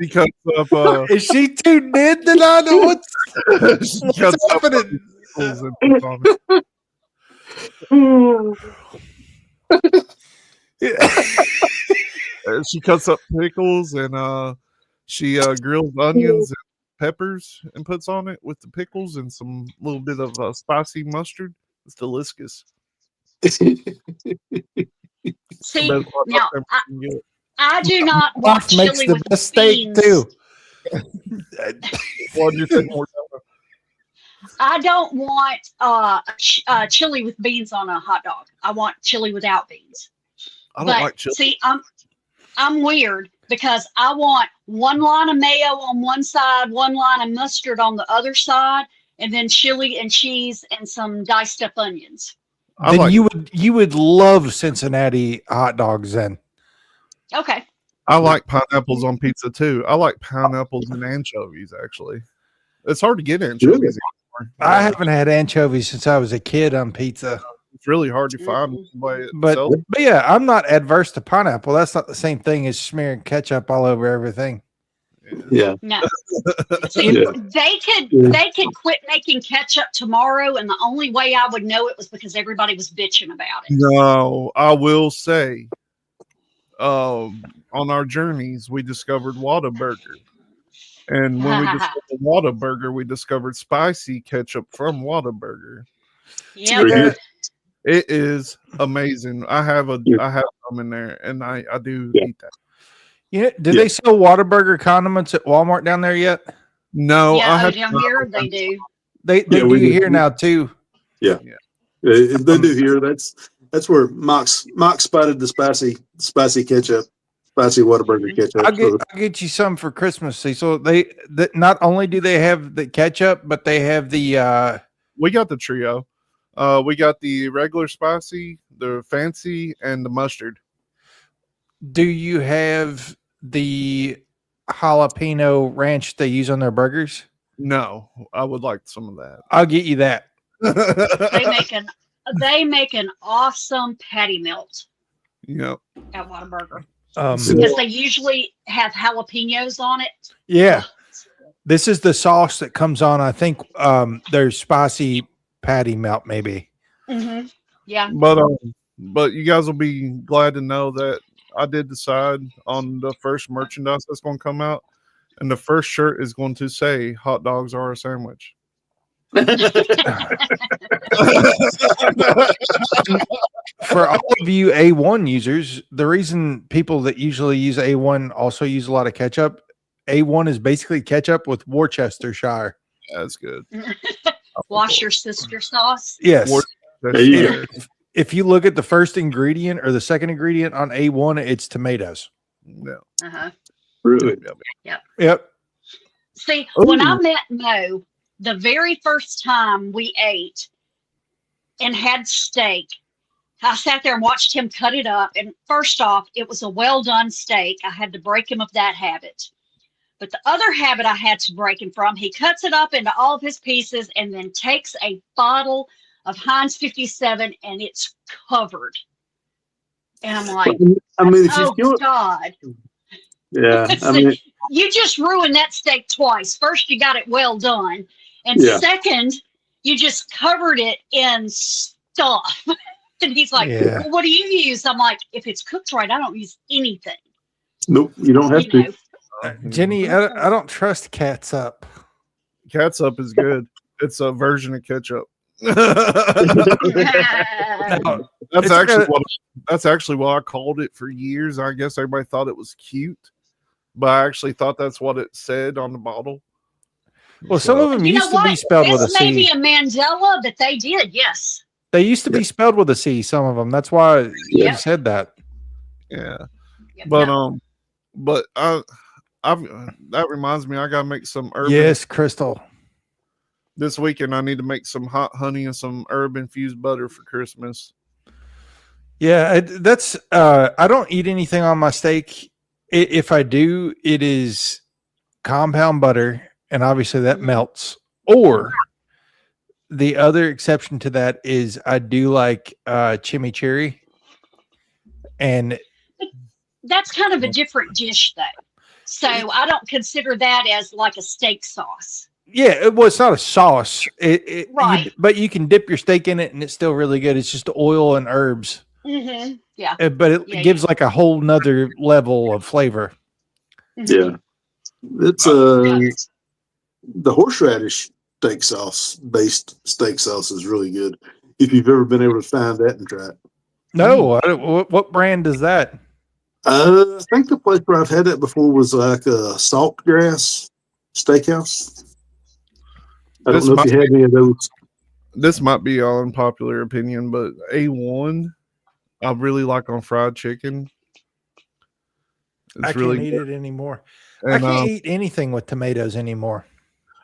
She cuts up. Is she too dead that I know what's happening? She cuts up pickles and she grills onions and peppers and puts on it with the pickles and some little bit of spicy mustard. It's delicious. See, now I do not want chili makes the with best steak too. I don't want chili with beans on a hot dog. I want chili without beans. I don't like chili. See, I'm weird because I want one line of mayo on one side, one line of mustard on the other side, and then chili and cheese and some diced up onions. Then you would love Cincinnati hot dogs then. Okay. I like pineapples on pizza too. I like pineapples and anchovies actually. It's hard to get anchovies anymore. I haven't had anchovies since I was a kid on pizza. It's really hard to find by but yeah, I'm not adverse to pineapple. That's not the same thing as smearing ketchup all over everything. Yeah. No. See, they could quit making ketchup tomorrow, and the only way I would know it was because everybody was bitching about it. No, I will say, on our journeys, we discovered Whataburger. And when we discovered Whataburger, we discovered spicy ketchup from Whataburger. Yeah. It is amazing. I have some in there, and I do eat that. Yeah. Do they sell Whataburger condiments at Walmart down there yet? No, yeah, down here they do. They do here now too. Yeah. They do here. That's where Mox spotted the spicy ketchup, spicy Whataburger ketchup. I'll get you some for Christmas. See, so they not only do they have the ketchup, but they have the we got the trio. We got the regular spicy, the fancy, and the mustard. Do you have the jalapeno ranch they use on their burgers? No, I would like some of that. I'll get you that. They make an awesome patty melt Yep. at Whataburger So- because they usually have jalapenos on it. Yeah. Ugh, it's so good. This is the sauce that comes on. I think there's spicy patty melt, maybe. Yeah. But you guys will be glad to know that I did decide on the first merchandise that's going to come out, and the first shirt is going to say "Hot dogs are a sandwich." For all of you A1 users, the reason people that usually use A1 also use a lot of ketchup, A1 is basically ketchup with Worcestershire. That's good. Wash your sister sauce. Yes. There you go. If you look at the first ingredient or the second ingredient on A1, it's tomatoes. Yeah. Uh-huh. Really? Yep. See, when I Ooh. met Mo, the very first time we ate and had steak, I sat there and watched him cut it up. And first off, it was a well done steak. I had to break him of that habit. But the other habit I had to break him from, he cuts it up into all of his pieces and then takes a bottle of Heinz 57 and it's covered. And I'm like, I mean, if you oh feel, God. yeah, I So mean, you just ruined that steak twice. First, you got it well done. And Yeah. second, you just covered it in stuff. And he's like, Yeah. well, what do you use? I'm like, if it's cooked right, I don't use anything. nope, you don't have You to. know. Jenny, I don't trust catsup. Catsup is good. It's a version of ketchup. No, That's It's actually got- what that's actually what I called it for years. I guess everybody thought it was cute, but I actually thought that's what it said on the bottle. well, some of them You know used to be what? spelled with a This may be C. a Mandela, but they did, yes. They used to be spelled with a C, some of them. That's why you Yep. said that. Yeah, Yep. but No. I've that reminds me, I gotta make some herb. Yes, Crystal. This weekend I need to make some hot honey and some herb infused butter for Christmas. Yeah, that's I don't eat anything on my steak. If I do, it is compound butter, and obviously that melts. Or the other exception to that is I do like chimichurri, and That's kind of a different dish, though. So I don't consider that as like a steak sauce. yeah, well, it's not a sauce. Right. But you can dip your steak in it, and it's still really good. It's just oil and herbs, Mm-hmm. Yeah. but it Yeah, gives like a whole nother level of flavor. Yeah, it's Yeah. the horseradish based steak sauce is really good. If you've ever been able to find that and try it. No, what brand is that? I think the place where I've had that before was like a Saltgrass Steakhouse. I don't This know if might you had any of those. This might be an unpopular opinion, but A1 I really like on fried chicken. It's I really can't eat good. it anymore. And, I can't eat anything with tomatoes anymore.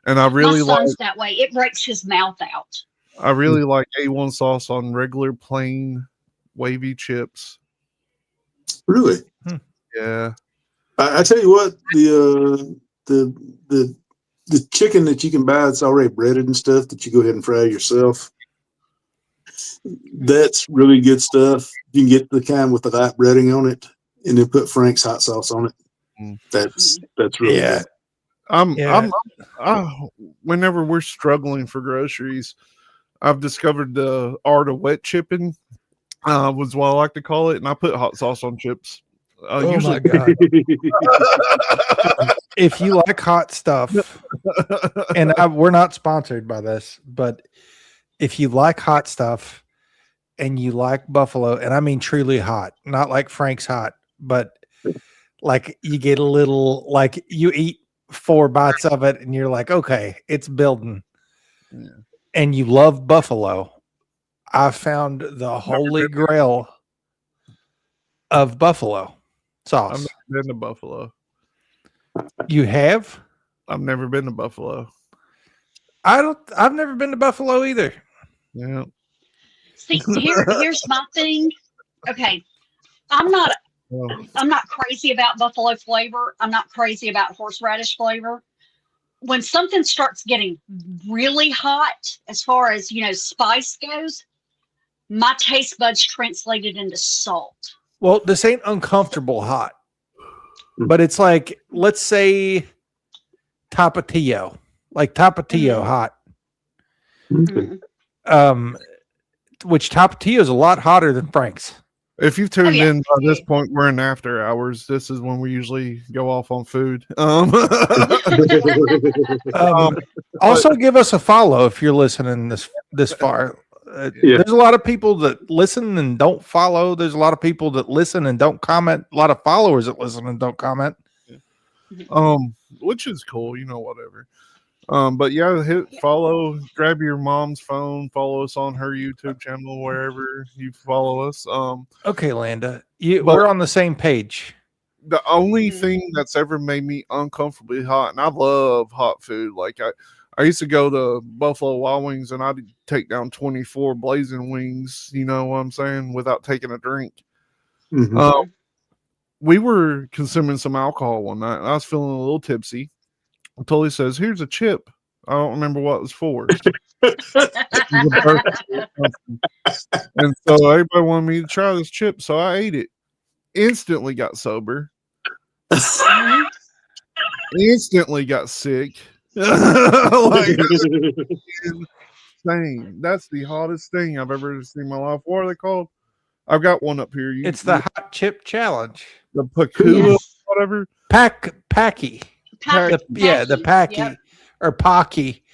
and I really My like son's that way. It breaks his mouth out. A1 sauce on regular plain wavy chips. Really? Yeah. I tell you what, the chicken that you can buy, it's already breaded and stuff that you go ahead and fry yourself. That's really good stuff. You can get the kind with the light breading on it, and then put Frank's hot sauce on it. Mm. That's really Yeah. good. Whenever we're struggling for groceries, I've discovered the art of wet chipping, was what I like to call it, and I put hot sauce on chips. Oh Usually, my god! If you like hot stuff, and we're not sponsored by this, but if you like hot stuff and you like buffalo, and I mean truly hot, not like Frank's hot, but like you get a little, like you eat 4 bites of it and you're like, okay, it's building. Yeah. And you love buffalo, I found the holy grail of buffalo I've sauce. never been to Buffalo. You have? I've never been to Buffalo. I've never been to Buffalo either. Yeah. See, here's my thing. Okay, I'm not crazy about buffalo flavor. I'm not crazy about horseradish flavor. When something starts getting really hot, as far as spice goes, my taste buds translated into salt. Well, this ain't uncomfortable hot, but it's like, let's say Tapatio, like Tapatio hot. Okay. Which Tapatio is a lot hotter than Frank's. If you've tuned yeah. in by this point, we're in after hours. This is when we usually go off on food. Also, give us a follow if you're listening this far. Yeah. There's a lot of people that listen and don't follow. There's a lot of people that listen and don't comment. A lot of followers that listen and don't comment. Which is cool, whatever. But yeah, hit follow, grab your mom's phone, follow us on her YouTube channel, wherever you follow us. Okay, Landa, we're on the same page. The only thing that's ever made me uncomfortably hot, and I love hot food. Like I used to go to Buffalo Wild Wings and I'd take down 24 blazing wings, you know what I'm saying, without taking a drink. We were consuming some alcohol one night and I was feeling a little tipsy. Tully says, "Here's a chip." I don't remember what it was for. And so everybody wanted me to try this chip, so I ate it. Instantly got sober. Instantly got sick. Like, insane. That's the hottest thing I've ever seen in my life. What are they called? I've got one up here. It's the hot chip challenge. The Pakula, whatever. Packy. The Packy. Yep. Or Pocky.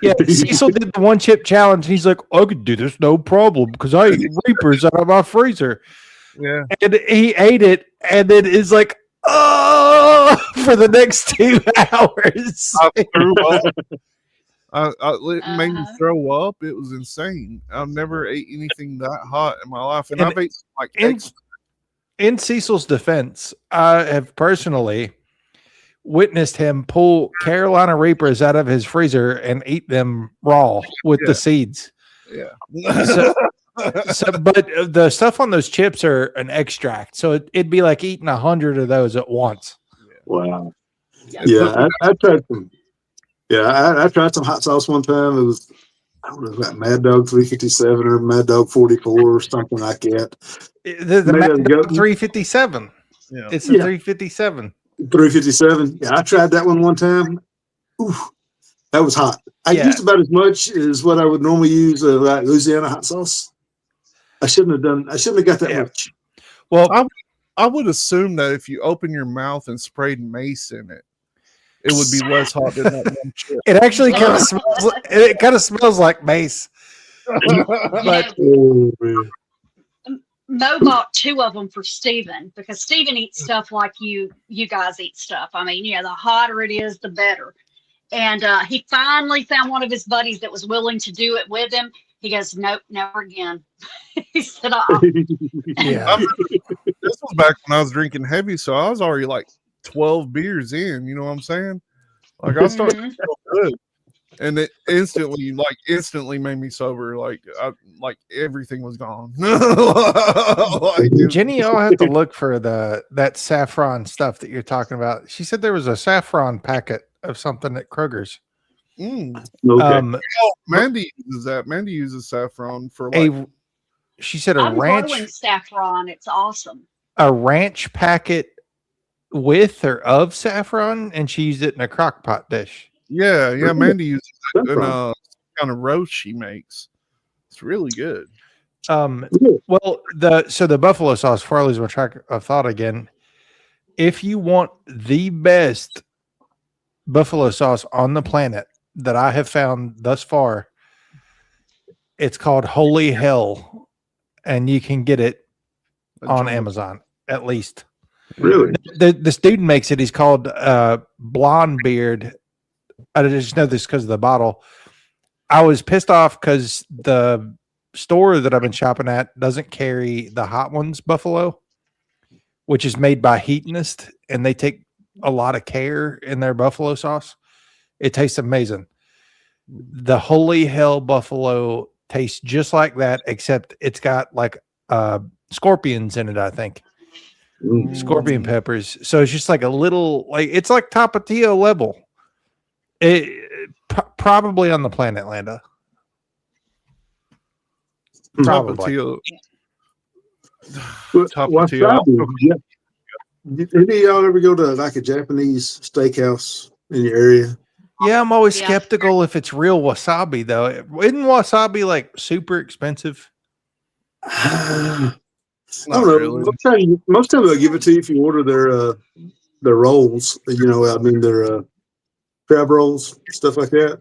Yeah, Cecil did the one chip challenge. And he's like, I could do this no problem because I eat Reapers out of my freezer. Yeah. And he ate it and then is like, oh, for the next 2 hours. I threw up. It made me throw up. It was insane. I've never ate anything that hot in my life. And I've ate like in Cecil's defense, I have personally witnessed him pull Carolina Reapers out of his freezer and eat them raw with the seeds. Yeah. But the stuff on those chips are an extract, so it'd be like eating 100 of those at once. Wow. Yeah, I tried some. Yeah, I tried some hot sauce one time. It was, I don't know, that Mad Dog 357 or Mad Dog 44 or something like that. The Mad Dog 357. Yeah. It's the 357. 357. Yeah, I tried that one time. Ooh, that was hot. I used about as much as what I would normally use like Louisiana hot sauce. I shouldn't have got that much. Well, I would assume that if you open your mouth and sprayed mace in it, it would be less hot than that one chip. It actually kind of smells. It kind of smells like mace. But Mo bought 2 of them for Steven because Steven eats stuff like you guys eat stuff. I mean, the hotter it is, the better. And he finally found one of his buddies that was willing to do it with him. He goes, "Nope, never again." He said, Yeah. This was back when I was drinking heavy, so I was already like 12 beers in. You know what I'm saying? Like I started to feel good, and it instantly made me sober. Like everything was gone. Jenny, I'll have to look for that saffron stuff that you're talking about. She said there was a saffron packet of something at Kroger's. Okay. Mandy uses that. Mandy uses saffron for she said I'm growing saffron. It's awesome. A ranch packet with or of saffron, and she used it in a crock pot dish. Yeah. Mandy uses it in a kind of roast she makes. It's really good. Well, the buffalo sauce, before I lose my track of thought again, if you want the best buffalo sauce on the planet that I have found thus far, it's called Holy Hell, and you can get it on Amazon at least. Really? This dude makes it. He's called Blonde Beard. I just know this because of the bottle. I was pissed off because the store that I've been shopping at doesn't carry the Hot Ones Buffalo, which is made by Heatonist, and they take a lot of care in their buffalo sauce. It tastes amazing. The Holy Hell Buffalo tastes just like that, except it's got like scorpions in it, I think. Scorpion peppers. So it's just like a little, like it's like Tapatio level. Probably on the planet, Landa. Probably. Tapatio. Wasabi. Yeah. Did any of y'all ever go to like a Japanese steakhouse in your area? Yeah, I'm always Yeah. skeptical if it's real wasabi though. Isn't wasabi like super expensive? I Not don't know. really. Most time they'll give it to you if you order their rolls. You know, I mean their crab rolls, stuff like that.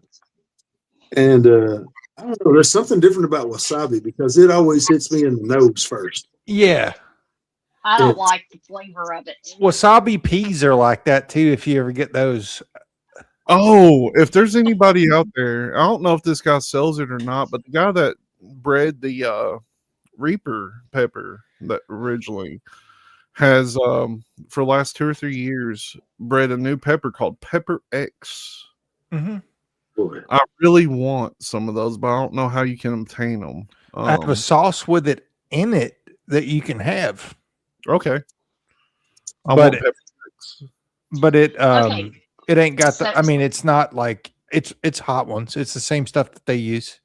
And I don't know. There's something different about wasabi because it always hits me in the nose first. Yeah. I don't It's- like the flavor of it. Wasabi peas are like that too if you ever get those. Oh, if there's anybody out there, I don't know if this guy sells it or not, but the guy that bred the Reaper pepper that originally has for the last 2 or 3 years bred a new pepper called Pepper X. Mm-hmm. Boy. I really want some of those, but I don't know how you can obtain them. I have a sauce with it in it that you can have. Okay. I But want it- Pepper X. But it Okay. it ain't got the So- I mean it's not like it's hot ones. It's the same stuff that they use.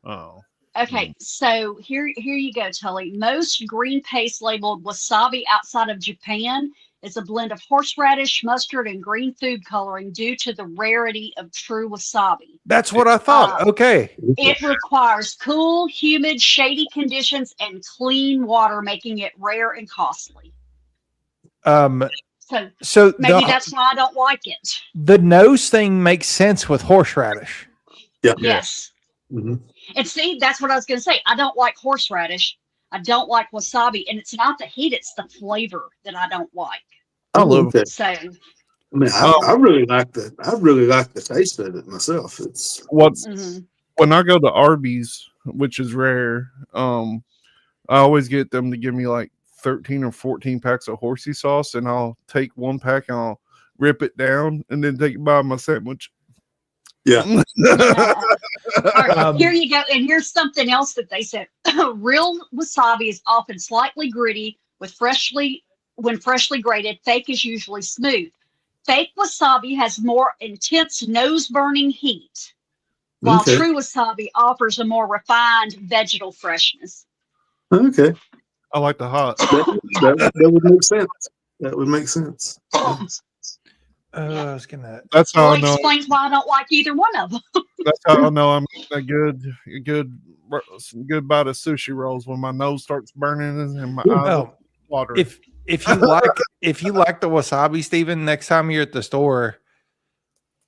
Oh. Okay, so here you go, Tully. Most green paste labeled wasabi outside of Japan is a blend of horseradish, mustard, and green food coloring due to the rarity of true wasabi. That's what I thought. Okay. It requires cool, humid, shady conditions and clean water, making it rare and costly. So So maybe that's why I don't like it. the nose thing makes sense with horseradish. Yeah. Yes. Mhm. And see, that's what I was going to say. I don't like horseradish. I don't like wasabi. And it's not the heat, it's the flavor that I don't like. I love Okay. So, I mean, I really like the taste of it myself. It's what's mhm. when I go to Arby's, which is rare, I always get them to give me like 13 or 14 packs of horsey sauce, and I'll take one pack and I'll rip it down and then take it by my sandwich. yeah. All right, here you go. And here's something else that they said. Real wasabi is often slightly gritty when freshly grated. Fake is usually smooth. Fake wasabi has more intense nose burning heat, while Okay. true wasabi offers a more refined vegetal freshness. Okay. I like the hot. That would make sense. That would make sense. I was gonna. That's how Well, I know. explains why I don't like either one of them. That's how I know I'm eating a good bite of sushi rolls when my nose starts burning and my eyes Well, water. if you like the wasabi, Stephen, next time you're at the store,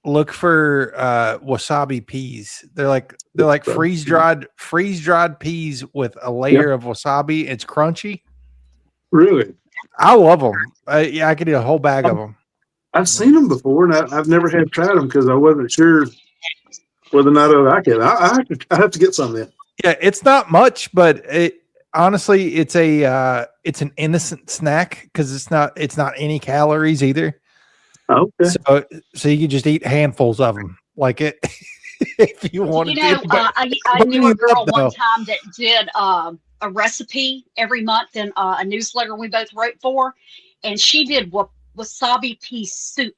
look for wasabi peas. They're like freeze dried peas with a layer of wasabi. It's crunchy. Really? I love them. Yeah, I could eat a whole bag of them. I've seen them before, and I've never had tried them because I wasn't sure whether or not I like it. I have to get some then. Yeah, it's not much, but honestly, it's an innocent snack because it's not any calories either. Okay. So you can just eat handfuls of them, like it if you wanted You know, to. But I knew a girl though. one time that did a recipe every month in a newsletter we both wrote for, and she did wasabi pea soup,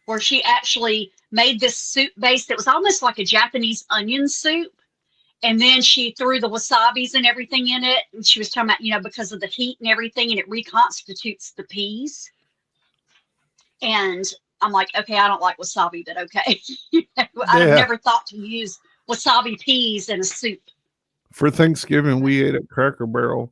where she actually made this soup base that was almost like a Japanese onion soup. And then she threw the wasabis and everything in it. And she was talking about, because of the heat and everything, and it reconstitutes the peas. And I'm like, okay, I don't like wasabi, but okay. I've never thought to use wasabi peas in a soup. For Thanksgiving, we ate at Cracker Barrel,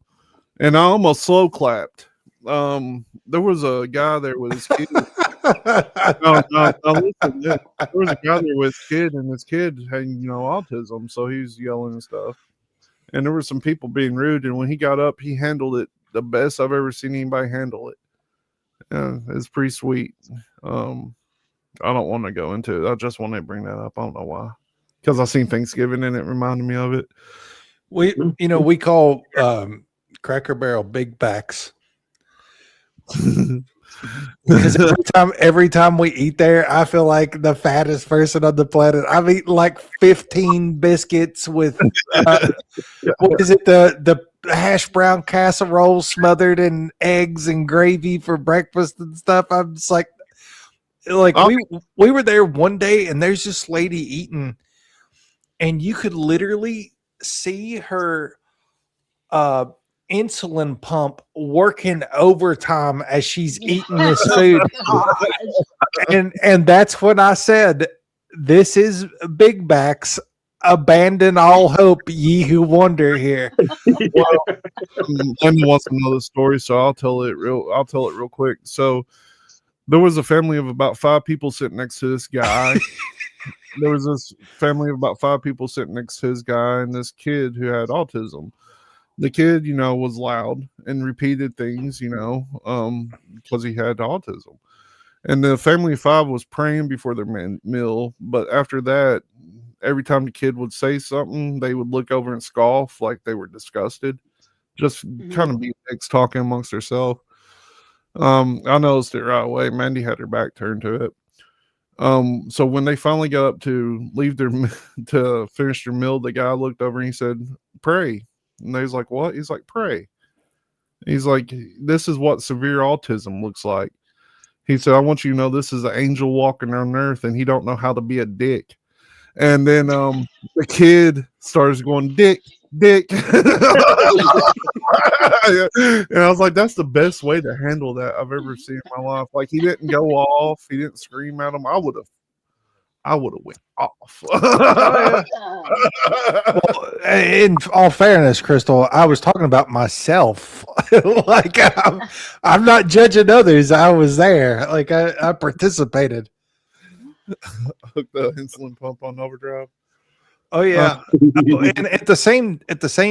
and I almost slow clapped. There was a guy there with his kid. No, listen, there was a guy there with his kid, and his kid had, autism, so he was yelling and stuff. And there were some people being rude, and when he got up, he handled it the best I've ever seen anybody handle it. It's pretty sweet. I don't want to go into it. I just want to bring that up. I don't know why. Because I seen Thanksgiving and it reminded me of it. We call Cracker Barrel big backs. Because every time we eat there, I feel like the fattest person on the planet. I've eaten like 15 biscuits with what is it, the hash brown casserole smothered in eggs and gravy for breakfast and stuff. I'm just like we were there one day and there's this lady eating, and you could literally see her insulin pump working overtime as she's eating this food. and that's when I said, this is big backs. Abandon all hope, ye who wander here. Well, Linda wants to know the story, so I'll tell it real quick. So there was a family of about 5 people sitting next to this guy. There was this family of about 5 people sitting next to this guy and this kid who had autism. The kid, was loud and repeated things, because he had autism. And the family of 5 was praying before their meal, but after that, every time the kid would say something, they would look over and scoff like they were disgusted. Just kind of be mixed talking amongst themselves. I noticed it right away. Mandy had her back turned to it. So when they finally got up to leave to finish their meal, the guy looked over and he said, "Pray." And they was like, "What?" He's like, "Pray." He's like, "This is what severe autism looks like." He said, "I want you to know this is an angel walking on earth, and he don't know how to be a dick." And then the kid starts going, "Dick, dick." And I was like, that's the best way to handle that I've ever seen in my life. Like, he didn't go off, he didn't scream at him. I would have went off. Well, in all fairness, Crystal, I was talking about myself. Like, I'm not judging others. I was there. Like, I participated. Hook the insulin pump on overdrive. Oh yeah, and at the same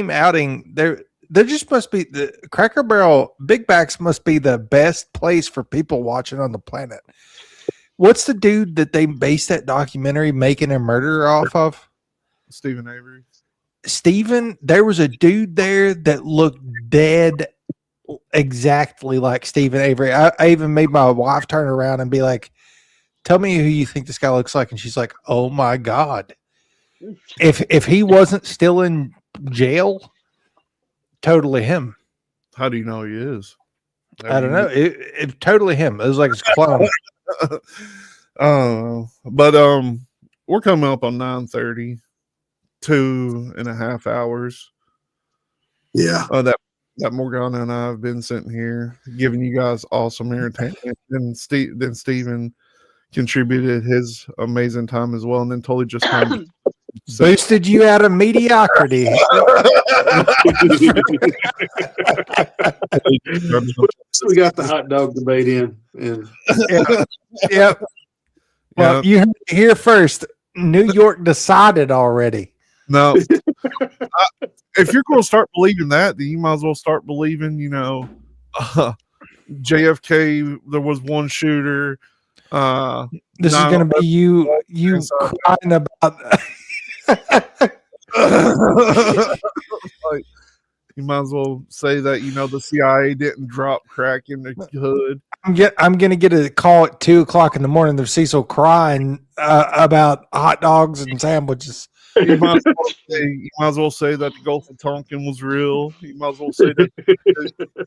outing, there just must be the Cracker Barrel Big Backs must be the best place for people watching on the planet. What's the dude that they based that documentary Making a Murderer off of? Stephen Avery. Stephen, there was a dude there that looked dead exactly like Stephen Avery. I even made my wife turn around and be like, "Tell me who you think this guy looks like." And she's like, "Oh my God. If he wasn't still in jail, totally him." How do you know he is? I don't know. It totally him. It was like his clone. But we're coming up on 9:30, 2.5 hours. Yeah. That Morgana and I have been sitting here giving you guys awesome entertainment. And then Steven contributed his amazing time as well, and then totally just kind of boosted you out of mediocrity. We got the hot dog debate in. And Yep. Well, you heard it here first. New York decided already. No. If you're going to start believing that, then you might as well start believing, JFK, there was one shooter. This is going to be you crying about. Like, you might as well say that the CIA didn't drop crack in the hood. I'm going to get a call at 2:00 in the morning of Cecil crying about hot dogs and sandwiches. You might as well say that the Gulf of Tonkin was real. You might as well say that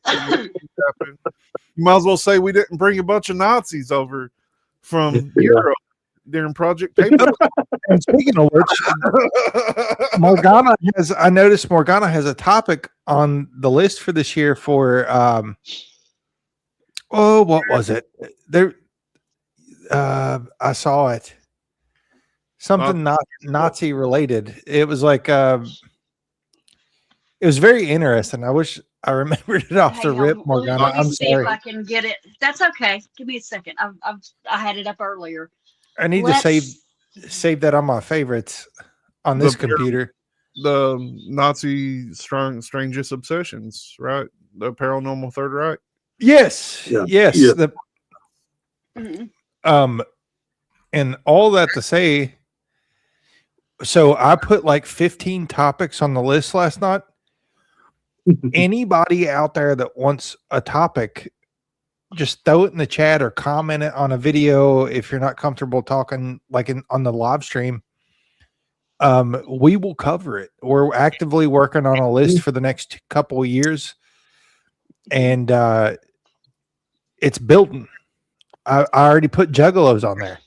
happened. You might as well say we didn't bring a bunch of Nazis over from Europe during Project Paper. And speaking of which, I noticed Morgana has a topic on the list for this year for what was it? There I saw it. Something not Nazi related. It was like it was very interesting. I wish I remembered it off the rip, Morgana. Let me I'm see sorry. if I can get it. That's okay. Give me a second. I had it up earlier. I need to save that on my favorites on this computer. The Nazi strangest obsessions, right? The Paranormal Third Reich. Yes. Yeah. Yes. Yeah. And all that to say, so I put like 15 topics on the list last night. Anybody out there that wants a topic, just throw it in the chat or comment it on a video if you're not comfortable talking like on the live stream. We will cover it. We're actively working on a list for the next couple of years, and it's building. I already put Juggalos on there.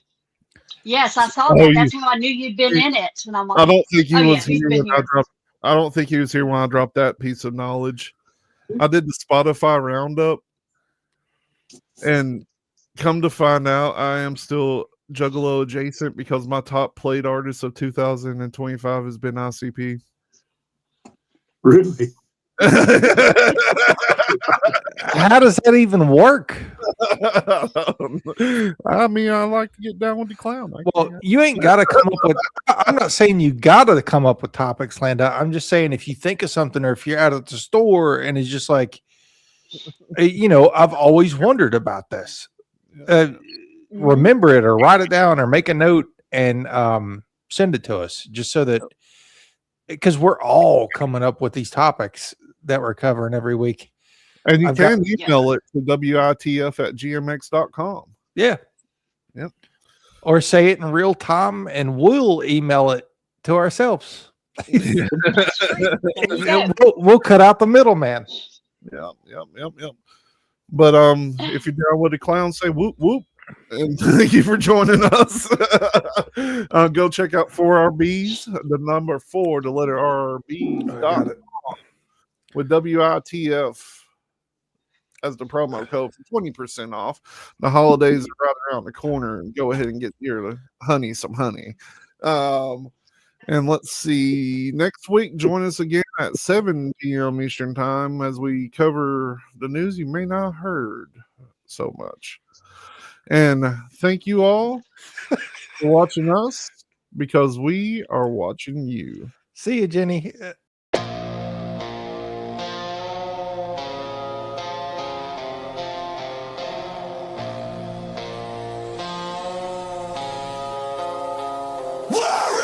Yes, I saw that. That's how I knew you'd been in it. And I'm like, I don't think he was he's here been when I here. dropped. I don't think he was here when I dropped that piece of knowledge. I did the Spotify roundup, and come to find out, I am still Juggalo adjacent because my top played artist of 2025 has been ICP. Really? How does that even work? I mean, I like to get down with the clown. Well, you ain't got to come up with. I'm not saying you got to come up with topics, Landa. I'm just saying if you think of something, or if you're out at the store and it's just like, I've always wondered about this. Remember it, or write it down, or make a note and send it to us, just so that, because we're all coming up with these topics that we're covering every week. And you can email it to witf@gmx.com. Yeah. Yep. Or say it in real time and we'll email it to ourselves. We'll cut out the middleman. Yep. But if you're down with the clown, say whoop whoop. And thank you for joining us. Go check out 4RBs, the number 4, the letter RRB. With WITF as the promo code for 20% off. The holidays are right around the corner, and go ahead and get your honey some honey. And let's see, next week, join us again at 7 p.m. Eastern Time as we cover the news you may not have heard so much. And thank you all for watching us, because we are watching you. See you, Jenny. Whoa!